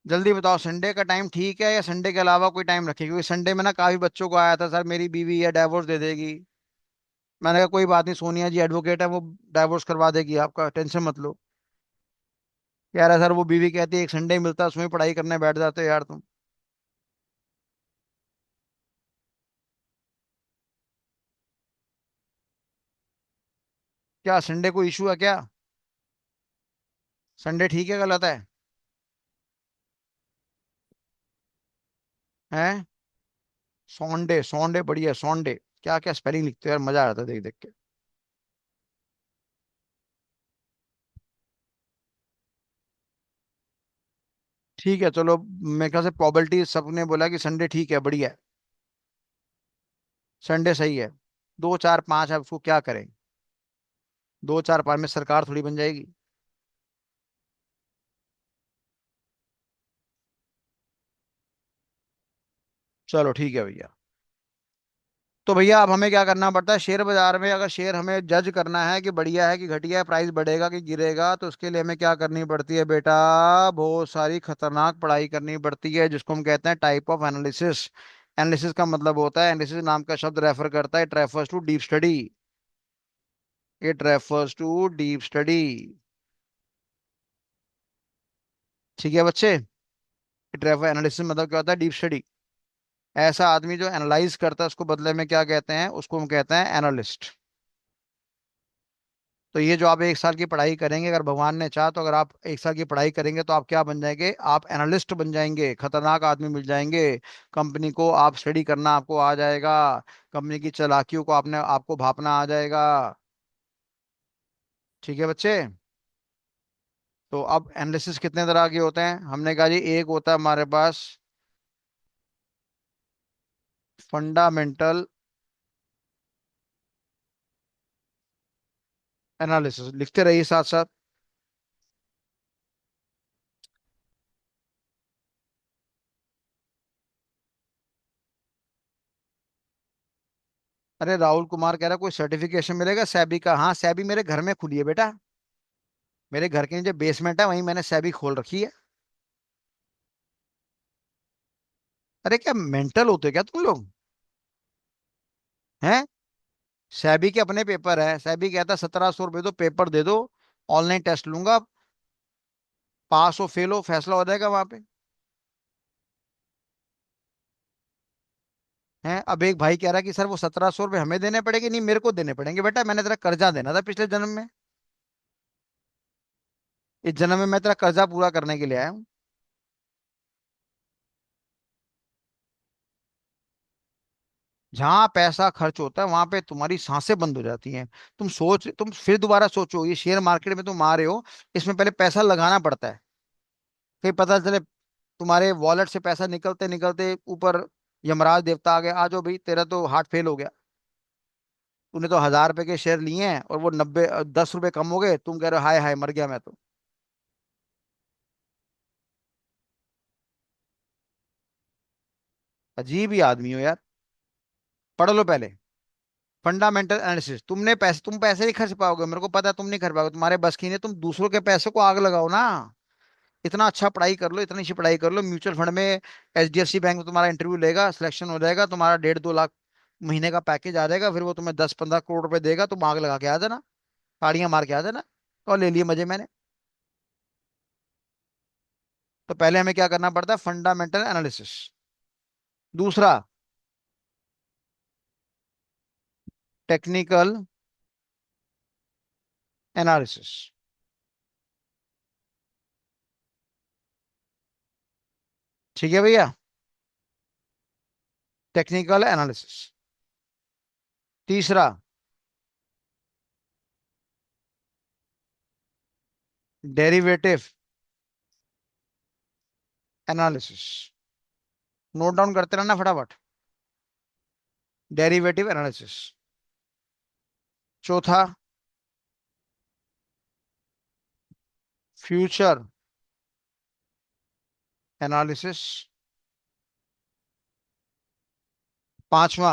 जल्दी बताओ, संडे का टाइम ठीक है या संडे के अलावा कोई टाइम रखें? क्योंकि संडे में ना काफी बच्चों को आया था सर मेरी बीवी है डाइवोर्स दे देगी। मैंने कहा कोई बात नहीं, सोनिया जी एडवोकेट है, वो डाइवोर्स करवा देगी आपका, टेंशन मत लो। कह रहा है सर वो बीवी कहती है एक संडे मिलता है उसमें ही पढ़ाई करने बैठ जाते हो यार तुम। क्या संडे को इशू है क्या? संडे ठीक है गलत है? हैं? सॉन्डे, सॉन्डे बढ़िया, सॉन्डे। क्या क्या स्पेलिंग लिखते हो यार, मजा आ रहा था देख देख के। ठीक है चलो। मेरे ख्याल से प्रोबेबिलिटी सबने बोला कि संडे ठीक है, बढ़िया है। संडे सही है। 2 4 5, अब उसको क्या करें? 2 4 5 में सरकार थोड़ी बन जाएगी। चलो ठीक है भैया। तो भैया अब हमें क्या करना पड़ता है, शेयर बाजार में अगर शेयर हमें जज करना है कि बढ़िया है कि घटिया है, प्राइस बढ़ेगा कि गिरेगा, तो उसके लिए हमें क्या करनी पड़ती है बेटा, बहुत सारी खतरनाक पढ़ाई करनी पड़ती है, जिसको हम कहते हैं टाइप ऑफ एनालिसिस। एनालिसिस का मतलब होता है, एनालिसिस नाम का शब्द रेफर करता है, it refers to deep study. It refers to deep study. ठीक है बच्चे। इट रेफर एनालिसिस मतलब क्या होता है, डीप स्टडी। ऐसा आदमी जो एनालाइज करता है उसको बदले में क्या कहते हैं, उसको हम कहते हैं एनालिस्ट। तो ये जो आप एक साल की पढ़ाई करेंगे, अगर भगवान ने चाहा तो अगर आप एक साल की पढ़ाई करेंगे तो आप क्या बन जाएंगे, आप एनालिस्ट बन जाएंगे, खतरनाक आदमी मिल जाएंगे। कंपनी को आप स्टडी करना आपको आ जाएगा, कंपनी की चालाकियों को आपने आपको भापना आ जाएगा। ठीक है बच्चे। तो अब एनालिसिस कितने तरह के होते हैं, हमने कहा जी एक होता है हमारे पास फंडामेंटल एनालिसिस, लिखते रहिए साथ साथ। अरे राहुल कुमार कह रहा है कोई सर्टिफिकेशन मिलेगा सैबी का, हाँ सैबी मेरे घर में खुली है बेटा। मेरे घर के नीचे बेसमेंट है, वहीं मैंने सैबी खोल रखी है। अरे क्या मेंटल होते हो क्या तुम लोग, हैं? सैबी के अपने पेपर है, सैबी कहता है 1700 रुपये दो, पेपर दे दो, ऑनलाइन टेस्ट लूंगा, पास हो फेल हो फैसला हो जाएगा वहां पे। हैं, अब एक भाई कह रहा है कि सर वो 1700 रुपये हमें देने पड़ेंगे, नहीं मेरे को देने पड़ेंगे बेटा, मैंने तेरा कर्जा देना था पिछले जन्म में, इस जन्म में मैं तेरा कर्जा पूरा करने के लिए आया हूँ। जहाँ पैसा खर्च होता है वहां पे तुम्हारी सांसें बंद हो जाती हैं। तुम फिर दोबारा सोचो, ये शेयर मार्केट में तुम आ रहे हो, इसमें पहले पैसा लगाना पड़ता है, फिर पता चले तुम्हारे वॉलेट से पैसा निकलते निकलते ऊपर यमराज देवता आ गया, आ जाओ भाई तेरा तो हार्ट फेल हो गया, तूने तो 1000 रुपए के शेयर लिए हैं और वो 10 रुपए कम हो गए, तुम कह रहे हो हाय हाय मर गया मैं तो। अजीब ही आदमी हो यार। पढ़ लो पहले फंडामेंटल एनालिसिस। तुम पैसे नहीं खर्च पाओगे, मेरे को पता है तुम नहीं खर्च पाओगे, तुम्हारे बस की नहीं, तुम दूसरों के पैसे को आग लगाओ ना। इतना अच्छा पढ़ाई कर लो, इतनी अच्छी पढ़ाई कर लो, म्यूचुअल फंड में एचडीएफसी बैंक में तुम्हारा इंटरव्यू लेगा, सिलेक्शन हो जाएगा, तुम्हारा 1.5-2 लाख महीने का पैकेज आ जाएगा, फिर वो तुम्हें 10-15 करोड़ रुपए देगा, तुम आग लगा के आ जाना, ताड़ियां मार के आ जाना, और ले लिए मजे मैंने। तो पहले हमें क्या करना पड़ता है, फंडामेंटल एनालिसिस। दूसरा, टेक्निकल एनालिसिस। ठीक है भैया, टेक्निकल एनालिसिस। तीसरा, डेरिवेटिव एनालिसिस। नोट डाउन करते रहना फटाफट। Derivative analysis. चौथा, फ्यूचर एनालिसिस। पांचवा,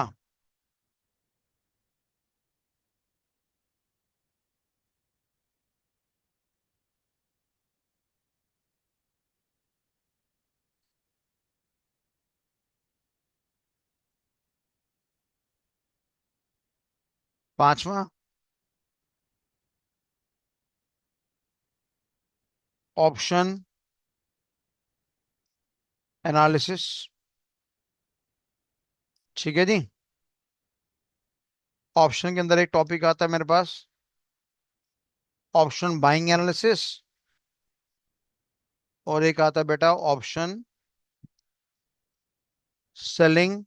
5वां, ऑप्शन एनालिसिस। ठीक है जी। ऑप्शन के अंदर एक टॉपिक आता है मेरे पास, ऑप्शन बाइंग एनालिसिस, और एक आता है बेटा option selling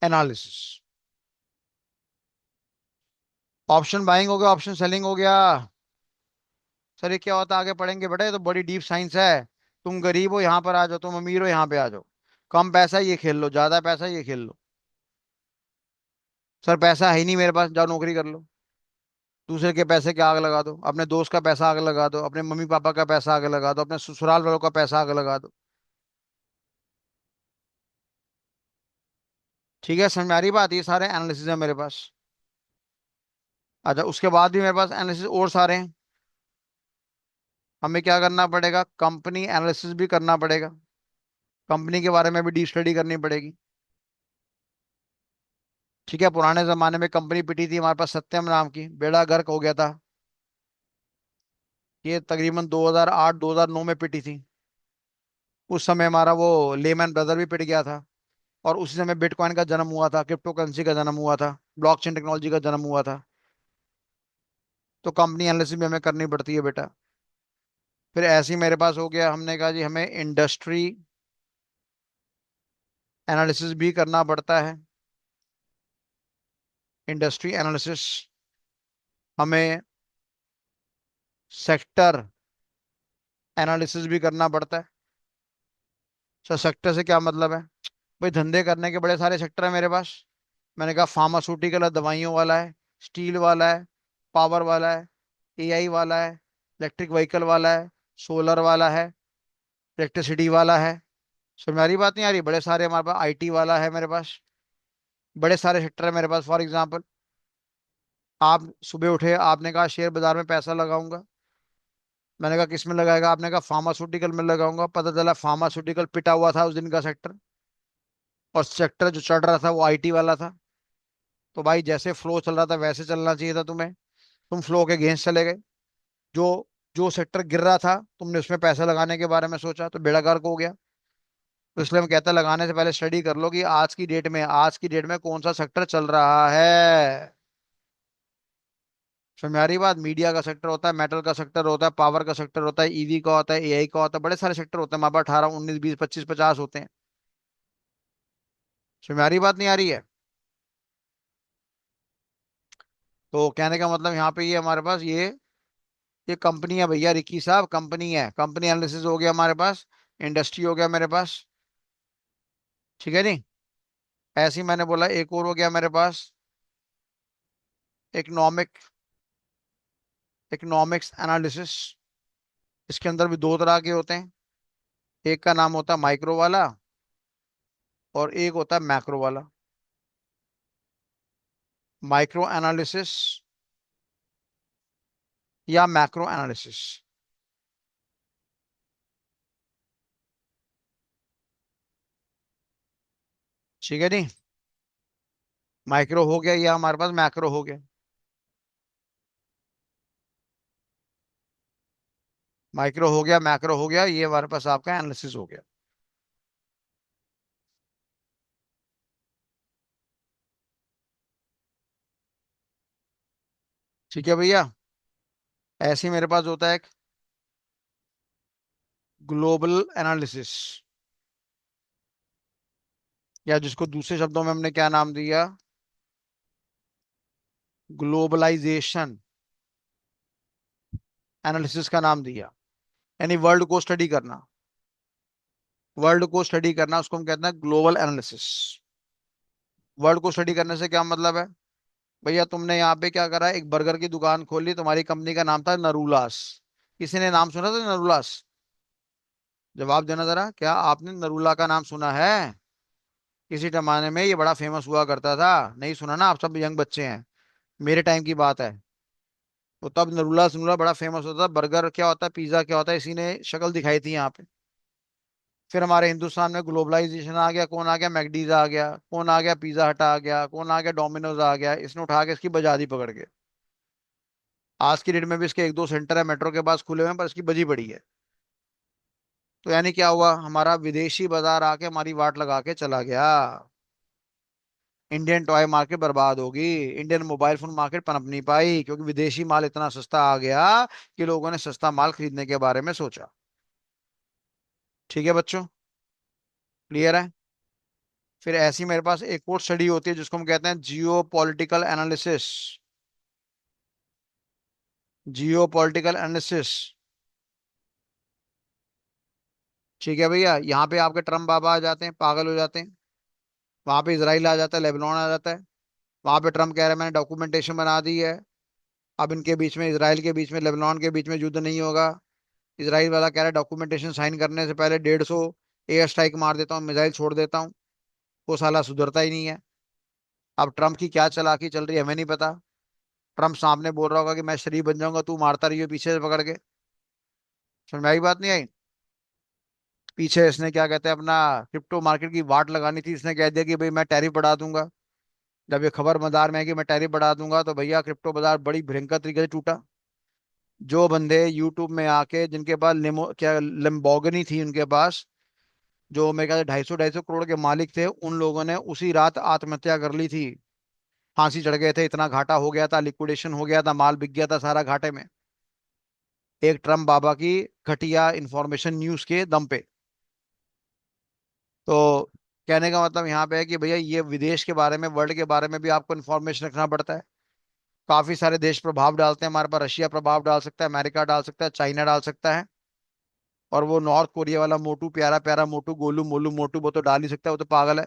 analysis. Option buying हो गया, ऑप्शन सेलिंग हो गया। सर ये क्या होता है आगे पढ़ेंगे बेटा, ये तो बड़ी डीप साइंस है। तुम गरीब हो यहाँ पर आ जाओ, तुम अमीर हो यहाँ पे आ जाओ, कम पैसा है, ये खेल लो, ज्यादा पैसा है, ये खेल लो। सर पैसा है ही नहीं मेरे पास, जाओ नौकरी कर लो। दूसरे के पैसे के आग लगा दो, अपने दोस्त का पैसा आग लगा दो, अपने मम्मी पापा का पैसा आग लगा दो, अपने ससुराल वालों का पैसा आग लगा दो। ठीक है, समझ में आ रही बात? ये सारे एनालिसिस है मेरे पास। अच्छा, उसके बाद भी मेरे पास एनालिसिस और सारे हैं। हमें क्या करना पड़ेगा, कंपनी एनालिसिस भी करना पड़ेगा। कंपनी के बारे में भी डी स्टडी करनी पड़ेगी। ठीक है, पुराने जमाने में कंपनी पिटी थी हमारे पास सत्यम नाम की, बेड़ा गर्क हो गया था। ये तकरीबन 2008 2009 में पिटी थी। उस समय हमारा वो लेमैन ब्रदर भी पिट गया था। और उसी समय बिटकॉइन का जन्म हुआ था, क्रिप्टो करेंसी का जन्म हुआ था, ब्लॉकचेन टेक्नोलॉजी का जन्म हुआ था। तो कंपनी एनालिसिस भी हमें करनी पड़ती है बेटा। फिर ऐसे ही मेरे पास हो गया, हमने कहा जी हमें इंडस्ट्री एनालिसिस भी करना पड़ता है। इंडस्ट्री एनालिसिस, हमें सेक्टर एनालिसिस भी करना पड़ता है। सर सेक्टर से क्या मतलब है? भाई धंधे करने के बड़े सारे सेक्टर है मेरे पास। मैंने कहा फार्मास्यूटिकल है, दवाइयों वाला है, स्टील वाला है, पावर वाला है, एआई वाला है, इलेक्ट्रिक व्हीकल वाला है, सोलर वाला है, इलेक्ट्रिसिटी वाला है। समझ में आ रही बात नहीं आ रही? बड़े सारे हमारे पास आईटी वाला है मेरे पास। बड़े सारे सेक्टर है मेरे पास। फॉर एग्जांपल, आप सुबह उठे, आपने कहा शेयर बाजार में पैसा लगाऊंगा। मैंने कहा किस में लगाएगा? आपने कहा फार्मास्यूटिकल में लगाऊंगा। पता चला फार्मास्यूटिकल पिटा हुआ था उस दिन का सेक्टर, और सेक्टर जो चढ़ रहा था वो आईटी वाला था। तो भाई जैसे फ्लो चल रहा था वैसे चलना चाहिए था तुम्हें। तुम फ्लो के अगेंस्ट चले गए। जो जो सेक्टर गिर रहा था तुमने उसमें पैसा लगाने के बारे में सोचा, तो बेड़ा गर्क हो गया। तो इसलिए हम कहते हैं लगाने से पहले स्टडी कर लो कि आज की डेट में कौन सा सेक्टर चल रहा है। समझ में आ रही बात? मीडिया का सेक्टर होता है, मेटल का सेक्टर होता है, पावर का सेक्टर होता है, ईवी का होता है, एआई का होता है, बड़े सारे सेक्टर होते हैं हमारे पास, 18 19 20 25 50 होते हैं। समझ में आ रही बात नहीं आ रही है? तो कहने का मतलब यहाँ पे ये हमारे पास ये कंपनी है भैया, रिकी साहब कंपनी है। कंपनी एनालिसिस हो गया हमारे पास, इंडस्ट्री हो गया मेरे पास। ठीक है नहीं? ऐसे ही मैंने बोला एक और हो गया मेरे पास, इकोनॉमिक इकोनॉमिक्स एनालिसिस। इसके अंदर भी दो तरह के होते हैं। एक का नाम होता है माइक्रो वाला, और एक होता है मैक्रो वाला। माइक्रो एनालिसिस या मैक्रो एनालिसिस। ठीक है नहीं? माइक्रो हो गया, या हमारे पास मैक्रो हो गया। माइक्रो हो गया, मैक्रो हो गया, ये हमारे पास आपका एनालिसिस हो गया। ठीक है भैया। ऐसे ही मेरे पास होता है एक ग्लोबल एनालिसिस, या जिसको दूसरे शब्दों में हमने क्या नाम दिया, ग्लोबलाइजेशन एनालिसिस का नाम दिया। यानी वर्ल्ड को स्टडी करना। वर्ल्ड को स्टडी करना उसको हम कहते हैं ग्लोबल एनालिसिस। वर्ल्ड को स्टडी करने से क्या मतलब है? भैया तुमने यहाँ पे क्या करा, एक बर्गर की दुकान खोली, तुम्हारी कंपनी का नाम था नरूलास। किसी ने नाम सुना था नरूलास? जवाब देना जरा, क्या आपने नरूला का नाम सुना है? किसी जमाने में ये बड़ा फेमस हुआ करता था। नहीं सुना ना? आप सब यंग बच्चे हैं, मेरे टाइम की बात है। तो तब नरूला नरूला बड़ा फेमस होता था। बर्गर क्या होता है, पिज्जा क्या होता है, इसी ने शक्ल दिखाई थी यहाँ पे। फिर हमारे हिंदुस्तान में ग्लोबलाइजेशन आ गया। कौन आ गया? मैकडीज आ गया। कौन आ गया? पिज्जा हट आ गया। कौन आ गया? डोमिनोज आ गया। इसने उठा के इसकी बजा दी पकड़ के। आज की डेट में भी इसके एक दो सेंटर है मेट्रो के पास खुले हुए हैं, पर इसकी बजी पड़ी है। तो यानी क्या हुआ, हमारा विदेशी बाजार आके हमारी वाट लगा के चला गया। इंडियन टॉय मार्केट बर्बाद होगी। इंडियन मोबाइल फोन मार्केट पनप नहीं पाई, क्योंकि विदेशी माल इतना सस्ता आ गया कि लोगों ने सस्ता माल खरीदने के बारे में सोचा। ठीक है बच्चों, क्लियर है? फिर ऐसी मेरे पास एक और स्टडी होती है जिसको हम कहते हैं जियो पॉलिटिकल एनालिसिस। जियो पॉलिटिकल एनालिसिस। ठीक है भैया, यहाँ पे आपके ट्रम्प बाबा आ जाते हैं, पागल हो जाते हैं। वहां पे इसराइल आ जाता है, लेबनान आ जाता है। वहां पे ट्रम्प कह रहा है मैंने डॉक्यूमेंटेशन बना दी है, अब इनके बीच में, इसराइल के बीच में, लेबनान के बीच में युद्ध नहीं होगा। इसराइल वाला कह रहा है डॉक्यूमेंटेशन साइन करने से पहले 150 एयर स्ट्राइक मार देता हूँ, मिसाइल छोड़ देता हूँ। वो साला सुधरता ही नहीं है। अब ट्रम्प की क्या चालाकी चल रही है हमें नहीं पता। ट्रम्प सामने बोल रहा होगा कि मैं शरीफ बन जाऊंगा, तू मारता रहियो पीछे से पकड़ के। समझ में आई बात नहीं आई? पीछे इसने क्या कहते हैं अपना क्रिप्टो मार्केट की वाट लगानी थी, इसने कह दिया कि भाई मैं टैरिफ बढ़ा दूंगा। जब ये खबर मदार में है कि मैं टैरिफ बढ़ा दूंगा, तो भैया क्रिप्टो बाजार बड़ी भयंकर तरीके से टूटा। जो बंदे यूट्यूब में आके जिनके पास लिमो क्या लैम्बोर्गिनी थी उनके पास, जो मेरे ख्याल से 250 250 करोड़ के मालिक थे, उन लोगों ने उसी रात आत्महत्या कर ली थी। फांसी चढ़ गए थे, इतना घाटा हो गया था, लिक्विडेशन हो गया था, माल बिक गया था सारा घाटे में। एक ट्रम्प बाबा की घटिया इंफॉर्मेशन न्यूज के दम पे। तो कहने का मतलब यहाँ पे है कि भैया ये विदेश के बारे में, वर्ल्ड के बारे में भी आपको इन्फॉर्मेशन रखना पड़ता है। काफी सारे देश प्रभाव डालते हैं हमारे पर, रशिया प्रभाव डाल सकता है, अमेरिका डाल सकता है, चाइना डाल सकता है। और वो नॉर्थ कोरिया वाला मोटू, प्यारा प्यारा मोटू, गोलू मोलू मोटू, वो तो डाल ही सकता है, वो तो पागल है।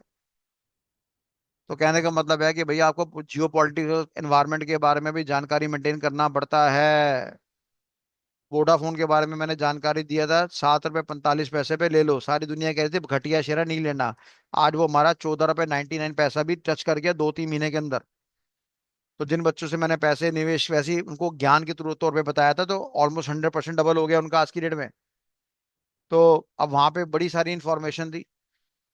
तो कहने का मतलब है कि भैया आपको जियो पॉलिटिकल एनवायरनमेंट के बारे में भी जानकारी मेंटेन करना पड़ता है। वोडाफोन के बारे में मैंने जानकारी दिया था, 7 रुपये 45 पैसे पे ले लो, सारी दुनिया कह रही थी घटिया शेयर है, नहीं लेना। आज वो हमारा 14 रुपये 99 पैसा भी टच कर गया 2 3 महीने के अंदर। तो जिन बच्चों से मैंने पैसे निवेश वैसे ही उनको ज्ञान के तौर पे बताया था, तो ऑलमोस्ट 100% डबल हो गया उनका आज की डेट में। तो अब वहां पे बड़ी सारी इंफॉर्मेशन थी।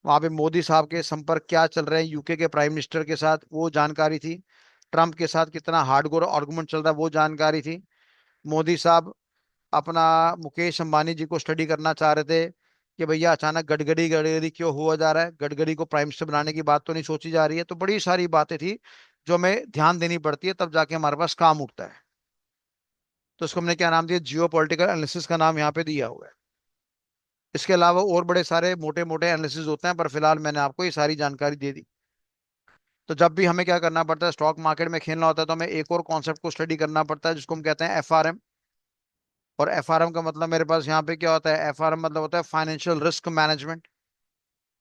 वहां पे मोदी साहब के संपर्क क्या चल रहे हैं यूके के प्राइम मिनिस्टर के साथ, वो जानकारी थी। ट्रम्प के साथ कितना हार्डकोर आर्गुमेंट चल रहा है, वो जानकारी थी। मोदी साहब अपना मुकेश अंबानी जी को स्टडी करना चाह रहे थे कि भैया अचानक गडकरी गडकरी क्यों हुआ जा रहा है, गडकरी को प्राइम मिनिस्टर बनाने की बात तो नहीं सोची जा रही है। तो बड़ी सारी बातें थी जो हमें ध्यान देनी पड़ती है, तब जाके हमारे पास काम उठता है। तो इसको हमने क्या नाम दिया, जियो पॉलिटिकल एनालिसिस का नाम यहाँ पे दिया हुआ है। इसके अलावा और बड़े सारे मोटे मोटे एनालिसिस होते हैं, पर फिलहाल मैंने आपको ये सारी जानकारी दे दी। तो जब भी हमें क्या करना पड़ता है, स्टॉक मार्केट में खेलना होता है, तो हमें एक और कॉन्सेप्ट को स्टडी करना पड़ता है जिसको हम कहते हैं एफआरएम। और एफआरएम का मतलब मेरे पास यहाँ पे क्या होता है, एफआरएम मतलब होता है फाइनेंशियल रिस्क मैनेजमेंट।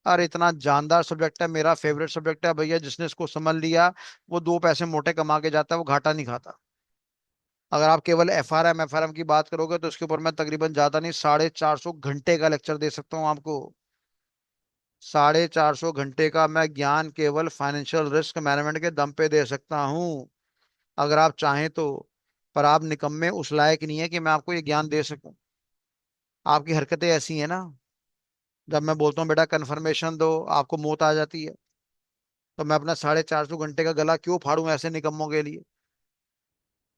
और इतना जानदार सब्जेक्ट है, मेरा फेवरेट सब्जेक्ट है भैया। जिसने इसको समझ लिया वो 2 पैसे मोटे कमा के जाता है, वो घाटा नहीं खाता। अगर आप केवल एफआरएम की बात करोगे तो इसके ऊपर मैं तकरीबन ज्यादा नहीं 450 घंटे का लेक्चर दे सकता हूँ आपको। 450 घंटे का मैं ज्ञान केवल फाइनेंशियल रिस्क मैनेजमेंट के दम पे दे सकता हूँ, अगर आप चाहें तो। पर आप निकम्मे उस लायक नहीं है कि मैं आपको ये ज्ञान दे सकूं। आपकी हरकतें ऐसी हैं ना, जब मैं बोलता हूँ बेटा कन्फर्मेशन दो, आपको मौत आ जाती है। तो मैं अपना 450 घंटे का गला क्यों फाड़ूं ऐसे निकम्मों के लिए?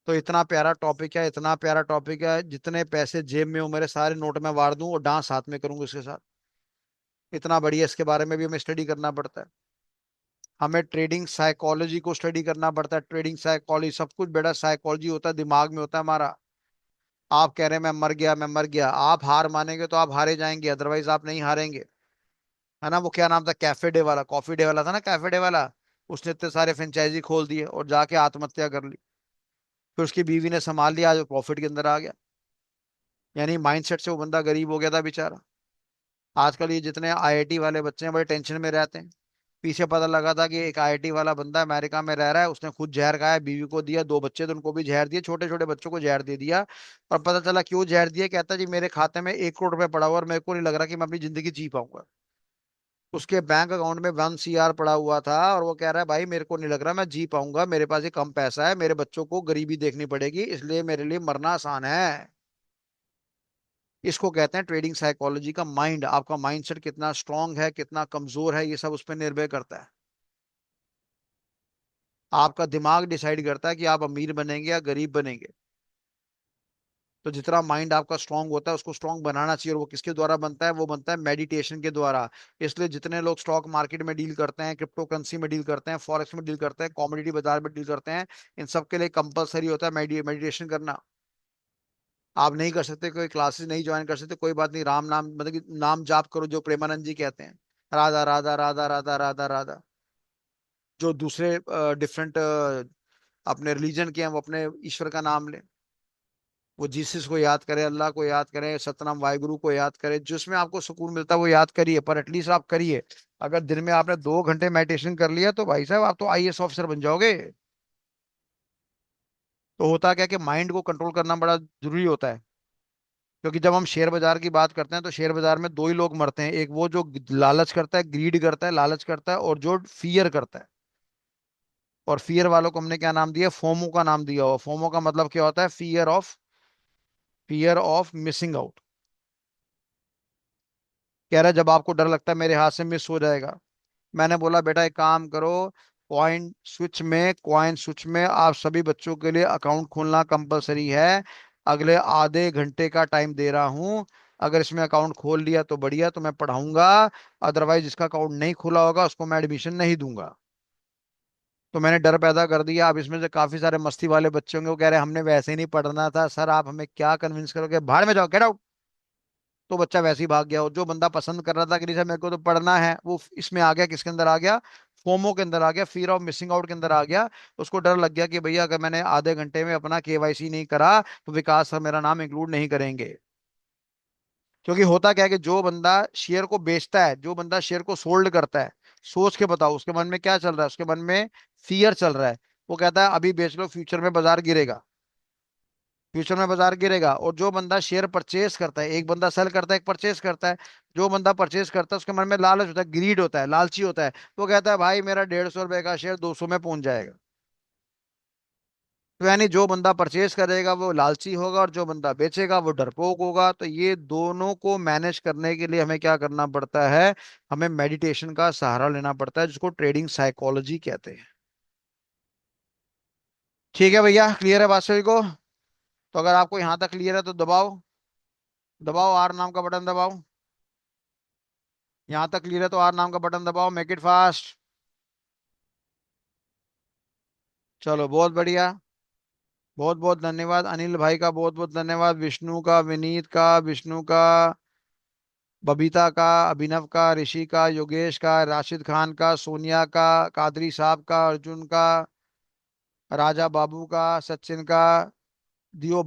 तो इतना प्यारा टॉपिक है, इतना प्यारा टॉपिक है, जितने पैसे जेब में हो मेरे सारे नोट में वार दूं और डांस हाथ में करूंगा इसके साथ। इतना बढ़िया इसके बारे में भी हमें स्टडी करना पड़ता है। हमें ट्रेडिंग साइकोलॉजी को स्टडी करना पड़ता है। ट्रेडिंग साइकोलॉजी, सब कुछ बेटा साइकोलॉजी होता है, दिमाग में होता है हमारा। आप कह रहे हैं मैं मर गया, मैं मर गया, आप हार मानेंगे तो आप हारे जाएंगे, अदरवाइज आप नहीं हारेंगे। है ना, वो क्या नाम था, कैफे डे वाला, कॉफी डे वाला था ना, कैफे डे वाला। उसने इतने सारे फ्रेंचाइजी खोल दिए और जाके आत्महत्या कर ली। फिर उसकी बीवी ने संभाल लिया, आज वो प्रॉफिट के अंदर आ गया। यानी माइंडसेट से वो बंदा गरीब हो गया था बेचारा। आजकल ये जितने आईआईटी वाले बच्चे हैं बड़े टेंशन में रहते हैं। पीछे पता लगा था कि एक आईआईटी वाला बंदा अमेरिका में रह रहा है, उसने खुद जहर खाया, बीवी को दिया, 2 बच्चे थे उनको भी जहर दिया, छोटे छोटे बच्चों को जहर दे दिया। और पता चला क्यों जहर दिया, कहता जी मेरे खाते में 1 करोड़ रुपए पड़ा हुआ और मेरे को नहीं लग रहा कि मैं अपनी जिंदगी जी पाऊंगा। उसके बैंक अकाउंट में 1 CR पड़ा हुआ था और वो कह रहा है भाई मेरे को नहीं लग रहा मैं जी पाऊंगा, मेरे पास ये कम पैसा है, मेरे बच्चों को गरीबी देखनी पड़ेगी, इसलिए मेरे लिए मरना आसान है। इसको कहते हैं ट्रेडिंग साइकोलॉजी का माइंड। आपका माइंडसेट कितना स्ट्रांग है, कितना कमजोर है, ये सब उस पर निर्भर करता है। आपका दिमाग डिसाइड करता है कि आप अमीर बनेंगे या गरीब बनेंगे। तो जितना माइंड आपका स्ट्रांग होता है उसको स्ट्रांग बनाना चाहिए, और वो किसके द्वारा बनता है, वो बनता है मेडिटेशन के द्वारा। इसलिए जितने लोग स्टॉक मार्केट में डील करते हैं, क्रिप्टो करेंसी में डील करते हैं, फॉरेक्स में डील करते हैं, कॉमोडिटी बाजार में डील करते हैं, इन सब के लिए कंपलसरी होता है मेडिटेशन करना। आप नहीं कर सकते, कोई क्लासेस नहीं ज्वाइन कर सकते, कोई बात नहीं, राम नाम मतलब कि नाम जाप करो जो प्रेमानंद जी कहते हैं, राधा राधा राधा राधा राधा राधा। जो दूसरे डिफरेंट अपने रिलीजन के हैं वो अपने ईश्वर का नाम लें। वो जीसस को याद करें, अल्लाह को याद करें, सतनाम वाहिगुरु को याद करें, जिसमें आपको सुकून मिलता है वो याद करिए, पर एटलीस्ट आप करिए। अगर दिन में आपने 2 घंटे मेडिटेशन कर लिया तो भाई साहब आप तो आईएएस ऑफिसर बन जाओगे। तो होता क्या कि माइंड को कंट्रोल करना बड़ा जरूरी होता है। क्योंकि जब हम शेयर बाजार की बात करते हैं तो शेयर बाजार में 2 ही लोग मरते हैं, एक वो जो लालच करता है, ग्रीड करता है, लालच करता है, और जो फियर करता है। और फियर वालों को हमने क्या नाम दिया, फोमो का नाम दिया हुआ। फोमो का मतलब क्या होता है, फियर ऑफ मिसिंग आउट। कह रहा है जब आपको डर लगता है मेरे हाथ से मिस हो जाएगा। मैंने बोला बेटा एक काम करो, कॉइन स्विच में आप सभी बच्चों के लिए अकाउंट खोलना कंपलसरी है। अगले आधे घंटे का टाइम दे रहा हूँ। अगर इसमें अकाउंट खोल लिया तो बढ़िया, तो मैं पढ़ाऊंगा। अदरवाइज जिसका अकाउंट नहीं खुला होगा उसको मैं एडमिशन नहीं दूंगा। तो मैंने डर पैदा कर दिया। अब इसमें से काफी सारे मस्ती वाले बच्चे होंगे, वो कह रहे हमने वैसे ही नहीं पढ़ना था सर, आप हमें क्या कन्विंस करोगे, बाहर में जाओ, गेट आउट। तो बच्चा वैसे ही भाग गया। और जो बंदा पसंद कर रहा था कि नहीं सर मेरे को तो पढ़ना है, वो इसमें आ गया, किसके अंदर आ गया, फोमो के अंदर आ गया, फियर ऑफ मिसिंग आउट के अंदर आ गया। उसको डर लग गया कि भैया अगर मैंने आधे घंटे में अपना केवाईसी नहीं करा तो विकास सर मेरा नाम इंक्लूड नहीं करेंगे। क्योंकि होता क्या है कि जो बंदा शेयर को बेचता है, जो बंदा शेयर को सोल्ड करता है, सोच के बताओ उसके मन में क्या चल रहा है, उसके मन में फियर चल रहा है। वो कहता है अभी बेच लो, फ्यूचर में बाजार गिरेगा, फ्यूचर में बाजार गिरेगा। और जो बंदा शेयर परचेज करता है, एक बंदा सेल करता है, एक परचेज करता है। जो बंदा परचेज करता है उसके मन में लालच होता है, ग्रीड होता है, लालची होता है। वो कहता है भाई मेरा 150 रुपए का शेयर 200 में पहुंच जाएगा। तो यानी जो बंदा परचेज करेगा वो लालची होगा, और जो बंदा बेचेगा वो डरपोक होगा। तो ये दोनों को मैनेज करने के लिए हमें क्या करना पड़ता है, हमें मेडिटेशन का सहारा लेना पड़ता है, जिसको ट्रेडिंग साइकोलॉजी कहते हैं। ठीक है भैया, क्लियर है बात सभी को? तो अगर आपको यहां तक क्लियर है तो दबाओ, दबाओ आर नाम का बटन दबाओ। यहां तक क्लियर है तो आर नाम का बटन दबाओ, मेक इट फास्ट। चलो बहुत बढ़िया। बहुत बहुत धन्यवाद अनिल भाई का, बहुत बहुत धन्यवाद विष्णु का, विनीत का, विष्णु का, बबीता का, अभिनव का, ऋषि का, योगेश का, राशिद खान का, सोनिया का, कादरी साहब का, अर्जुन का, राजा बाबू का, सचिन का, दियो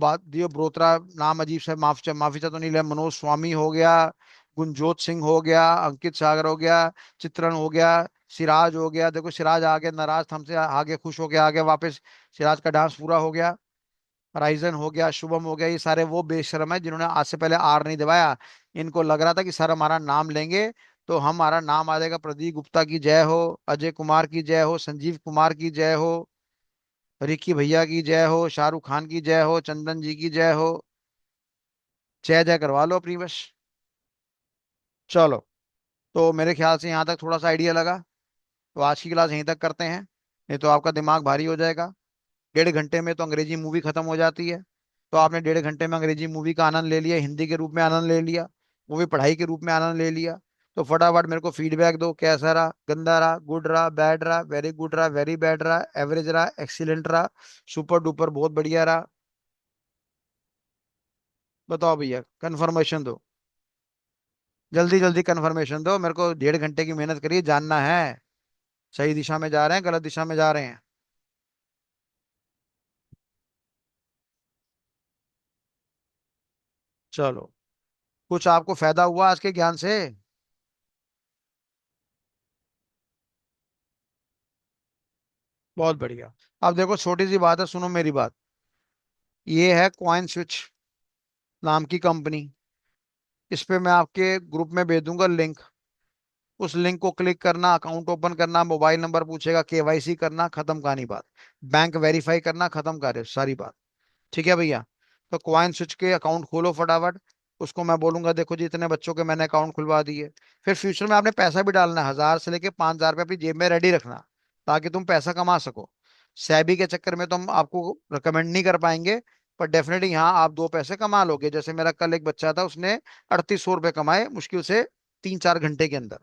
ब्रोत्रा, नाम अजीब से, माफी चाहता तो नहीं लिया, मनोज स्वामी हो गया, गुंजोत सिंह हो गया, अंकित सागर हो गया, चित्रण हो गया, सिराज हो गया। देखो सिराज आ गया, नाराज था हमसे, आगे खुश हो गया, आगे वापस। सिराज का डांस पूरा हो गया। राइजन हो गया, शुभम हो गया। ये सारे वो बेशर्म है जिन्होंने आज से पहले आर नहीं दबाया। इनको लग रहा था कि सर हमारा नाम लेंगे तो हमारा नाम आ जाएगा। प्रदीप गुप्ता की जय हो, अजय कुमार की जय हो, संजीव कुमार की जय हो, रिकी भैया की जय हो, शाहरुख खान की जय हो, चंदन जी की जय हो। जय जय करवा लो अपनी बस। चलो, तो मेरे ख्याल से यहाँ तक थोड़ा सा आइडिया लगा। तो आज की क्लास यहीं तक करते हैं, नहीं तो आपका दिमाग भारी हो जाएगा। 1.5 घंटे में तो अंग्रेजी मूवी खत्म हो जाती है। तो आपने 1.5 घंटे में अंग्रेजी मूवी का आनंद ले लिया, हिंदी के रूप में आनंद ले लिया, मूवी पढ़ाई के रूप में आनंद ले लिया। तो फटाफट मेरे को फीडबैक दो, कैसा रहा, गंदा रहा, गुड रहा, बैड रहा, वेरी गुड रहा, वेरी बैड रहा, एवरेज रहा, एक्सीलेंट रहा, सुपर डुपर बहुत बढ़िया रहा। बताओ भैया, कंफर्मेशन दो। जल्दी जल्दी कंफर्मेशन दो मेरे को। 1.5 घंटे की मेहनत करिए, जानना है सही दिशा में जा रहे हैं गलत दिशा में जा रहे हैं। चलो, कुछ आपको फायदा हुआ आज के ज्ञान से? बहुत बढ़िया। अब देखो छोटी सी बात है, सुनो मेरी बात। ये है कॉइन स्विच नाम की कंपनी। इस पे मैं आपके ग्रुप में भेज दूंगा लिंक। उस लिंक को क्लिक करना, अकाउंट ओपन करना, मोबाइल नंबर पूछेगा, केवाईसी करना, खत्म कहानी बात। बैंक वेरीफाई करना, खत्म कार्य सारी बात। ठीक है भैया? तो कॉइन स्विच के अकाउंट खोलो फटाफट। उसको मैं बोलूंगा देखो जी इतने बच्चों के मैंने अकाउंट खुलवा दिए। फिर फ्यूचर में आपने पैसा भी डालना है, 1,000 से लेके 5,000 रुपये अपनी जेब में रेडी रखना, ताकि तुम पैसा कमा सको। सैबी के चक्कर में तो हम आपको रिकमेंड नहीं कर पाएंगे, पर डेफिनेटली यहाँ आप दो पैसे कमा लोगे। जैसे मेरा कल एक बच्चा था, उसने 3,800 रुपये कमाए मुश्किल से 3-4 घंटे के अंदर।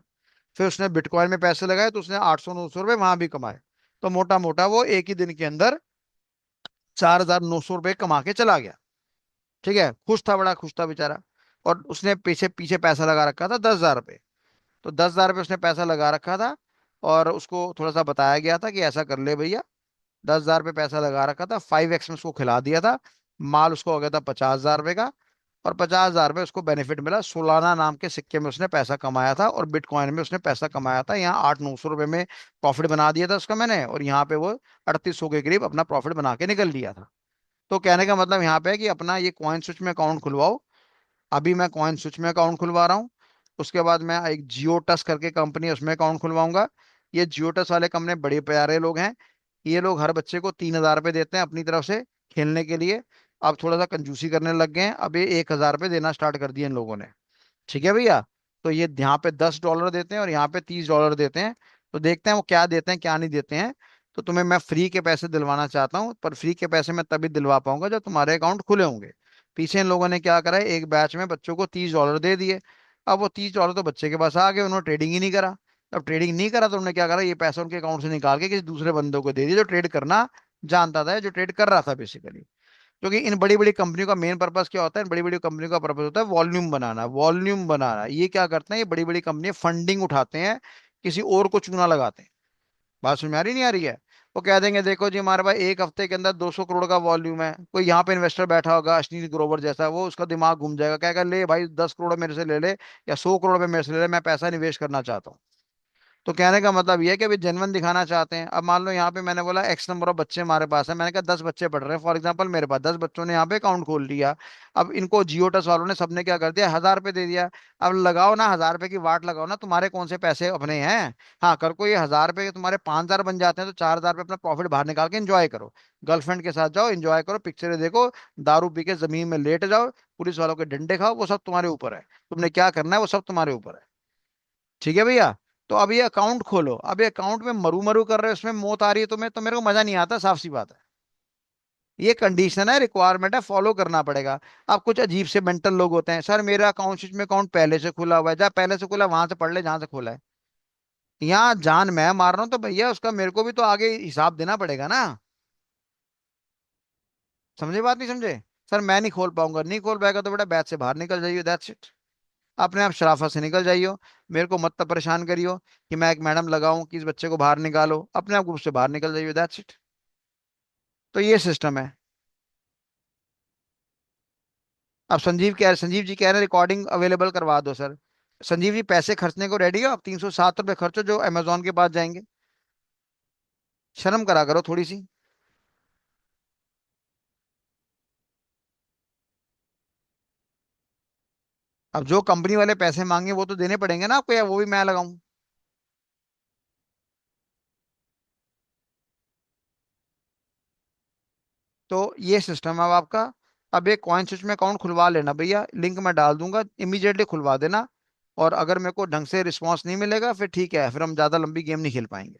फिर उसने बिटकॉइन में पैसे लगाए तो उसने 800-900 रुपये वहां भी कमाए। तो मोटा मोटा वो एक ही दिन के अंदर 4,900 रुपये कमा के चला गया। ठीक है, खुश था, बड़ा खुश था बेचारा। और उसने पीछे पीछे पैसा लगा रखा था 10,000 रुपये। तो 10,000 रुपये उसने पैसा लगा रखा था। और उसको थोड़ा सा बताया गया था कि ऐसा कर ले भैया। 10,000 रुपये पैसा लगा रखा था, 5x में उसको खिला दिया था। माल उसको हो गया था 50,000 रुपये का। और 50,000 रुपये उसको बेनिफिट मिला, सोलाना नाम के सिक्के में उसने पैसा कमाया था, और बिटकॉइन में उसने पैसा कमाया था। यहाँ 800-900 रुपये में प्रॉफिट बना दिया था उसका मैंने, और यहाँ पे वो 3,800 के करीब अपना प्रॉफिट बना के निकल लिया था। तो कहने का मतलब यहाँ पे है कि अपना ये कॉइन स्विच में अकाउंट खुलवाओ। अभी मैं कॉइन स्विच में अकाउंट खुलवा रहा हूँ। उसके बाद मैं एक जियो टस करके कंपनी है, उसमें अकाउंट खुलवाऊंगा। ये जियो टस वाले कंपनी बड़े प्यारे लोग हैं। ये लोग हर बच्चे को 3,000 रुपये देते हैं अपनी तरफ से खेलने के लिए। अब थोड़ा सा कंजूसी करने लग गए हैं, अब ये 1,000 रुपये देना स्टार्ट कर दिए इन लोगों ने। ठीक है भैया। तो ये यहाँ पे $10 देते हैं और यहाँ पे $30 देते हैं। तो देखते हैं वो क्या देते हैं क्या नहीं देते हैं। तो तुम्हें मैं फ्री के पैसे दिलवाना चाहता हूँ, पर फ्री के पैसे मैं तभी दिलवा पाऊंगा जब तुम्हारे अकाउंट खुले होंगे। पीछे इन लोगों ने क्या करा है, एक बैच में बच्चों को $30 दे दिए। अब वो $30 तो बच्चे के पास आ गए, उन्होंने ट्रेडिंग ही नहीं करा। अब ट्रेडिंग नहीं करा तो उन्होंने क्या करा, ये पैसा उनके अकाउंट से निकाल के किसी दूसरे बंदों को दे दिया जो ट्रेड करना जानता था, जो ट्रेड कर रहा था बेसिकली। क्योंकि इन बड़ी बड़ी कंपनियों का मेन पर्पस क्या होता है, इन बड़ी बड़ी कंपनियों का पर्पस होता है वॉल्यूम बनाना, वॉल्यूम बनाना। ये क्या करते हैं, ये बड़ी बड़ी कंपनी फंडिंग उठाते हैं, किसी और को चूना लगाते हैं। बात समझ में आ रही नहीं आ रही है। वो कह देंगे देखो जी हमारे पास एक हफ्ते के अंदर 200 करोड़ का वॉल्यूम है, कोई यहाँ पे इन्वेस्टर बैठा होगा अश्नील ग्रोवर जैसा, वो उसका दिमाग घूम जाएगा, कहेगा ले भाई 10 करोड़ मेरे से ले ले या 100 करोड़ में मेरे से ले ले, मैं पैसा निवेश करना चाहता हूँ। तो कहने का मतलब ये है कि अभी जेनवन दिखाना चाहते हैं। अब मान लो यहाँ पे मैंने बोला एक्स नंबर ऑफ बच्चे हमारे पास है, मैंने कहा 10 बच्चे पढ़ रहे हैं फॉर एग्जांपल, मेरे पास 10 बच्चों ने यहाँ पे अकाउंट खोल लिया। अब इनको जियोटस वालों ने सबने क्या कर दिया, 1,000 रुपये दे दिया। अब लगाओ ना 1,000 रुपये की वाट लगाओ ना, तुम्हारे कौन से पैसे अपने हैं। हाँ कर को ये 1,000 रुपये के तुम्हारे 5,000 बन जाते हैं तो 4,000 रुपये अपना प्रॉफिट बाहर निकाल के एंजॉय करो। गर्लफ्रेंड के साथ जाओ, एंजॉय करो, पिक्चरें देखो, दारू पी के जमीन में लेट जाओ, पुलिस वालों के डंडे खाओ, वो सब तुम्हारे ऊपर है। तुमने क्या करना है वो सब तुम्हारे ऊपर है। ठीक है भैया। तो अब ये अकाउंट खोलो, अब ये अकाउंट में मरू मरू कर रहे हो, उसमें मौत आ रही है तुम्हें, तो मेरे को मजा नहीं आता, साफ सी बात है। ये कंडीशन है, रिक्वायरमेंट है, फॉलो करना पड़ेगा। अब कुछ अजीब से मेंटल लोग होते हैं, सर मेरा अकाउंट स्विच में अकाउंट पहले से खुला हुआ है, जहाँ पहले से खुला है, वहां से पढ़ ले जहां से खोला है। यहाँ जान मैं मार रहा हूँ तो भैया उसका मेरे को भी तो आगे हिसाब देना पड़ेगा ना। समझे बात नहीं समझे। सर मैं नहीं खोल पाऊंगा, नहीं खोल पाएगा तो बेटा बैच से बाहर निकल जाइए, दैट्स इट। अपने आप शराफत से निकल जाइयो। मेरे को मत तब परेशान करियो कि मैं एक मैडम लगाऊं कि इस बच्चे को बाहर निकालो, अपने आप ग्रुप से बाहर निकल जाइयो, दैट्स इट। तो ये सिस्टम है। अब संजीव जी कह रहे हैं रिकॉर्डिंग अवेलेबल करवा दो सर। संजीव जी पैसे खर्चने को रेडी हो, आप 307 रुपये खर्चो जो अमेजोन के पास जाएंगे। शर्म करा करो थोड़ी सी। अब जो कंपनी वाले पैसे मांगे वो तो देने पड़ेंगे ना आपको, या वो भी मैं लगाऊं। तो ये सिस्टम है अब आपका। अब एक कॉइन स्विच में अकाउंट खुलवा लेना भैया, लिंक मैं डाल दूंगा, इमीडिएटली खुलवा देना। और अगर मेरे को ढंग से रिस्पॉन्स नहीं मिलेगा फिर ठीक है, फिर हम ज्यादा लंबी गेम नहीं खेल पाएंगे।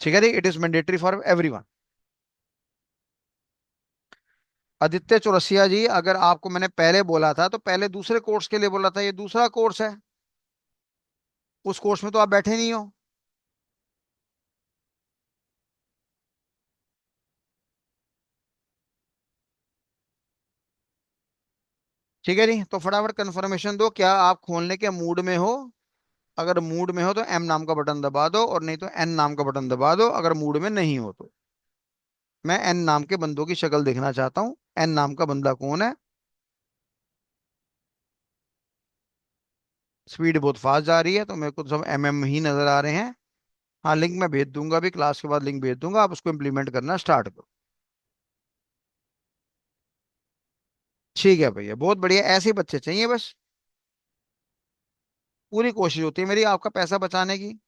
ठीक है जी, it is mandatory for everyone. Aditya Chaurasia ji, अगर आपको मैंने पहले बोला था तो पहले दूसरे कोर्स के लिए बोला था, ये दूसरा कोर्स है। उस कोर्स में तो आप बैठे नहीं हो। ठीक है जी, तो फटाफट कंफर्मेशन दो, क्या आप खोलने के मूड में हो। अगर मूड में हो तो एम नाम का बटन दबा दो, और नहीं तो एन नाम का बटन दबा दो, अगर मूड में नहीं हो तो। मैं एन नाम के बंदों की शक्ल देखना चाहता हूँ, एन नाम का बंदा कौन है। स्पीड बहुत फास्ट जा रही है तो मेरे को तो सब एमएम ही नजर आ रहे हैं। हाँ लिंक मैं भेज दूंगा, अभी क्लास के बाद लिंक भेज दूंगा, आप उसको इम्प्लीमेंट करना स्टार्ट करो। ठीक है भैया, बहुत बढ़िया, ऐसे ही बच्चे चाहिए बस। पूरी कोशिश होती है मेरी आपका पैसा बचाने की।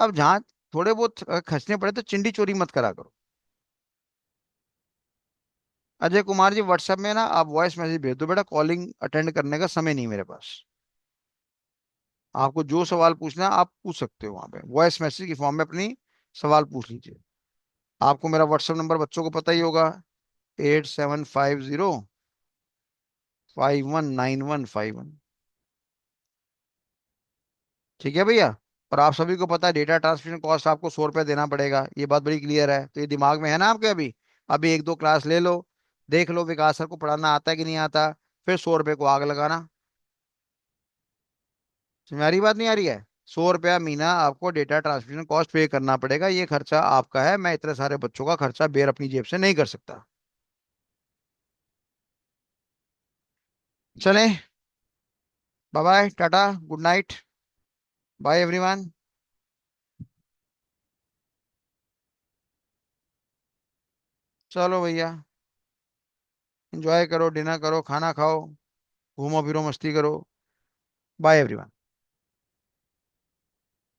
अब जहाँ थोड़े बहुत खर्चने पड़े तो चिंडी चोरी मत करा करो। अजय कुमार जी व्हाट्सएप में ना आप वॉइस मैसेज भेज दो बेटा, कॉलिंग अटेंड करने का समय नहीं मेरे पास। आपको जो सवाल पूछना है आप पूछ सकते हो वहां पे, वॉइस मैसेज की फॉर्म में अपनी सवाल पूछ लीजिए। आपको मेरा व्हाट्सएप नंबर बच्चों को पता ही होगा, 8750519151। ठीक है भैया। और आप सभी को पता है डेटा ट्रांसमिशन कॉस्ट आपको 100 रुपये देना पड़ेगा, ये बात बड़ी क्लियर है, तो ये दिमाग में है ना आपके अभी। अभी एक दो क्लास ले लो, देख लो विकास सर को पढ़ाना आता है कि नहीं आता, फिर 100 रुपये को आग लगाना। तुम्हारी बात नहीं आ रही है। 100 रुपया महीना आपको डेटा ट्रांसमिशन कॉस्ट पे करना पड़ेगा, ये खर्चा आपका है, मैं इतने सारे बच्चों का खर्चा बेर अपनी जेब से नहीं कर सकता। चलें। Bye bye tata, good night, bye everyone. चलो भैया, एंजॉय करो, डिनर करो, खाना खाओ, घूमो फिरो, मस्ती करो। Bye everyone.